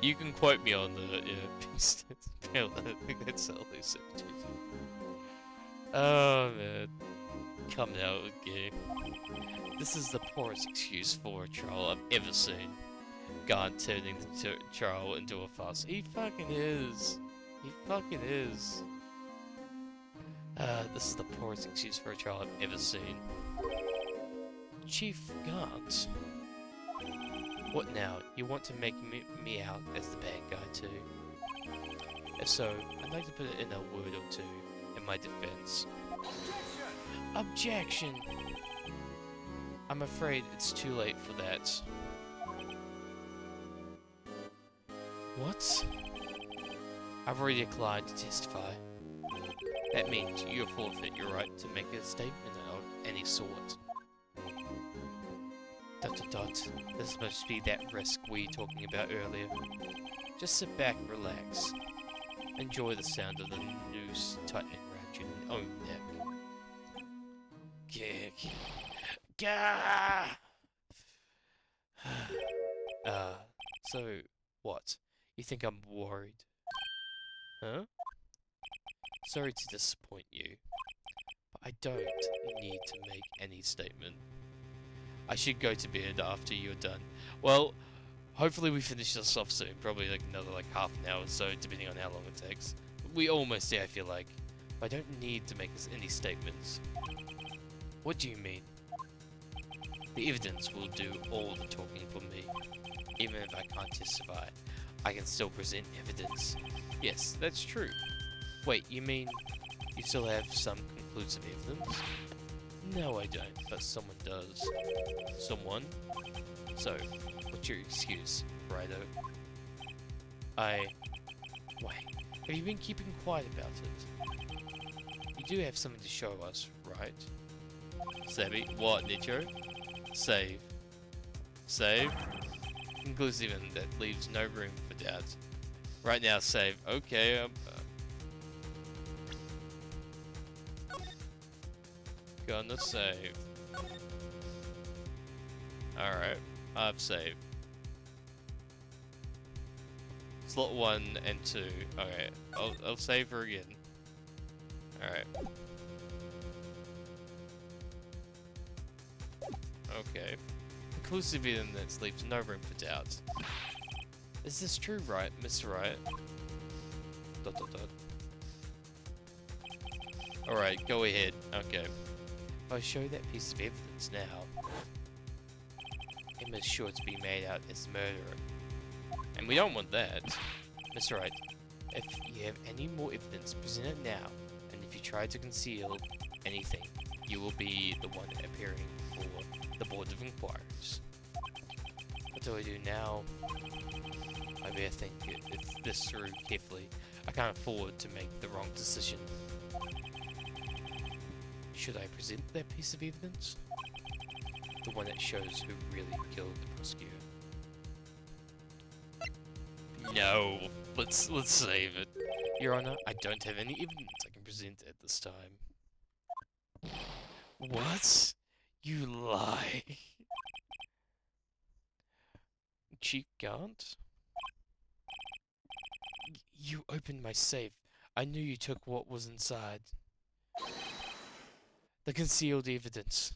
You can quote me on the, yeah, I think that's healthy, Sebi 2025. Oh, man. Come now, game. This is the poorest excuse for a trial I've ever seen. God turning the trial into a farce. He fucking is. He fucking is. This is the poorest excuse for a trial I've ever seen. Chief Gant. What now? You want to make me out as the bad guy too? If so, I'd like to put it in a word or two in my defense. Objection! I'm afraid it's too late for that. What? I've already declined to testify. That means you forfeit your right to make a statement of any sort. ... This must be that risk we were talking about earlier. Just sit back, relax. Enjoy the sound of the noose tightening around your own neck. Kick. Gah! So, what? You think I'm worried? Huh? Sorry to disappoint you, but I don't need to make any statement. I should go to bed after you're done. Well, hopefully we finish this off soon, probably like another like half an hour or so, depending on how long it takes. We almost there, I feel like. But I don't need to make any statements. What do you mean? The evidence will do all the talking for me. Even if I can't testify, I can still present evidence. Yes, that's true. Wait, you mean you still have some conclusive evidence? No, I don't, but someone does. Someone? So, what's your excuse, Righto? Wait, have you been keeping quiet about it? You do have something to show us, right? Sebi, what, Nicho? Save. Save? Conclusive, and that leaves no room for doubt. Right now, save. Okay, gonna save. Alright, I've saved. Slot 1 and 2. Okay, I'll save her again. Alright. Okay. Conclusive evidence leaves no room for doubt. Is this true, right, Mr. Wright? ... Alright, go ahead. Okay. If I show that piece of evidence now, Emma's sure to be made out as the murderer. And we don't want that. Mr. Wright, if you have any more evidence, present it now. And if you try to conceal anything, you will be the one appearing for the Board of Inquiries. What do I do now? I better think this through carefully. I can't afford to make the wrong decision. Should I present that piece of evidence? The one that shows who really killed the prosecutor. No, let's save it. Your Honor, I don't have any evidence I can present present at this time. What? You lie. Chief Gant? You opened my safe. I knew you took what was inside. The concealed evidence.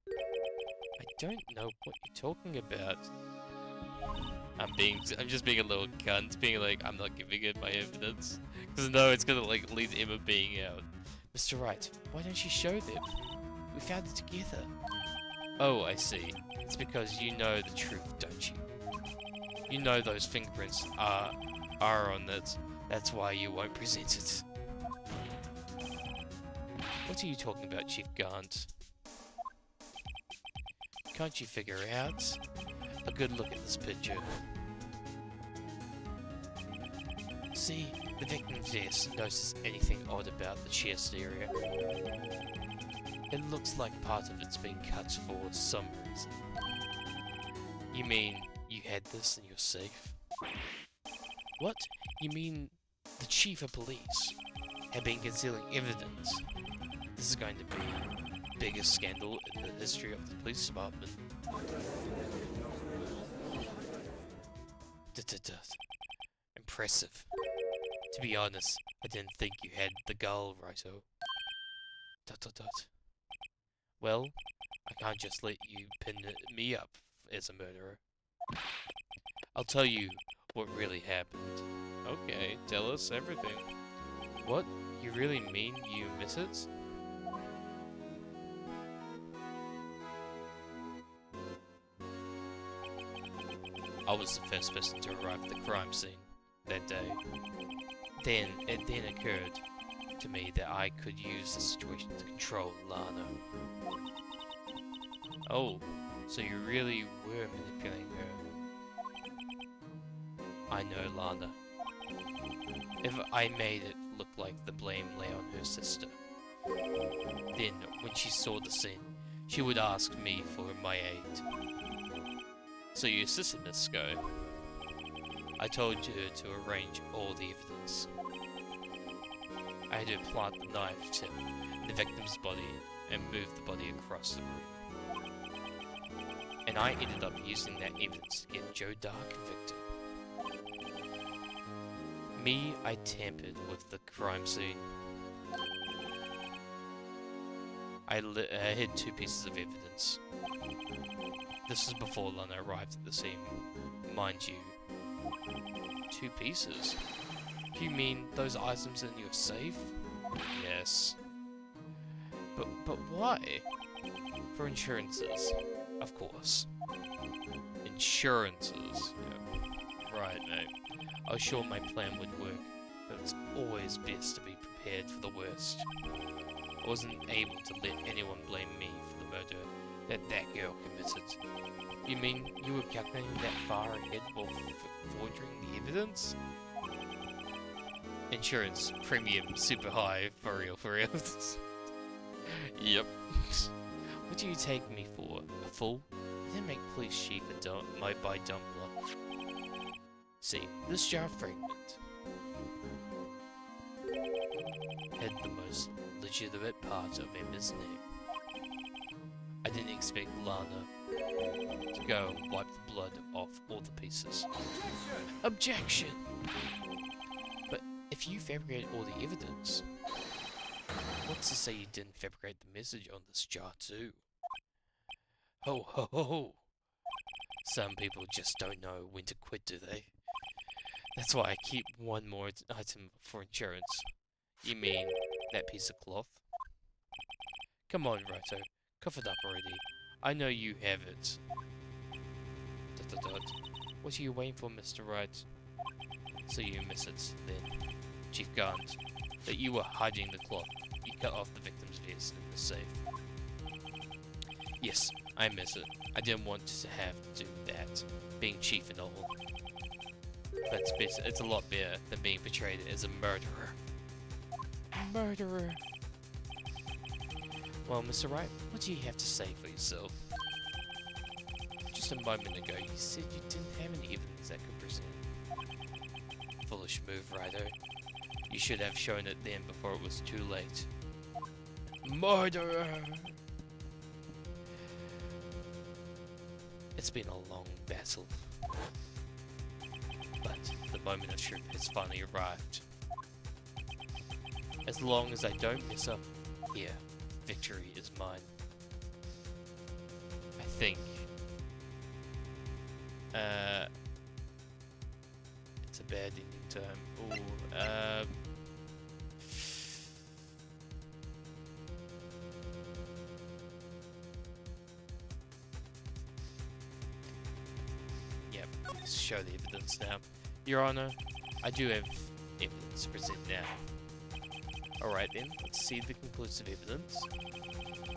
I don't know what you're talking about. I'm just being a little cunt, being like, I'm not giving it my evidence. Because no, it's gonna like lead to Emma being out. Mr. Wright, why don't you show them? We found it together. Oh, I see. It's because you know the truth, don't you? You know those fingerprints are on it. That's why you won't present it. What are you talking about, Chief Gant? Can't you figure out? A good look at this picture. See, the victim's vest notices anything odd about the chest area. It looks like part of it's been cut for some reason. You mean you had this in your safe? What? You mean the chief of police had been concealing evidence? This is going to be the biggest scandal in the history of the police department. Impressive. To be honest, I didn't think you had the gall, Righto. Well, I can't just let you pin me up as a murderer. I'll tell you what really happened. Okay, tell us everything. What? You really mean you miss it? I was the first person to arrive at the crime scene that day. Then it occurred to me that I could use the situation to control Lana. Oh, so you really were manipulating her. I know Lana. If I made it look like the blame lay on her sister, then when she saw the scene, she would ask me for my aid. So you assisted Miss Sko. I told her to arrange all the evidence. I had to plant the knife tip in the victim's body and move the body across the room. And I ended up using that evidence to get Joe Dark convicted. Me, I tampered with the crime scene. I hid 2 pieces of evidence. This was before Lana arrived at the scene, mind you. 2 pieces? Do you mean those items in your safe? Yes. But why? For insurances, of course. Insurances? Yeah. Right, mate. I was sure my plan would work, but it's always best to be prepared for the worst. I wasn't able to let anyone blame me for the murder that girl committed. You mean you were calculating that far ahead while forging the evidence? Insurance premium super high, for real, for real. Yep. What do you take me for? A fool? I didn't make police chief by dumb luck. See, this jar fragment had the most legitimate part of Emma's name. I didn't expect Lana to go and wipe the blood off all the pieces. Objection! But if you fabricated all the evidence, what's to say you didn't fabricate the message on this jar too? Ho ho ho ho! Some people just don't know when to quit, do they? That's why I keep one more item for insurance. You mean that piece of cloth? Come on, Righto. Cough it up already. I know you have it. ... What are you waiting for, Mr. Wright? So you miss it, then. Chief Gant, that you were hiding the cloth. You cut off the victim's vest in the safe. Yes, I miss it. I didn't want to have to do that, being chief and all. But it's a lot better than being portrayed as a murderer. Murderer! Well, Mr. Wright, what do you have to say for yourself? Just a moment ago, you said you didn't have any evidence that could present. Foolish move, Righto. You should have shown it then before it was too late. Murderer! It's been a long battle, but the moment of truth has finally arrived. As long as I don't mess up here, victory is mine. I think. It's a bad ending term. Ooh, Yep, let's show the evidence now. Your Honor, I do have evidence to present now. Alright then, let's see the conclusive evidence.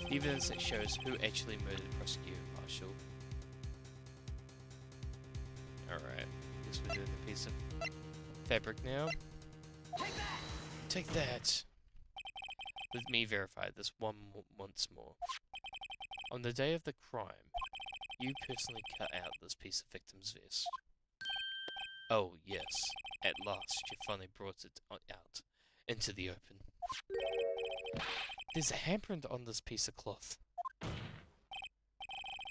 The evidence that shows who actually murdered Prosecutor Marshall. Alright, guess we're doing a piece of fabric now. Take that! Let me verify this once more. On the day of the crime, you personally cut out this piece of victim's vest. Oh yes, at last you finally brought it out into the open. There's a handprint on this piece of cloth.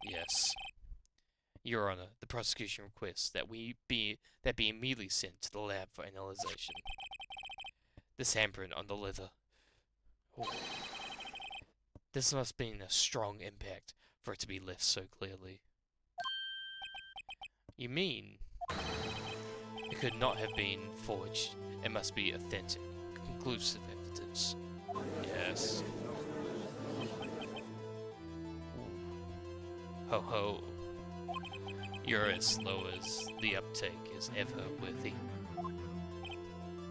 Yes. Your Honor, the prosecution requests that be immediately sent to the lab for analyzation. This handprint on the leather. Ooh. This must have been a strong impact for it to be left so clearly. You mean it could not have been forged? It must be authentic, conclusive evidence. Yes. Ho ho. You're as slow as the uptake is ever worthy.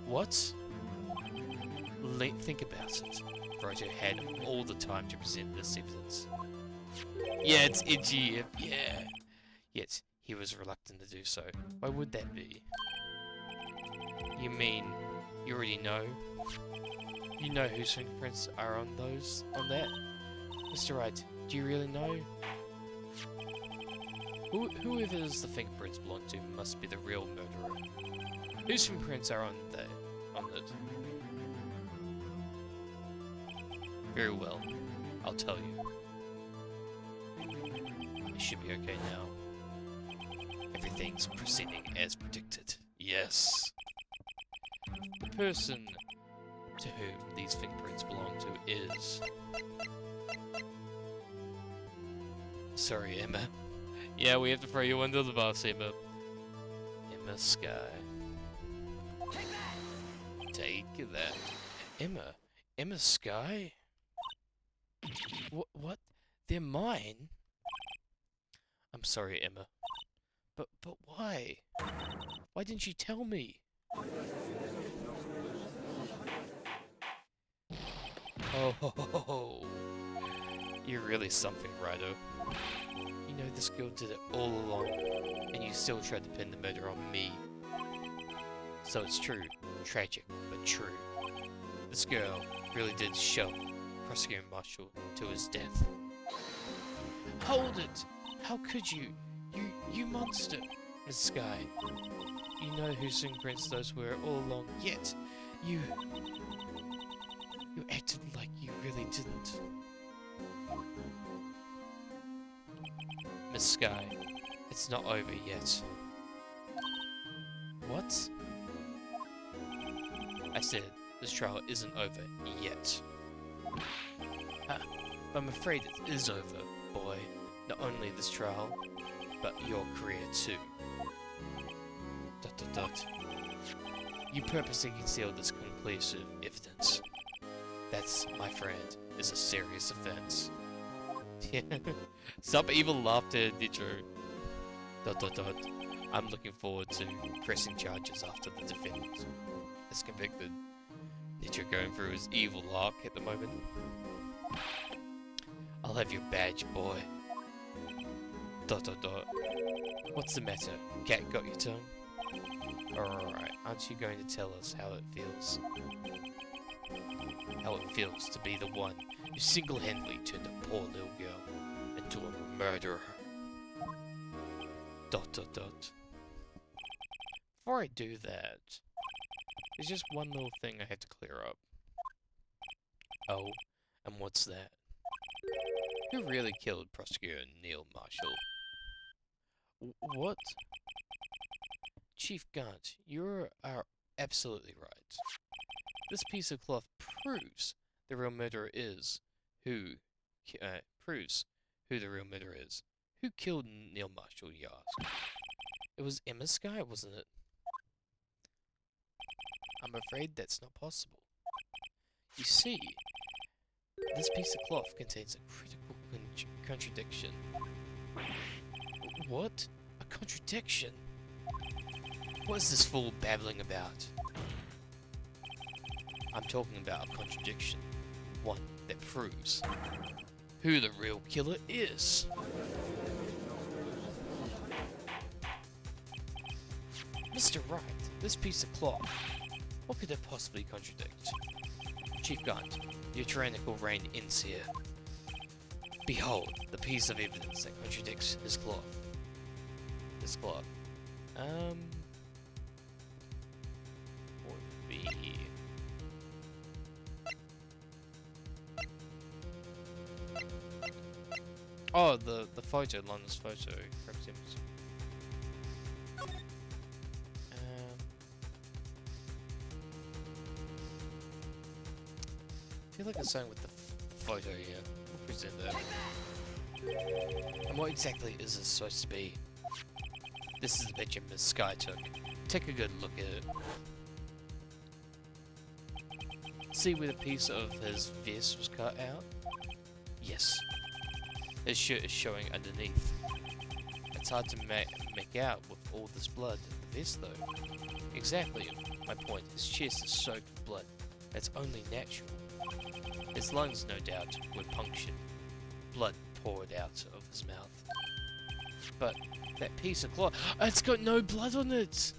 What? Think about it. Roger had all the time to present this evidence. Yeah, it's itchy, yeah. Yet, he was reluctant to do so. Why would that be? You mean, you already know? You know whose fingerprints are on that? Mr. Wright, do you really know? Whoever the fingerprints belong to must be the real murderer. Whose fingerprints are on it? Very well, I'll tell you. It should be okay now. Everything's proceeding as predicted. Yes. The person to whom these fingerprints belong to is... Sorry, Emma. Yeah, we have to throw you under the bus, Emma. Emma Sky. Take that. Emma? Emma Sky? What? They're mine? I'm sorry, Emma. But why? Why didn't you tell me? Oh, you're really something, Rido. You know this girl did it all along, and you still tried to pin the murder on me. So it's true. Tragic, but true. This girl really did shove Prosecutor Marshall to his death. Hold it! How could you? You monster! Miss Sky. You know whose fingerprints those were all along, yet you acted like you really didn't. Miss Sky, it's not over yet. What? I said, this trial isn't over yet. But I'm afraid it is over, boy. Not only this trial, but your career too. ... You purposely concealed this conclusive evidence. That's, my friend, is a serious offense. Some evil laughter, Nitro. ... I'm looking forward to pressing charges after the defendant is convicted. Nitro going through his evil arc at the moment. I'll have your badge, boy. ... What's the matter? Cat got your tongue? Alright, aren't you going to tell us how it feels? How it feels to be the one who single-handedly turned a poor little girl into a murderer. ... Before I do that, There's just one little thing I have to clear up. Oh, and what's that? Who really killed Prosecutor Neil Marshall? What? Chief Gant, you are absolutely right. This piece of cloth proves the real murderer is proves who the real murderer is. Who killed Neil Marshall, you ask? It was Emma Sky, wasn't it? I'm afraid that's not possible. You see, this piece of cloth contains a critical contradiction. What? A contradiction? What is this fool babbling about? I'm talking about a contradiction. One that proves who the real killer is. Mr. Wright, this piece of cloth, what could it possibly contradict? Chief Gant, your tyrannical reign ends here. Behold, the piece of evidence that contradicts his cloth. This cloth. Would be... Oh, the photo, London's photo. I feel like it's something with the photo here. We'll present that. And what exactly is this supposed to be? This is the picture Miss Sky took. Take a good look at it. See where the piece of his vest was cut out? Yes. His shirt is showing underneath. It's hard to make out with all this blood in the vest though. Exactly my point. His chest is soaked with blood. That's only natural. His lungs, no doubt, were punctured. Blood poured out of his mouth. But that piece of cloth, it's got no blood on it!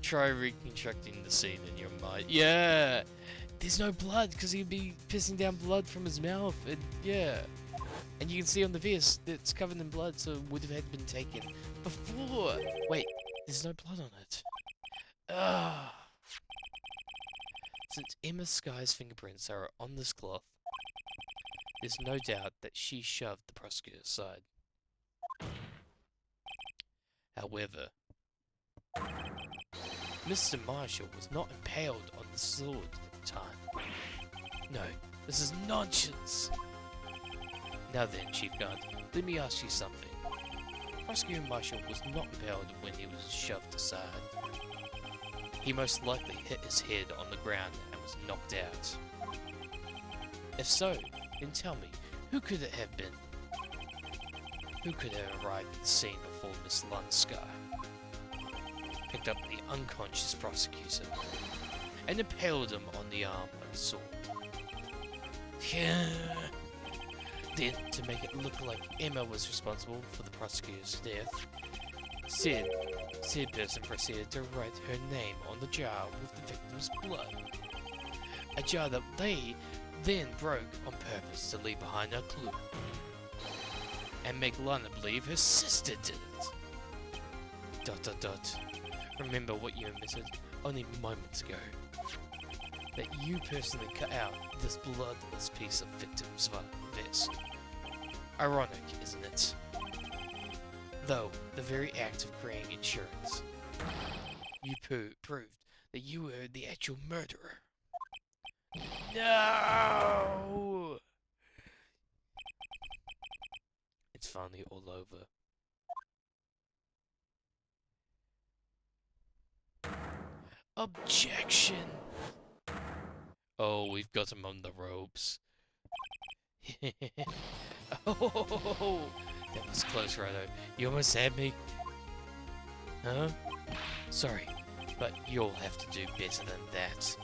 Try reconstructing the scene in your mind. Yeah! There's no blood, because he'd be pissing down blood from his mouth, and yeah. And you can see on the vest, it's covered in blood, so it would have had been taken before. Wait, there's no blood on it. Ah. Since Emma Sky's fingerprints are on this cloth, there's no doubt that she shoved the prosecutor aside. However, Mr. Marshall was not impaled on the sword at the time. No, this is nonsense! Now then, Chief Gant, let me ask you something. Prosecutor Marshall was not impaled when he was shoved aside. He most likely hit his head on the ground and was knocked out. If so, then tell me, who could it have been? Who could have arrived at the scene before Miss Sky? Picked up the unconscious prosecutor and impaled him on the arm with a sword. Then, to make it look like Emma was responsible for the prosecutor's death, said person proceeded to write her name on the jar with the victim's blood. A jar that they then broke on purpose to leave behind a clue. And make Lana believe her sister did it. ... Remember what you admitted only moments ago. That you personally cut out this bloodless piece of victim's vest. Ironic, isn't it? Though, the very act of creating insurance, you proved that you were the actual murderer. No! It's finally all over. Objection! Oh, we've got him on the ropes. Oh, that was close, Righto. You almost had me. Huh? Sorry, but you'll have to do better than that.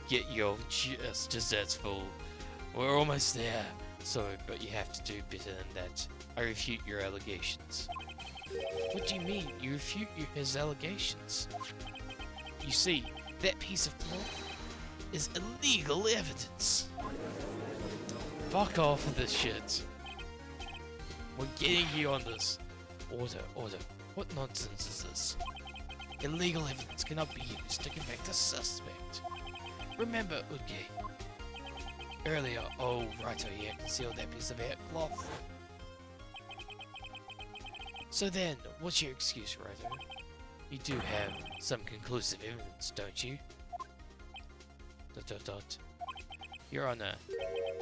Get your just as full. We're almost there. Sorry, but you have to do better than that. I refute your allegations. What do you mean, you refute his allegations? You see, that piece of cloth is illegal evidence. Fuck off with this shit. We're getting you on this. Order. What nonsense is this? illegal evidence cannot be used to convict a suspect. Remember, Udge. Earlier, oh, right, oh yeah, concealed that piece of hair cloth. So then, what's your excuse, Wright? You do have some conclusive evidence, don't you? ... Your Honor,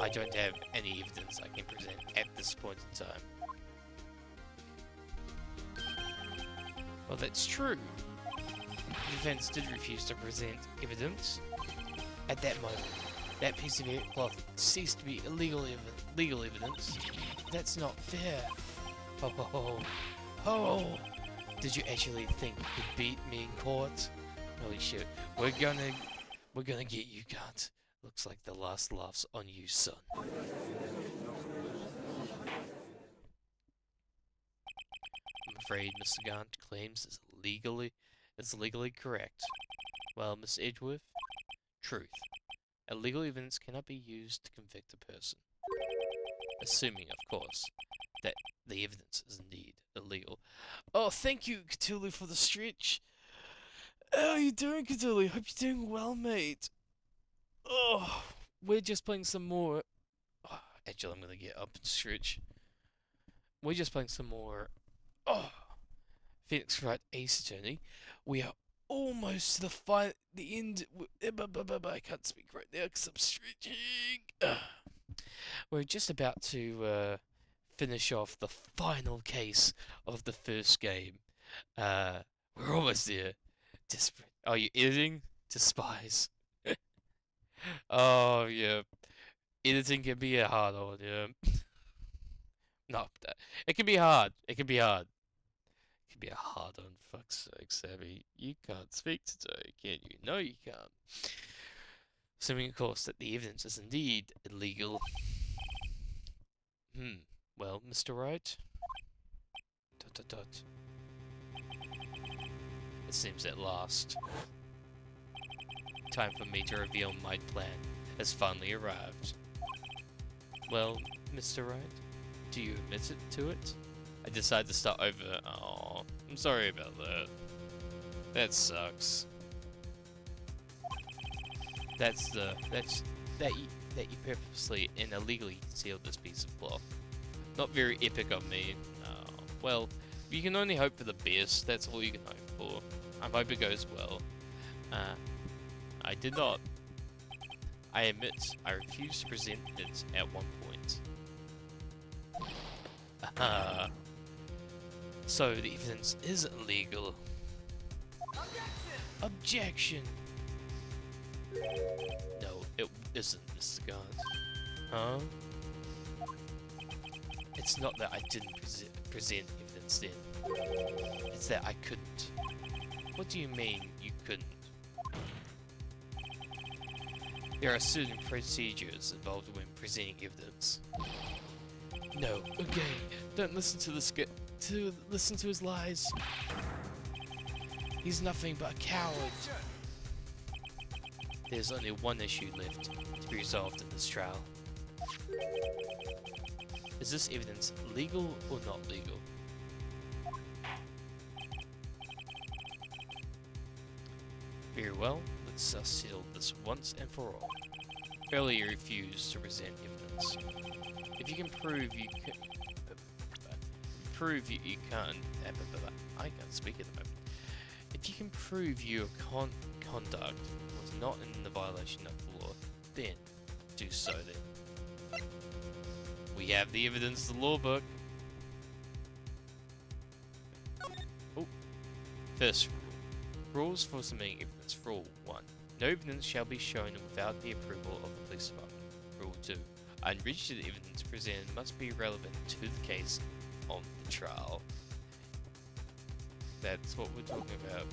I don't have any evidence I can present at this point in time. Well, that's true. The defense did refuse to present evidence. At that moment, that piece of cloth ceased to be legal evidence. That's not fair. Ho ho ho. Ho! Did you actually think you could beat me in court? Holy shit. We're gonna get you, cunt. Looks like the last laugh's on you, son. I'm afraid Mr. Gant claims is legally correct. Well, Miss Edgeworth, truth. Illegal evidence cannot be used to convict a person. Assuming, of course, that the evidence is indeed illegal. Oh, thank you, Cthulhu, for the stretch. How are you doing, Cthulhu? Hope you're doing well, mate. Oh, we're just playing some more. Oh, actually, I'm gonna get up and stretch. We're just playing some more. Oh, Phoenix Wright Ace Attorney. We are almost to the end. I can't speak right now because I'm stretching. We're just about to finish off the final case of the first game. We're almost there. Desperate. Are you editing? Despise. Oh, yeah. Editing can be a hard one, yeah. No, it can be hard. It can be hard. It can be a hard one, fuck's sake, Sammy. You can't speak today, can you? No, you can't. Assuming, of course, that the evidence is indeed illegal. Well, Mr. Wright? ... It seems at last. Time for me to reveal my plan has finally arrived. Well, Mr. Wright, do you admit to it? I decided to start over. Oh, I'm sorry about that. That sucks. That you purposely and illegally concealed this piece of cloth. Not very epic of me. Well, you can only hope for the best. That's all you can hope for. I hope it goes well. I did not. I admit, I refused to present it at one point. So the evidence is illegal. Objection! No, it isn't, Mr. Guard. Huh? It's not that I didn't present evidence then. It's that I couldn't. What do you mean, you couldn't? There are certain procedures involved when presenting evidence. No, okay, don't listen to this guy. Listen to his lies. He's nothing but a coward. There's only one issue left to be resolved in this trial. Is this evidence legal or not legal? Very well, let's settle this once and for all. Earlier you refused to present evidence. If you can prove you can... you can't... I can't speak at the moment. If you can prove your conduct was not in the violation of the law, then do so then. We have the evidence, the law book. Oh. First rule. Rules for submitting evidence. Rule 1. No evidence shall be shown without the approval of the police department. Rule 2. Unregistered evidence presented must be relevant to the case on the trial. That's what we're talking about.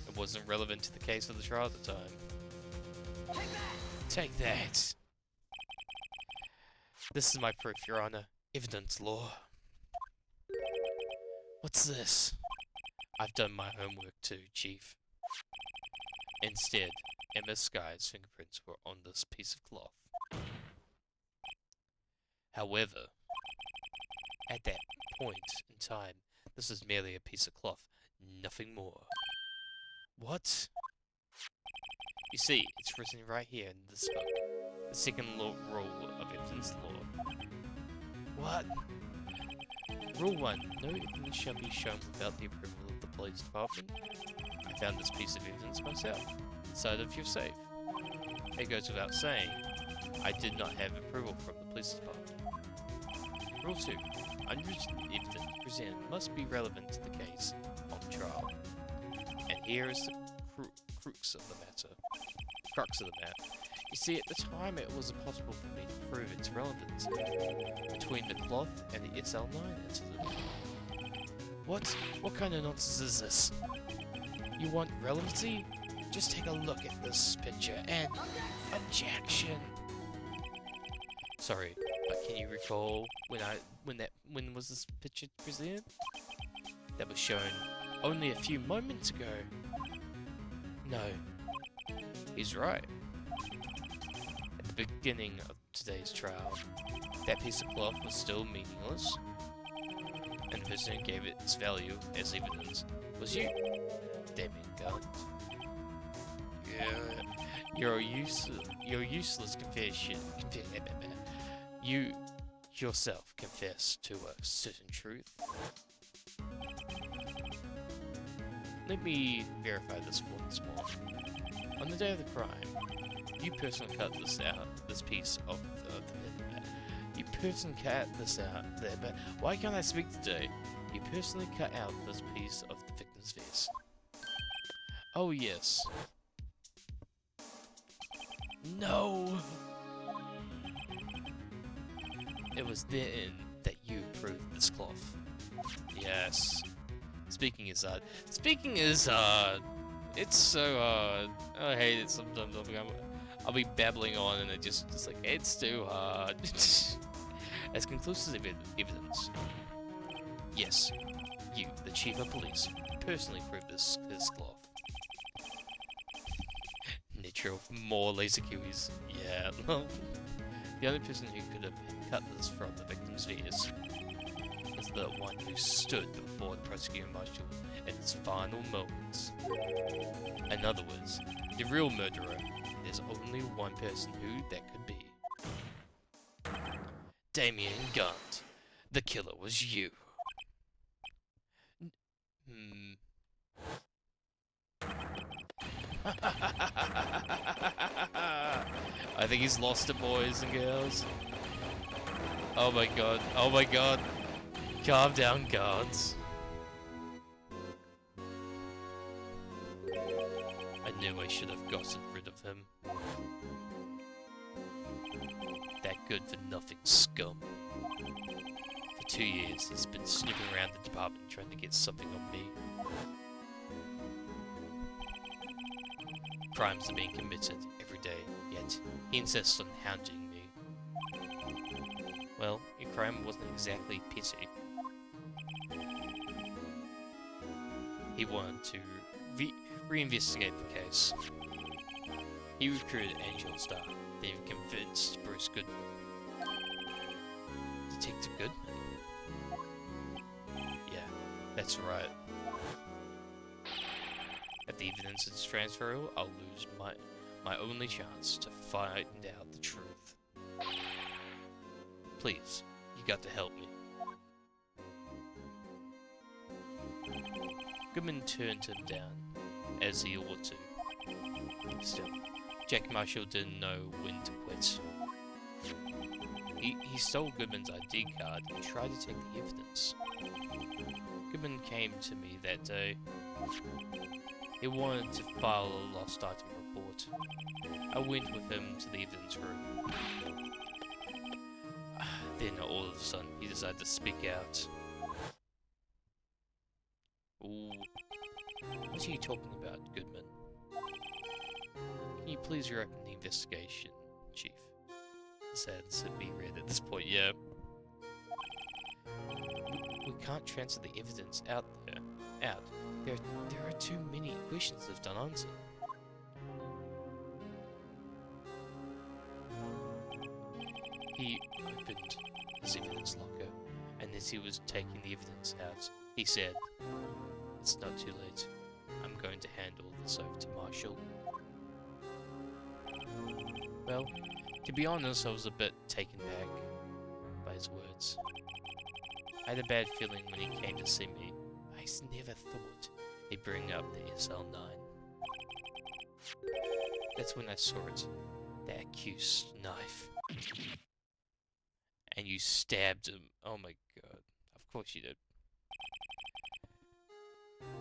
It wasn't relevant to the case of the trial at the time. Take that! This is my proof, Your Honor. Evidence law. What's this? I've done my homework too, Chief. Instead, Emma Sky's fingerprints were on this piece of cloth. However, at that point in time, this was merely a piece of cloth, Nothing more. What? You see, it's written right here in this book. The second rule of evidence law. What? Rule 1. No evidence shall be shown without the approval of the police department. I found this piece of evidence myself, inside of your safe. It goes without saying, I did not have approval from the police department. Rule 2. Unwritten evidence presented must be relevant to the case on trial. And here is the crux of the matter. You see, at the time it was impossible for me to prove its relevance between the cloth and the SL9 incident. What kind of nonsense is this? You want relevancy? Just take a look at this picture and... Objection! Sorry, but can you recall when was this picture presented? That was shown only a few moments ago. No. He's right. At the beginning of today's trial, that piece of cloth was still meaningless, and the person who gave it its value as evidence was you, Damien Garland. Yeah, your useless confession. You yourself confess to a certain truth. Let me verify this once more. On the day of the crime, you personally cut this piece of you personally cut this out there, but why can't I speak today? You personally cut out this piece of the victim's face. Oh yes. No! It was then that you approved this cloth. Yes. Speaking is it's so I hate it sometimes. I'll be babbling on and it's like, it's too hard. As conclusive evidence. Yes, you, the chief of police, personally approved this cloth. Nitro, more laser kiwis. Yeah. The only person who could have cut this from the victim's face is the one who stood before the prosecuting marshal in his final moments. In other words, the real murderer, there's only one person who that could be. Damien Gaunt. The killer was you. I think he's lost it, boys and girls. Oh my god, oh my god. Calm down, guards. I knew I should have gotten rid of him. That good-for-nothing scum. For 2 years, he's been snooping around the department trying to get something on me. Crimes are being committed every day, yet he insists on hounding me. Well, your crime wasn't exactly petty. He wanted to reinvestigate the case. He recruited Angel Star, then convinced Bruce Goodman. Detective Goodman? Yeah, that's right. If the evidence is transferable, I'll lose my only chance to find out the truth. Please, you got to help me. Goodman turned him down, as he ought to. Still, Jack Marshall didn't know when to quit. He stole Goodman's ID card and tried to take the evidence. Goodman came to me that day. He wanted to file a lost item report. I went with him to the evidence room. Then all of a sudden, he decided to speak out. Ooh. What are you talking about, Goodman? Can you please reopen the investigation, Chief? Said be read at this point, yeah. We can't transfer the evidence out there. There are too many questions left unanswered. He opened his evidence locker, and as he was taking the evidence out, he said, It's not too late. I'm going to hand all this over to Marshall. Well, to be honest, I was a bit taken back by his words. I had a bad feeling when he came to see me. I never thought he'd bring up the SL9. That's when I saw it. That accused knife. And you stabbed him. Oh my god. Of course you did.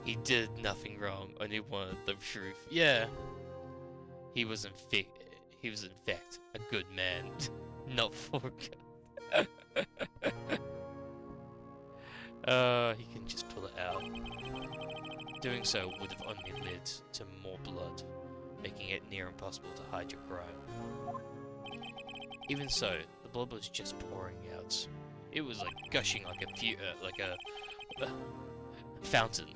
He did nothing wrong, only wanted the truth. Yeah. He was in fact a good man. Not for God. He can just pull it out. Doing so would have only led to more blood, making it near impossible to hide your crime. Even so, the blood was just pouring out. It was like gushing like a fountain.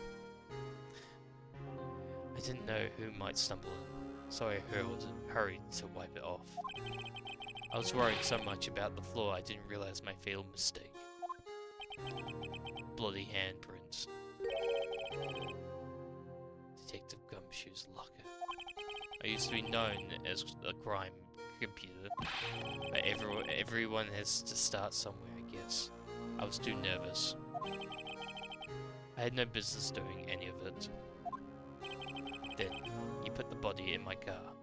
I didn't know who might stumble in, so I hurried to wipe it off. I was worried so much about the floor I didn't realize my fatal mistake. Bloody handprints. Detective Gumshoe's locker. I used to be known as a crime computer, but everyone has to start somewhere, I guess. I was too nervous. I had no business doing any of it. Then, you put the body in my car.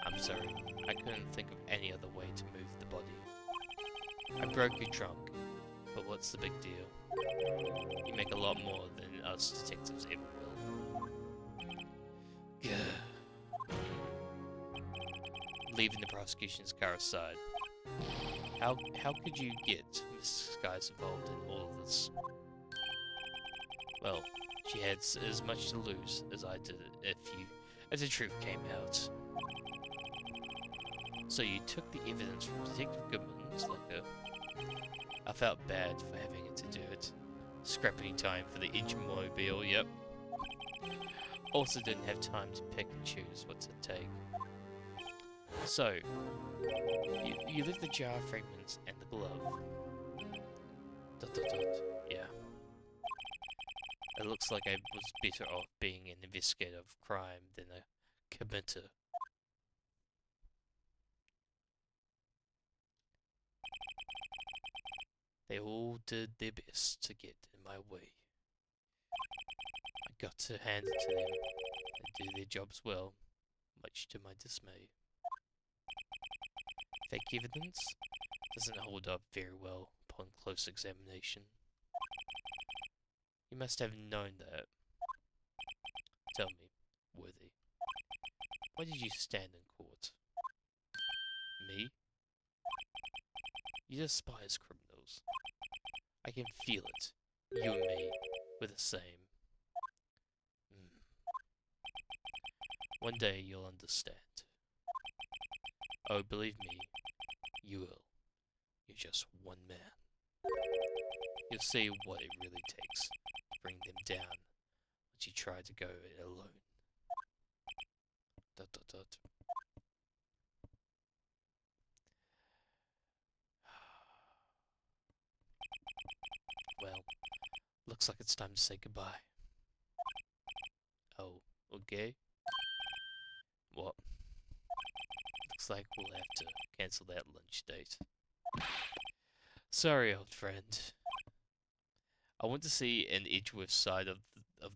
I'm sorry, I couldn't think of any other way to move the body. I broke your trunk, but what's the big deal? You make a lot more than us detectives ever will. Gah. Leaving the prosecution's car aside. How could you get Miss Skies involved in all of this? Well, she had as much to lose as I did if the truth came out. So you took the evidence from Detective Goodman's locker. I felt bad for having to do it. Scrapping time for the Edgemobile, yep. Also didn't have time to pick and choose what to take. So, you left the jar fragments and the glove. ... Yeah. It looks like I was better off being an investigator of crime than a committer. They all did their best to get in my way. I got to hand it to them. They do their jobs well, much to my dismay. Fake evidence doesn't hold up very well upon close examination. You must have known that. Tell me, Worthy, why did you stand in court? Me? You despise criminals. I can feel it. You and me, we're the same. One day you'll understand. Oh, believe me, you will. You're just one man. You'll see what it really takes to bring them down once you try to go it alone. ... Well, looks like it's time to say goodbye. Oh, okay. What? Looks like we'll have to cancel that lunch date. Sorry, old friend. I want to see an Edgeworth side of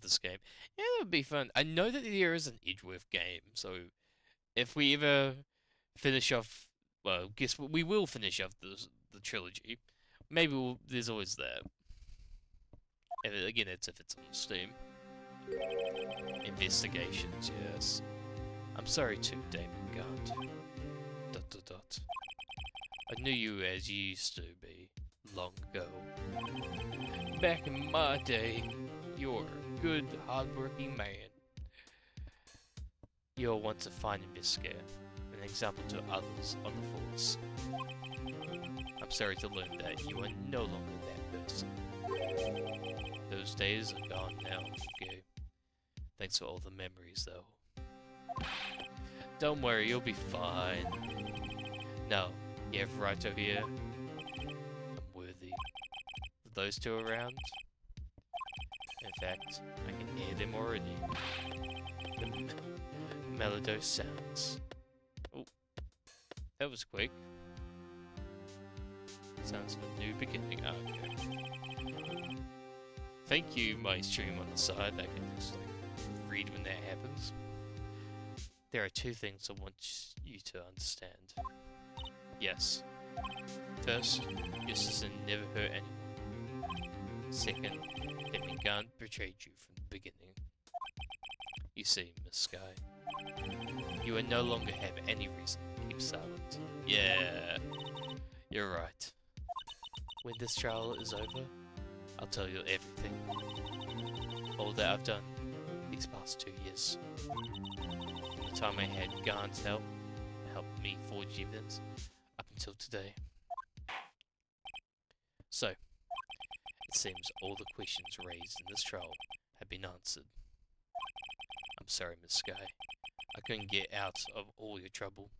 this game. Yeah, that would be fun. I know that there is an Edgeworth game, so if we ever finish off, well, guess what? We will finish off the trilogy. Maybe there's always that. Again, it's if it's on Steam. Investigations, yes. I'm sorry too, Damon Gant. ... I knew you as you used to be, long ago. Back in my day, you're a good, hard-working man. You're once a fine investigator, an example to others on the force. I'm sorry to learn that you are no longer that person. Those days are gone now, okay? Thanks for all the memories, though. Don't worry, you'll be fine. Now, you have Wright over here. I'm Worthy. Are those two around? In fact, I can hear them already. The melodious sounds. Oh, that was quick. Sounds of a new beginning. Oh, okay. Thank you, my stream on the side. I can just read when that happens. There are two things I want you to understand. Yes. First, your sister never hurt anyone. Second, Demi-Gun betrayed you from the beginning. You see, Miss Sky, you will no longer have any reason to keep silent. Yeah, you're right. When this trial is over, I'll tell you everything. All that I've done these past 2 years. From the time I had Garn's help me forge evidence, up until today. So, it seems all the questions raised in this trial have been answered. I'm sorry, Miss Sky. I couldn't get out of all your trouble. ...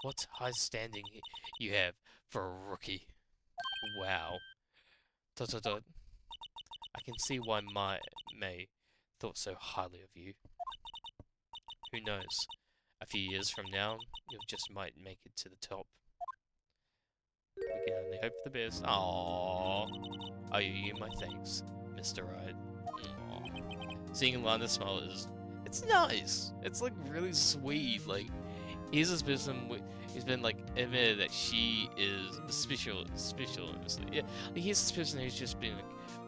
What high standing you have for a rookie. Wow. ... I can see why May thought so highly of you. Who knows? A few years from now, you just might make it to the top. We can only hope for the best. Aww. I owe you my thanks, Mr. Wright. Aww. Seeing Lana smile it's nice. It's like really sweet. Like, here's this person who's been like admitted that she is special. Honestly, yeah. Like, here's this person who's just been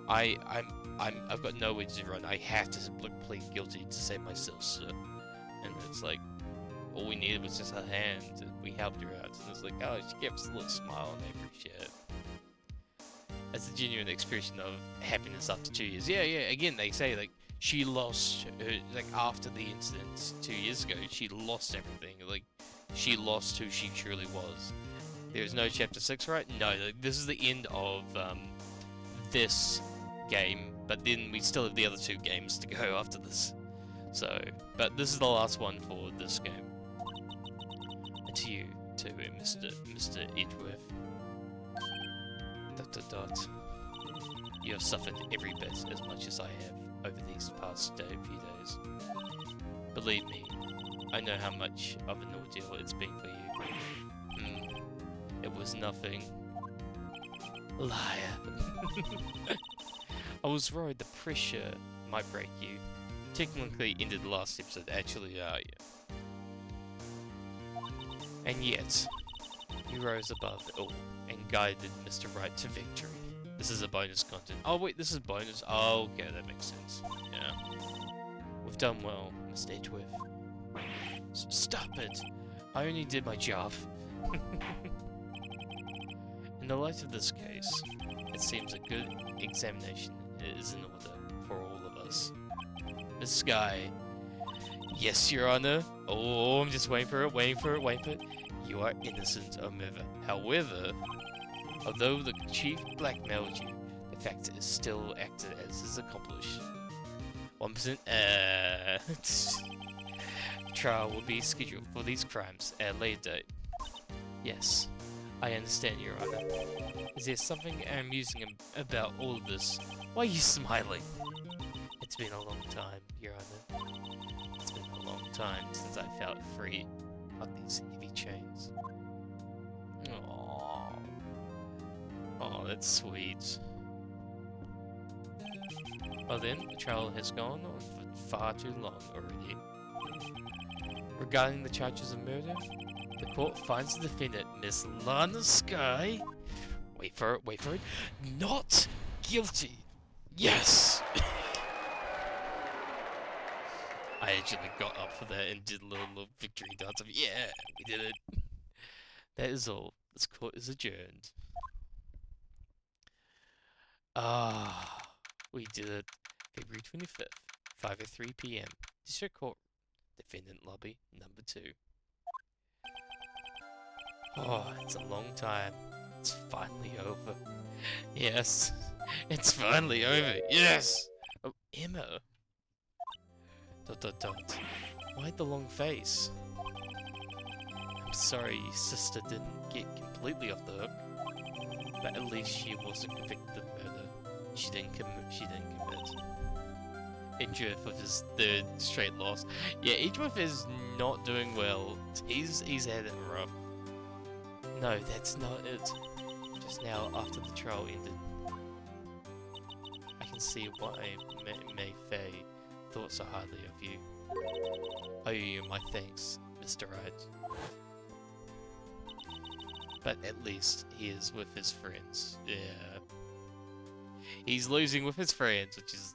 like, I've got nowhere to run. I have to like plead guilty to save my sister. And it's like, all we needed was just a hand, and we helped her out. And it's like, oh, she gave us a little smile, and I appreciate it. That's a genuine expression of happiness after 2 years. Yeah, again, they say, like, she lost her, like, after the incident 2 years ago, she lost everything. Like, she lost who she truly was. There's no chapter 6, right? No, like, this is the end of, this game, but then we still have the other 2 games to go after this. So, but this is the last one for this game. And to you, too, Mr. Edgeworth. ... You have suffered every bit as much as I have over these past few days. Believe me, I know how much of an ordeal it's been for you. It was nothing. Liar. I was worried the pressure might break you. Technically ended the last episode, actually, yeah. And yet, you rose above it all and guided Mr. Wright to victory. This is a bonus content. Oh wait, this is bonus. Oh, okay, that makes sense. Yeah. We've done well, Mr. Edgeworth. Stop it! I only did my job. In the light of this case, it seems a good examination is in order for all of us. Miss Sky. Yes, Your Honor. Oh, I'm just waiting for it. You are innocent of murder. However, although the chief blackmailed you, the fact is still acted as his accomplice. 1%. Trial will be scheduled for these crimes at a later date. Yes, I understand, Your Honor. Is there something amusing about all of this? Why are you smiling? It's been a long time, Your Honor. It's been a long time since I felt free of these heavy chains. Aww. Oh, that's sweet. Well then, the trial has gone on for far too long already. Regarding the charges of murder, the court finds the defendant, Miss Lana Sky, wait for it, not guilty. Yes! I actually got up for that and did a little victory dance of, yeah, we did it. That is all. This court is adjourned. Ah, we did it. February 25th, 5:03 PM. District Court, Defendant Lobby, number 2. Oh, it's a long time. It's finally over. Yes, it's finally over. Yes! Oh, Emma. ... Why the long face? I'm sorry your sister didn't get completely off the hook. But But at least she wasn't convicted of murder. She didn't commit. Edgeworth with his third straight loss. Yeah, Edgeworth is not doing well. He's had it rough. No, that's not it. Just now, after the trial ended, I can see why May Fay thought so highly of you. I owe you my thanks, Mr. Wright. But at least he is with his friends. Yeah. He's losing with his friends, which is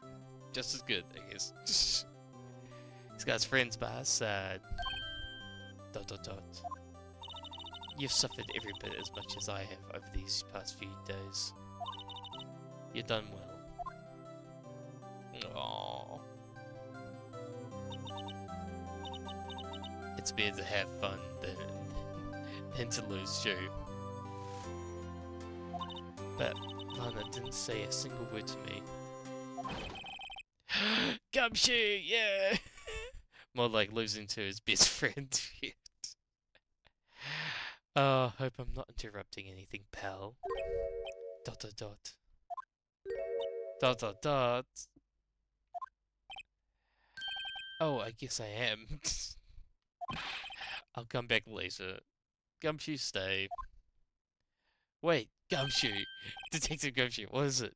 just as good, I guess. He's got his friends by his side. ... You've suffered every bit as much as I have over these past few days. You've done well. Aww. It's better to have fun than to lose too. But Lana didn't say a single word to me. Gumshoe, yeah! More like losing to his best friend. Oh, hope I'm not interrupting anything, pal. ... Oh, I guess I am. I'll come back later. Gumshoe, stay. Wait, Gumshoe! Detective Gumshoe, what is it?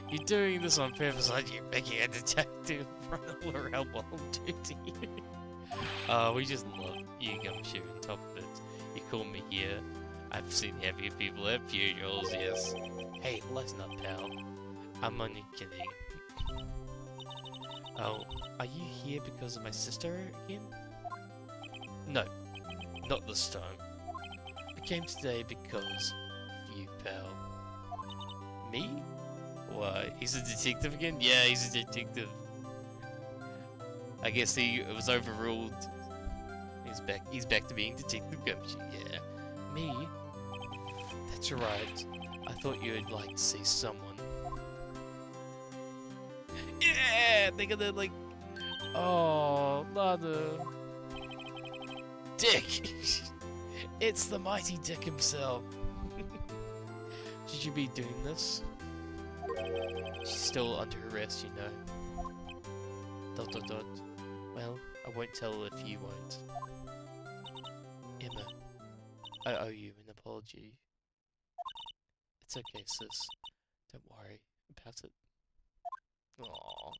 You're doing this on purpose, aren't you? Making a detective run all around while on duty. We just love you, Gumshoe, on top of it. You call me here. I've seen happier people at funerals, yes. Hey, listen up, pal. I'm only kidding. Oh, are you here because of my sister again? No, not this time. I came today because of you, pal. Me? Why? He's a detective again? Yeah, he's a detective. I guess he was overruled. He's back to being Detective Gumshoe, yeah. Me? That's right. I thought you'd like to see someone. Yeah! They're gonna like... Oh, Lana. Dick! It's the mighty Dick himself. Should you be doing this? She's still under arrest, you know. ... Well, I won't tell if you won't. Emma, I owe you an apology. It's okay, sis. Don't worry about it. Aww.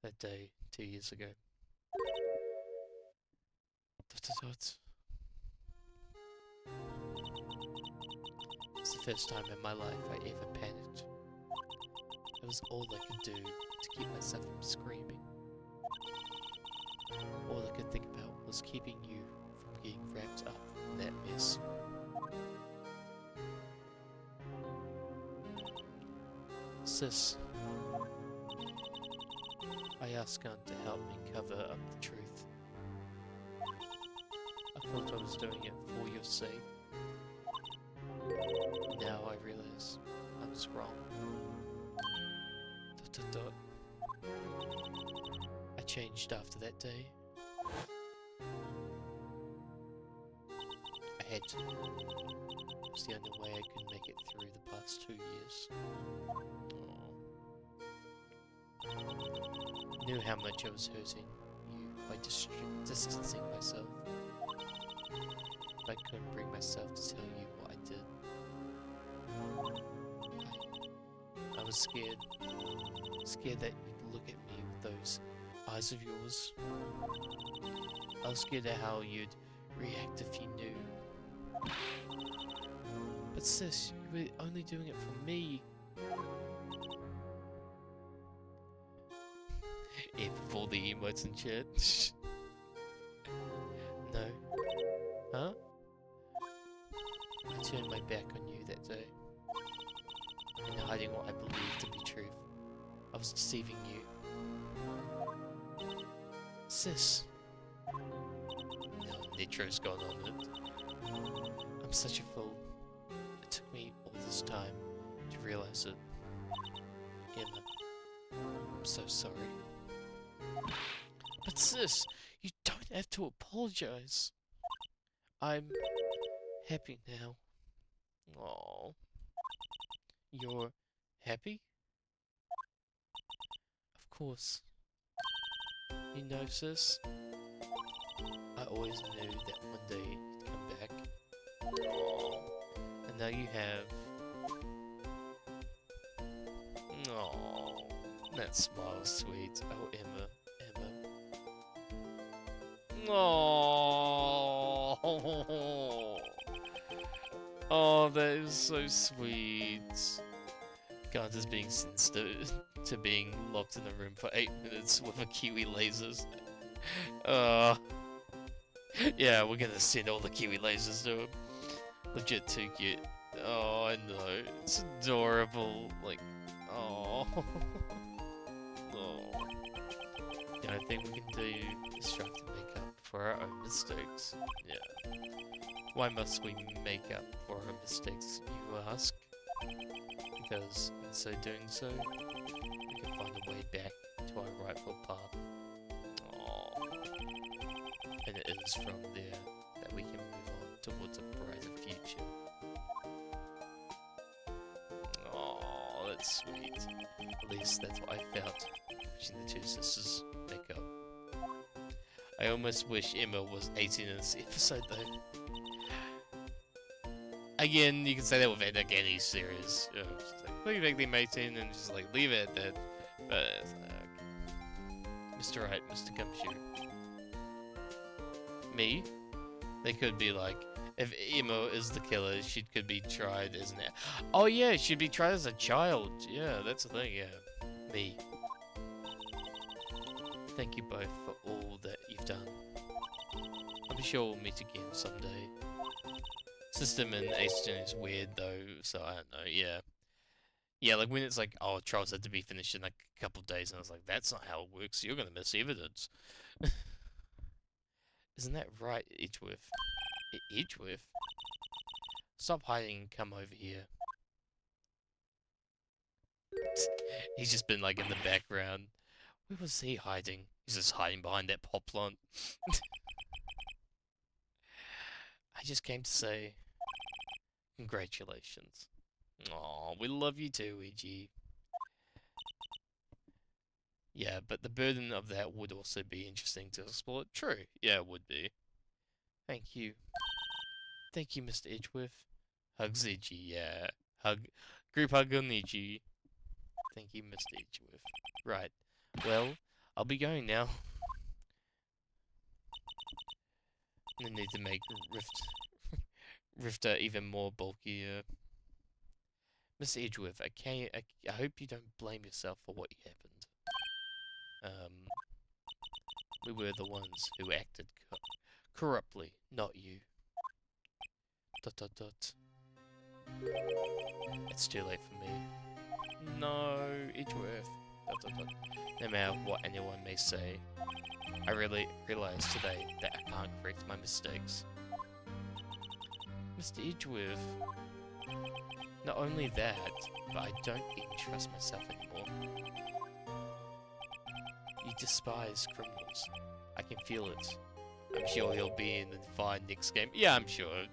That day, 2 years ago. ... It's the first time in my life I ever panicked. It was all I could do to keep myself from screaming. All I could think about was keeping you from getting wrapped up in that mess. Sis, I asked God to help me cover up the truth. I thought I was doing it for your sake. Now I realize I was wrong. ... I changed after that day. I had to. It was the only way I could make it through the past 2 years. Aww. Knew how much I was hurting you by distancing myself. But I couldn't bring myself to tell you what I did. I was scared. Scared that you'd look at me with those eyes of yours. I was scared of how you'd react if you knew. But sis, you were only doing it for me. Yeah, for all the emotes and shit. No. Huh? I turned my back on you that day. In hiding what I believed to be truth. I was deceiving you. Sis. Now Nitro's gone on it. I'm such a fool. It took me all this time to realize it. Emma, I'm so sorry. But sis, you don't have to apologize. happy now. Oh, you're happy? Of course. You know, sis, I always knew that one day you'd come back. Oh, and now you have. Oh, that smile's sweet. Oh, Emma, Emma. Oh, oh, that is so sweet. Gunter's being sentenced to being locked in a room for 8 minutes with a kiwi lasers. Uh, yeah, we're gonna send all the kiwi lasers to him. Legit too cute. Oh, I know. It's adorable. Like, oh. Oh. The only thing we can do is try to make up for our own mistakes. Yeah. Why must we make up for our mistakes, you ask? Because in so doing so, we can find a way back to our rightful path. Oh. And it is from there that we can move on towards a brighter future. Oh, that's sweet. At least that's what I felt watching the two sisters make up. I almost wish Emma was 18 in this episode though. Again, you can say that with any series. You know, just like, please make them 18 and just like leave it at that. But Mr. Wright, Mr. Gumshoe. Me? They could be like, if Emma is the killer, she could be tried as an. Oh yeah, she'd be tried as a child. Yeah, that's the thing. Yeah, me. Thank you both for all that you've done. I'm sure we'll meet again someday. System in Aston is weird though, so I don't know. Yeah, yeah. Like when it's like, oh, trials had to be finished in like a couple of days, and I was like, that's not how it works. You're gonna miss evidence. Isn't that right, Edgeworth? Edgeworth? Stop hiding and come over here. He's just been like in the background. Where was he hiding? He's just hiding behind that pop plant. I just came to say congratulations. Aw, we love you too, EG. Yeah, but the burden of that would also be interesting to explore. True, yeah, it would be. Thank you. Thank you, Mr. Edgeworth. Hugs, EG, yeah. Hug. Group hug on EG. Thank you, Mr. Edgeworth. Right. Well, I'll be going now. I need to make Rifter even more bulky. Mr. Edgeworth, I hope you don't blame yourself for what happened. We were the ones who acted corruptly, not you. ... It's too late for me. No, Edgeworth. ... No matter what anyone may say, I really realized today that I can't correct my mistakes. Mr. Edgeworth. Not only that, but I don't even trust myself anymore. You despise criminals. I can feel it. I'm sure he'll be in the fine next game. Yeah, I'm sure.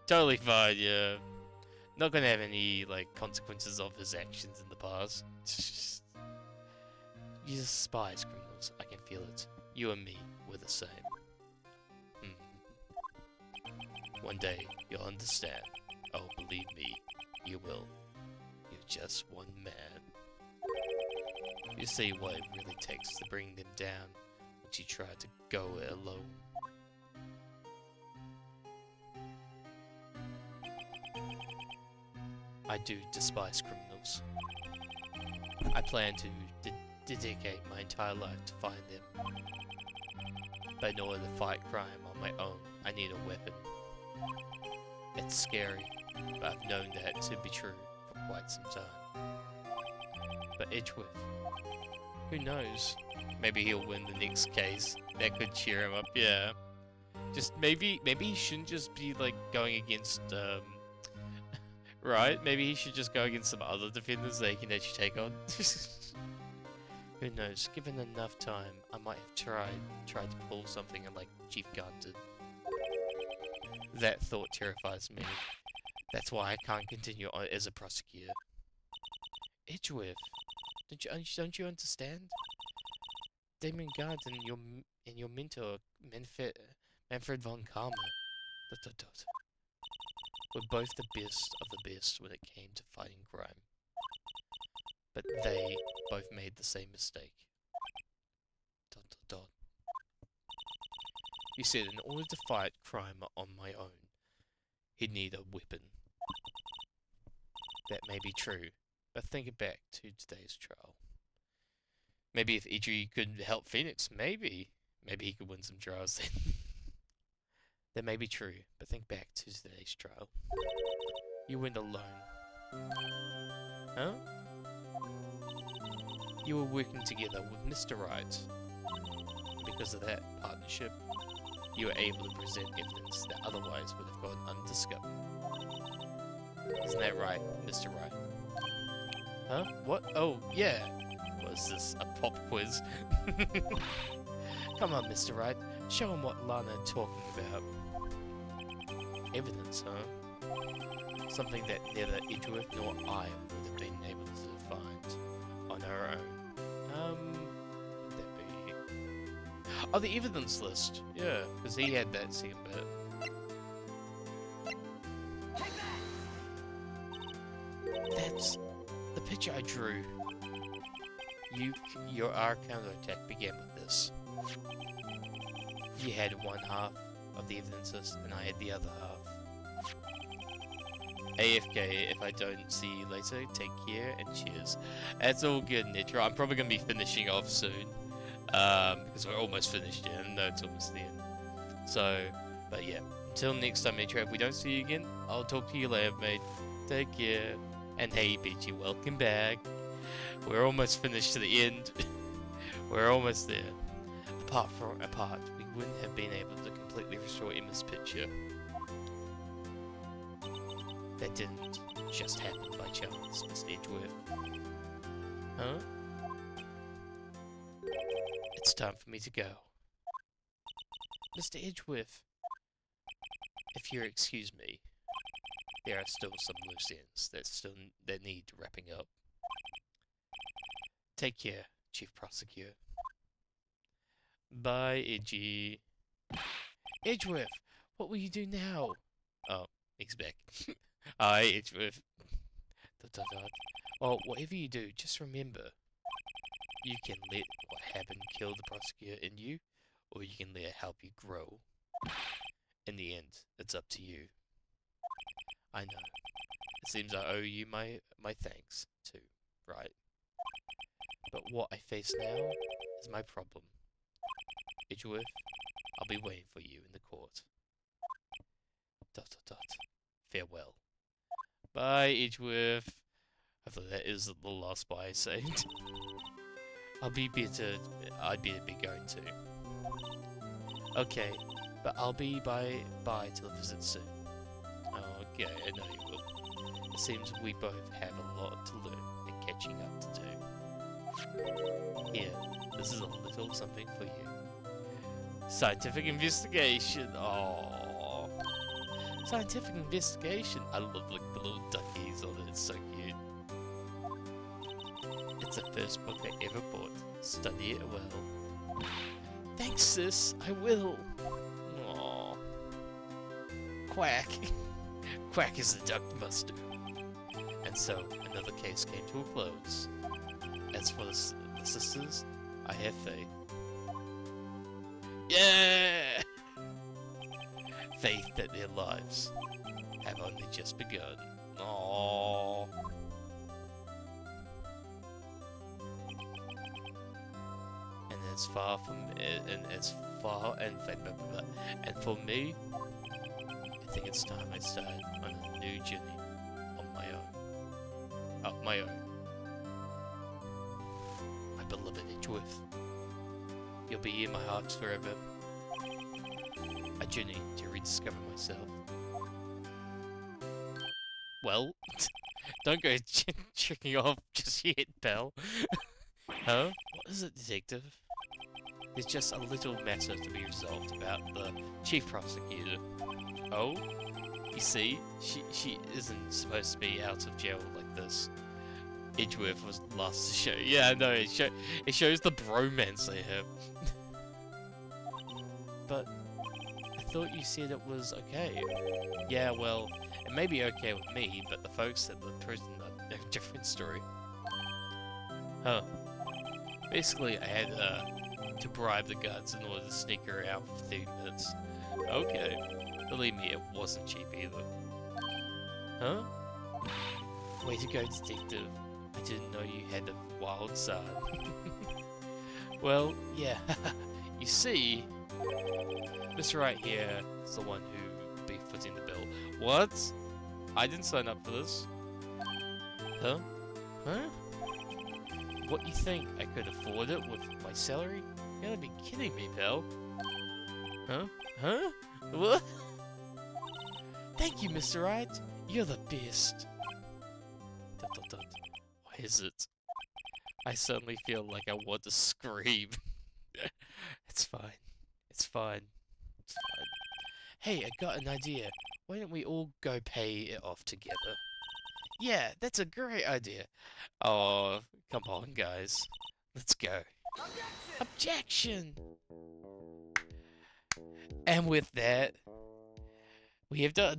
Totally fine, yeah. Not gonna have any, like, consequences of his actions in the past. You despise criminals. I can feel it. You and me, we're the same. One day, you'll understand. Oh, believe me, you will. You're just one man. You see what it really takes to bring them down once you try to go it alone. I do despise criminals. I plan to dedicate my entire life to find them. But in order to fight crime on my own, I need a weapon. It's scary, but I've known that to be true for quite some time. But Edgeworth, who knows? Maybe he'll win the next case. That could cheer him up, yeah. Just maybe he shouldn't just be like going against Right? Maybe he should just go against some other defenders that he can actually take on. Who knows? Given enough time, I might have tried to pull something like Chief Guard did. That thought terrifies me. That's why I can't continue on as a prosecutor. Edgeworth, don't you understand? Damon Guard and your mentor, Manfred von Karma, were both the best of the best when it came to fighting crime. But they both made the same mistake. He said in order to fight crime on my own, he'd need a weapon. That may be true, but think back to today's trial. Maybe if Idri could help Phoenix, maybe he could win some trials then. That may be true, but think back to today's trial. You went alone. Huh? You were working together with Mr. Wright. Because of that partnership, you were able to present evidence that otherwise would have gone undiscovered. Isn't that right, Mr. Wright? Huh? What? Oh, yeah. What is this, a pop quiz? Come on, Mr. Wright. Show him what Lana talking about. Evidence, huh? Something that neither Edgeworth nor I would have been able to find on our own. Would that be... Oh, the evidence list. Yeah, because he had that second bit. That's the picture I drew. Our counterattack began with this. You had one half of the evidence list, and I had the other half. AFK, if I don't see you later, take care and cheers. That's all good, Nitra. I'm probably going to be finishing off soon. Because we're almost finished, yeah. No, it's almost the end. So, but yeah. Until next time, Nitra, if we don't see you again, I'll talk to you later, mate. Take care. And hey, Peachy, welcome back. We're almost finished to the end. We're almost there. Apart, we wouldn't have been able to completely restore Emma's picture. That didn't just happen by chance, Mr. Edgeworth. Huh? It's time for me to go. Mr. Edgeworth, if you'll excuse me, there are still some loose ends that need wrapping up. Take care, Chief Prosecutor. Bye, Edgy. Edgeworth, what will you do now? Oh, he's back. Hi, Edgeworth. Well, whatever you do, just remember, you can let what happened kill the prosecutor in you, or you can let it help you grow. In the end, it's up to you. I know. It seems I owe you my thanks, too, right? But what I face now is my problem. Edgeworth, I'll be waiting for you in the court. ... Farewell. Bye, Edgeworth. Hopefully that is the last bye I saved. I'd better be going to. Okay, but I'll be bye till the visit soon. Okay, I know you will. It seems we both have a lot to learn and catching up to do. Here, this is a little something for you. Scientific investigation. Oh, scientific investigation. I love like the little duckies on it. It's so cute. It's the first book I ever bought. Study it well. Thanks, sis. I will. Aww. Quack. Quack is the duck buster. And so, another case came to a close. As for the sisters, I have faith. Yeah! Faith that their lives have only just begun. Aww. And as far from and for me, I think it's time I started on a new journey on my own. Of my own. My beloved Edgeworth. You'll be in my heart forever. A journey to rediscover myself. Well, don't go tricking off just yet, pal. Huh? What is it, detective? There's just a little matter to be resolved about the chief prosecutor. Oh? You see, she isn't supposed to be out of jail like this. Edgeworth was the last to show. Yeah, no, it shows the bromance they have. But I thought you said it was okay. Yeah, well, it may be okay with me, but the folks at the prison are a different story. Huh. Basically, I had to bribe the guards in order to sneak her out for 30 minutes. Okay. Believe me, it wasn't cheap either. Huh? Way to go, detective. I didn't know you had a wild side. Well, yeah. You see, Mr. Wright here is the one who will be footing the bill. What? I didn't sign up for this. Huh? Huh? What, you think I could afford it with my salary? You gotta be kidding me, pal. Huh? Huh? What? Thank you, Mr. Wright. You're the best. What is it? I suddenly feel like I want to scream. It's fine. It's fine. It's fine. Hey, I got an idea. Why don't we all go pay it off together? Yeah, that's a great idea. Oh, come on, guys. Let's go. Objection! And with that, we have done.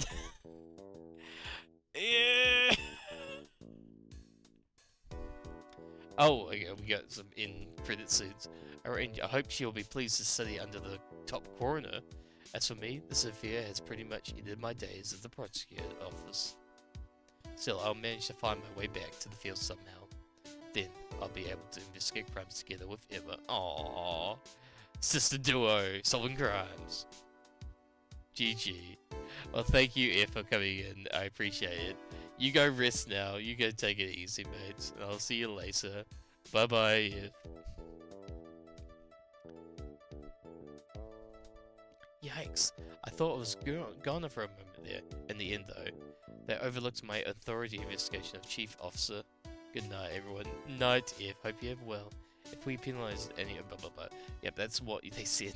Yeah. Oh, okay, we got some in-credit scenes. I hope she'll be pleased to study under the top coroner. As for me, this affair has pretty much ended my days at the prosecutor's office. Still, I'll manage to find my way back to the field somehow. Then, I'll be able to investigate crimes together with Emma. Aww. Sister duo, solving crimes. GG. Well, thank you, F, for coming in. I appreciate it. You go rest now. You go take it easy, mates. And I'll see you later. Bye-bye, F. Yikes. I thought I was gone for a moment there. In the end, though, they overlooked my authority investigation of Chief Officer. Good night, everyone. Night, F. Hope you have well. If we penalize any... blah, blah, blah. Yep, that's what they said.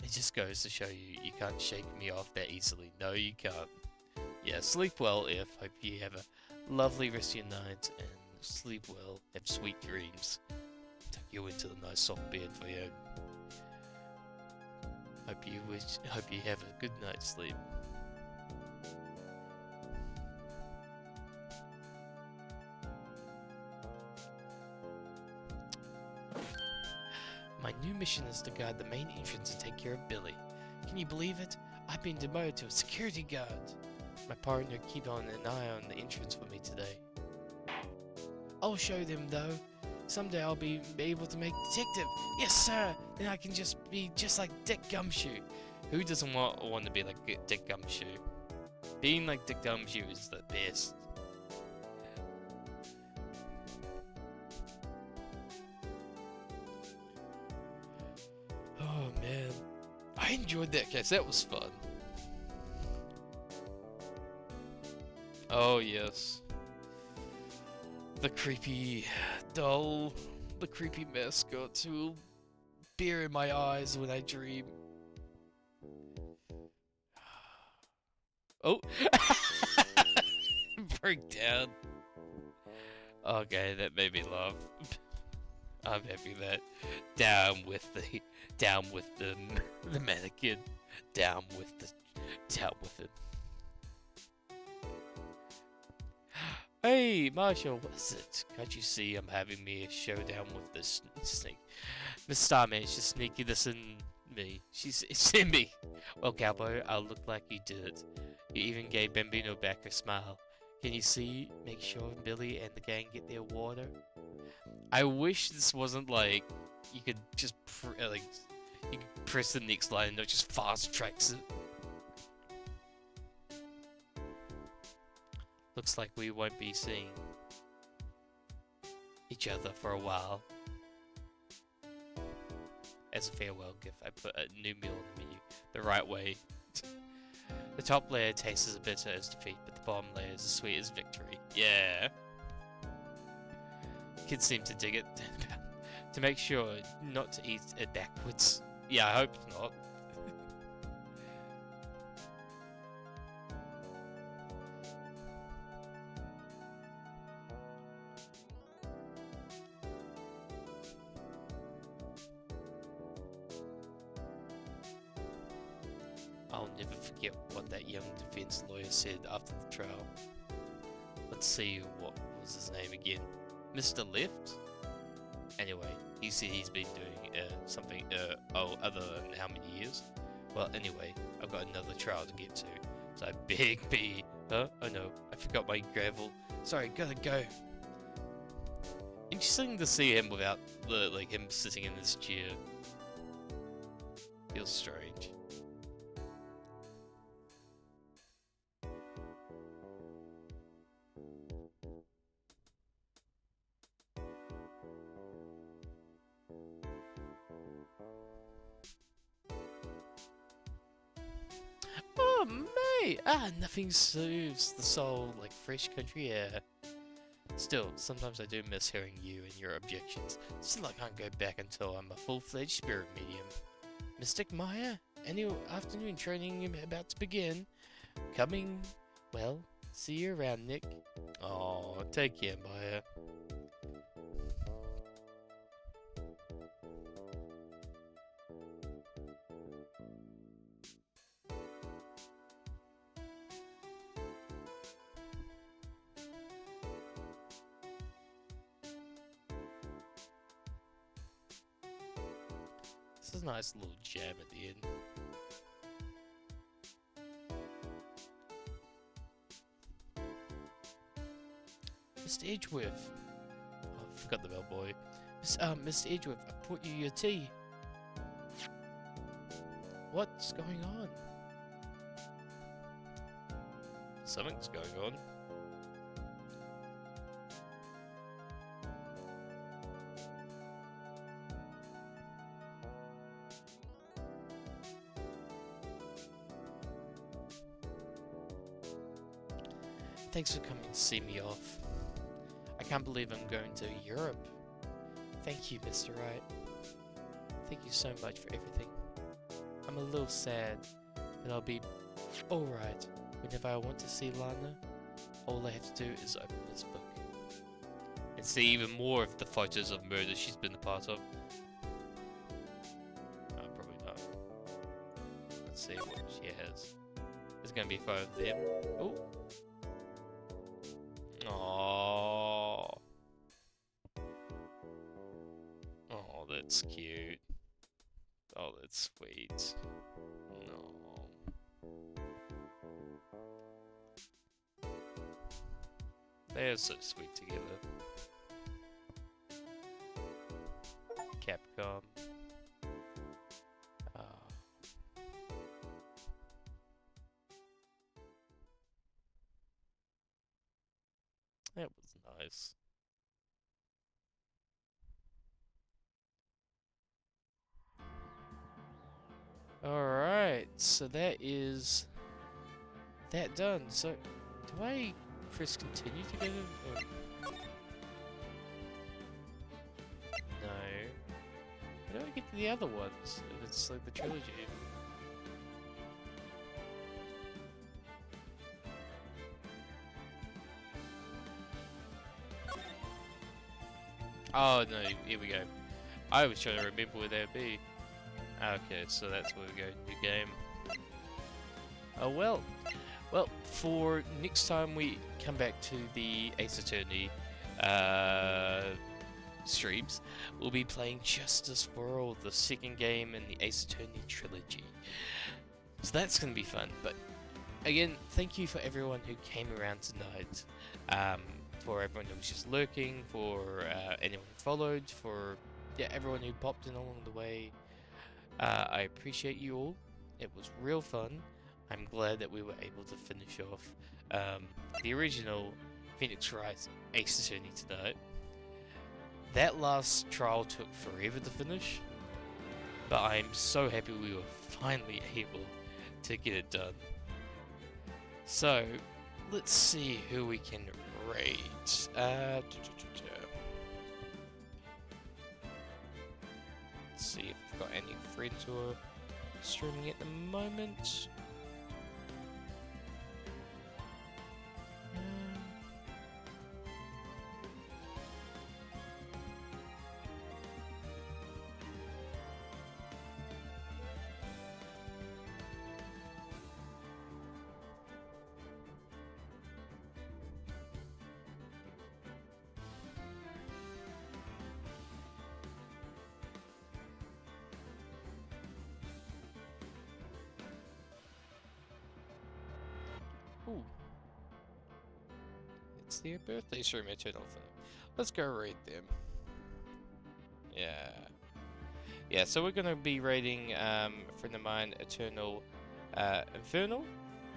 It just goes to show you, you can't shake me off that easily. No, you can't. Yeah, sleep well, F. Hope you have a lovely rest of your night, and sleep well. Have sweet dreams. Tuck you into the nice soft bed for you. Hope you have a good night's sleep. My new mission is to guard the main entrance and take care of Billy. Can you believe it? I've been demoted to a security guard. My partner keep on an eye on the entrance for me today. I'll show them though. Someday I'll be able to make detective. Yes, sir. Then I can just be just like Dick Gumshoe. Who doesn't want to be like Dick Gumshoe? Being like Dick Gumshoe is the best. Oh man, I enjoyed that case. That was fun. Oh yes. The creepy doll, the creepy mascot who will bear in my eyes when I dream. Oh! Break down. Okay, that made me laugh. I'm happy that down with the mannequin, down with it. Hey, Marshall, what is it? Can't you see I'm having me a showdown with this snake? Miss Star managed to sneaky this in me. It's in me. Well, cowboy, I'll look like you did it. You even gave Bambino back a smile. Can you see? Make sure Billy and the gang get their water. I wish this wasn't like you could just you could press the next line and it just fast tracks it. Looks like we won't be seeing each other for a while. As a farewell gift, I put a new meal on the menu the right way. The top layer tastes as bitter as defeat, but the bottom layer is as sweet as victory. Yeah. Kids seem to dig it. to make sure not to eat it backwards. Yeah, I hope not. I'll never forget what that young defense lawyer said after the trial. Let's see, what was his name again? Mr. Left? Anyway, he said he's been doing something, other than how many years? Well, anyway, I've got another trial to get to, so I beg me. Huh? Oh no, I forgot my gravel. Sorry, gotta go. Interesting to see him without him sitting in this chair. Feels strange. Oh, mate! Nothing soothes the soul like fresh country air. Still, sometimes I do miss hearing you and your objections. Still, I can't go back until I'm a full-fledged spirit medium. Mystic Maya? Any afternoon training about to begin? Coming? Well, see you around, Nick. Oh, take care, Maya. This is a nice little jam at the end. Mr. Edgeworth. Oh, I forgot the bellboy. Mr. Edgeworth, I brought you your tea. What's going on? Something's going on. Thanks for coming to see me off. I can't believe I'm going to Europe. Thank you, Mr. Wright. Thank you so much for everything. I'm a little sad, but I'll be alright whenever I want to see Lana. All I have to do is open this book and see even more of the photos of murder she's been a part of. Probably not. Let's see what she has. There's gonna be a photo of them. Oh. Aww. Oh, that's cute. Oh, that's sweet. No. They are so sweet together. Capcom. That was nice. Alright, so that is that done. So, do I press continue to get it? Or... No. How do I get to the other ones? If it's like the trilogy. Oh no, here we go. I was trying to remember where they'd be. Okay, so that's where we go, new game. Oh well. Well, for next time we come back to the Ace Attorney streams, we'll be playing Justice World, the second game in the Ace Attorney trilogy. So that's going to be fun, but again, thank you for everyone who came around tonight. For everyone who was just lurking, for anyone who followed, for everyone who popped in along the way. I appreciate you all. It was real fun. I'm glad that we were able to finish off the original Phoenix Wright Ace Attorney tonight. That last trial took forever to finish, but I'm so happy we were finally able to get it done. So, let's see who we can rate. see if we've got any friends who are streaming at the moment. Ooh. It's their birthday stream, Eternal Film. Let's go raid them. Yeah. Yeah, so we're gonna be raiding a friend of mine, Eternal Infernal.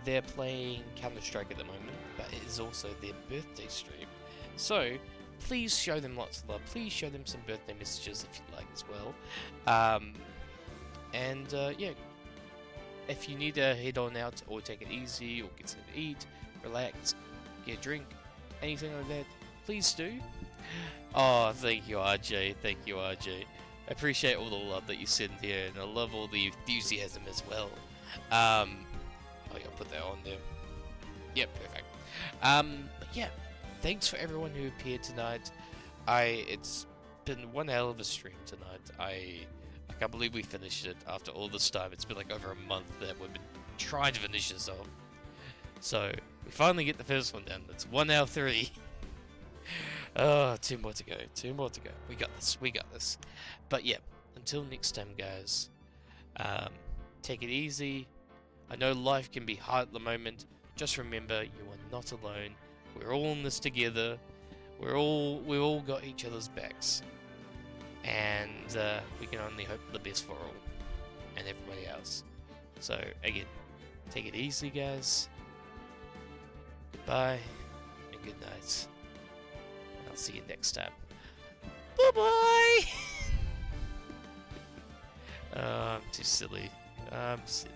They're playing Counter-Strike at the moment, but it is also their birthday stream. So, please show them lots of love. Please show them some birthday messages if you'd like as well. Yeah, if you need to head on out or take it easy or get something to eat, relax, get a drink, anything like that, please do. Oh, thank you, RJ. Thank you, RJ. I appreciate all the love that you send here, and I love all the enthusiasm as well. Oh yeah, I'll put that on there. Yep, perfect. But yeah, thanks for everyone who appeared tonight. It's been one hell of a stream tonight. I can't believe we finished it after all this time. It's been like over a month that we've been trying to finish this off. So, we finally get the first one done. It's 1 hour 3. Oh, 2 more to go. 2 more to go. We got this. We got this. But yeah, until next time, guys. Take it easy. I know life can be hard at the moment. Just remember, you are not alone. We're all in this together. We've all got each other's backs. And we can only hope the best for all and everybody else. So again, take it easy, guys. Goodbye and good night. And I'll see you next time. Bye bye. I'm too silly. I'm silly.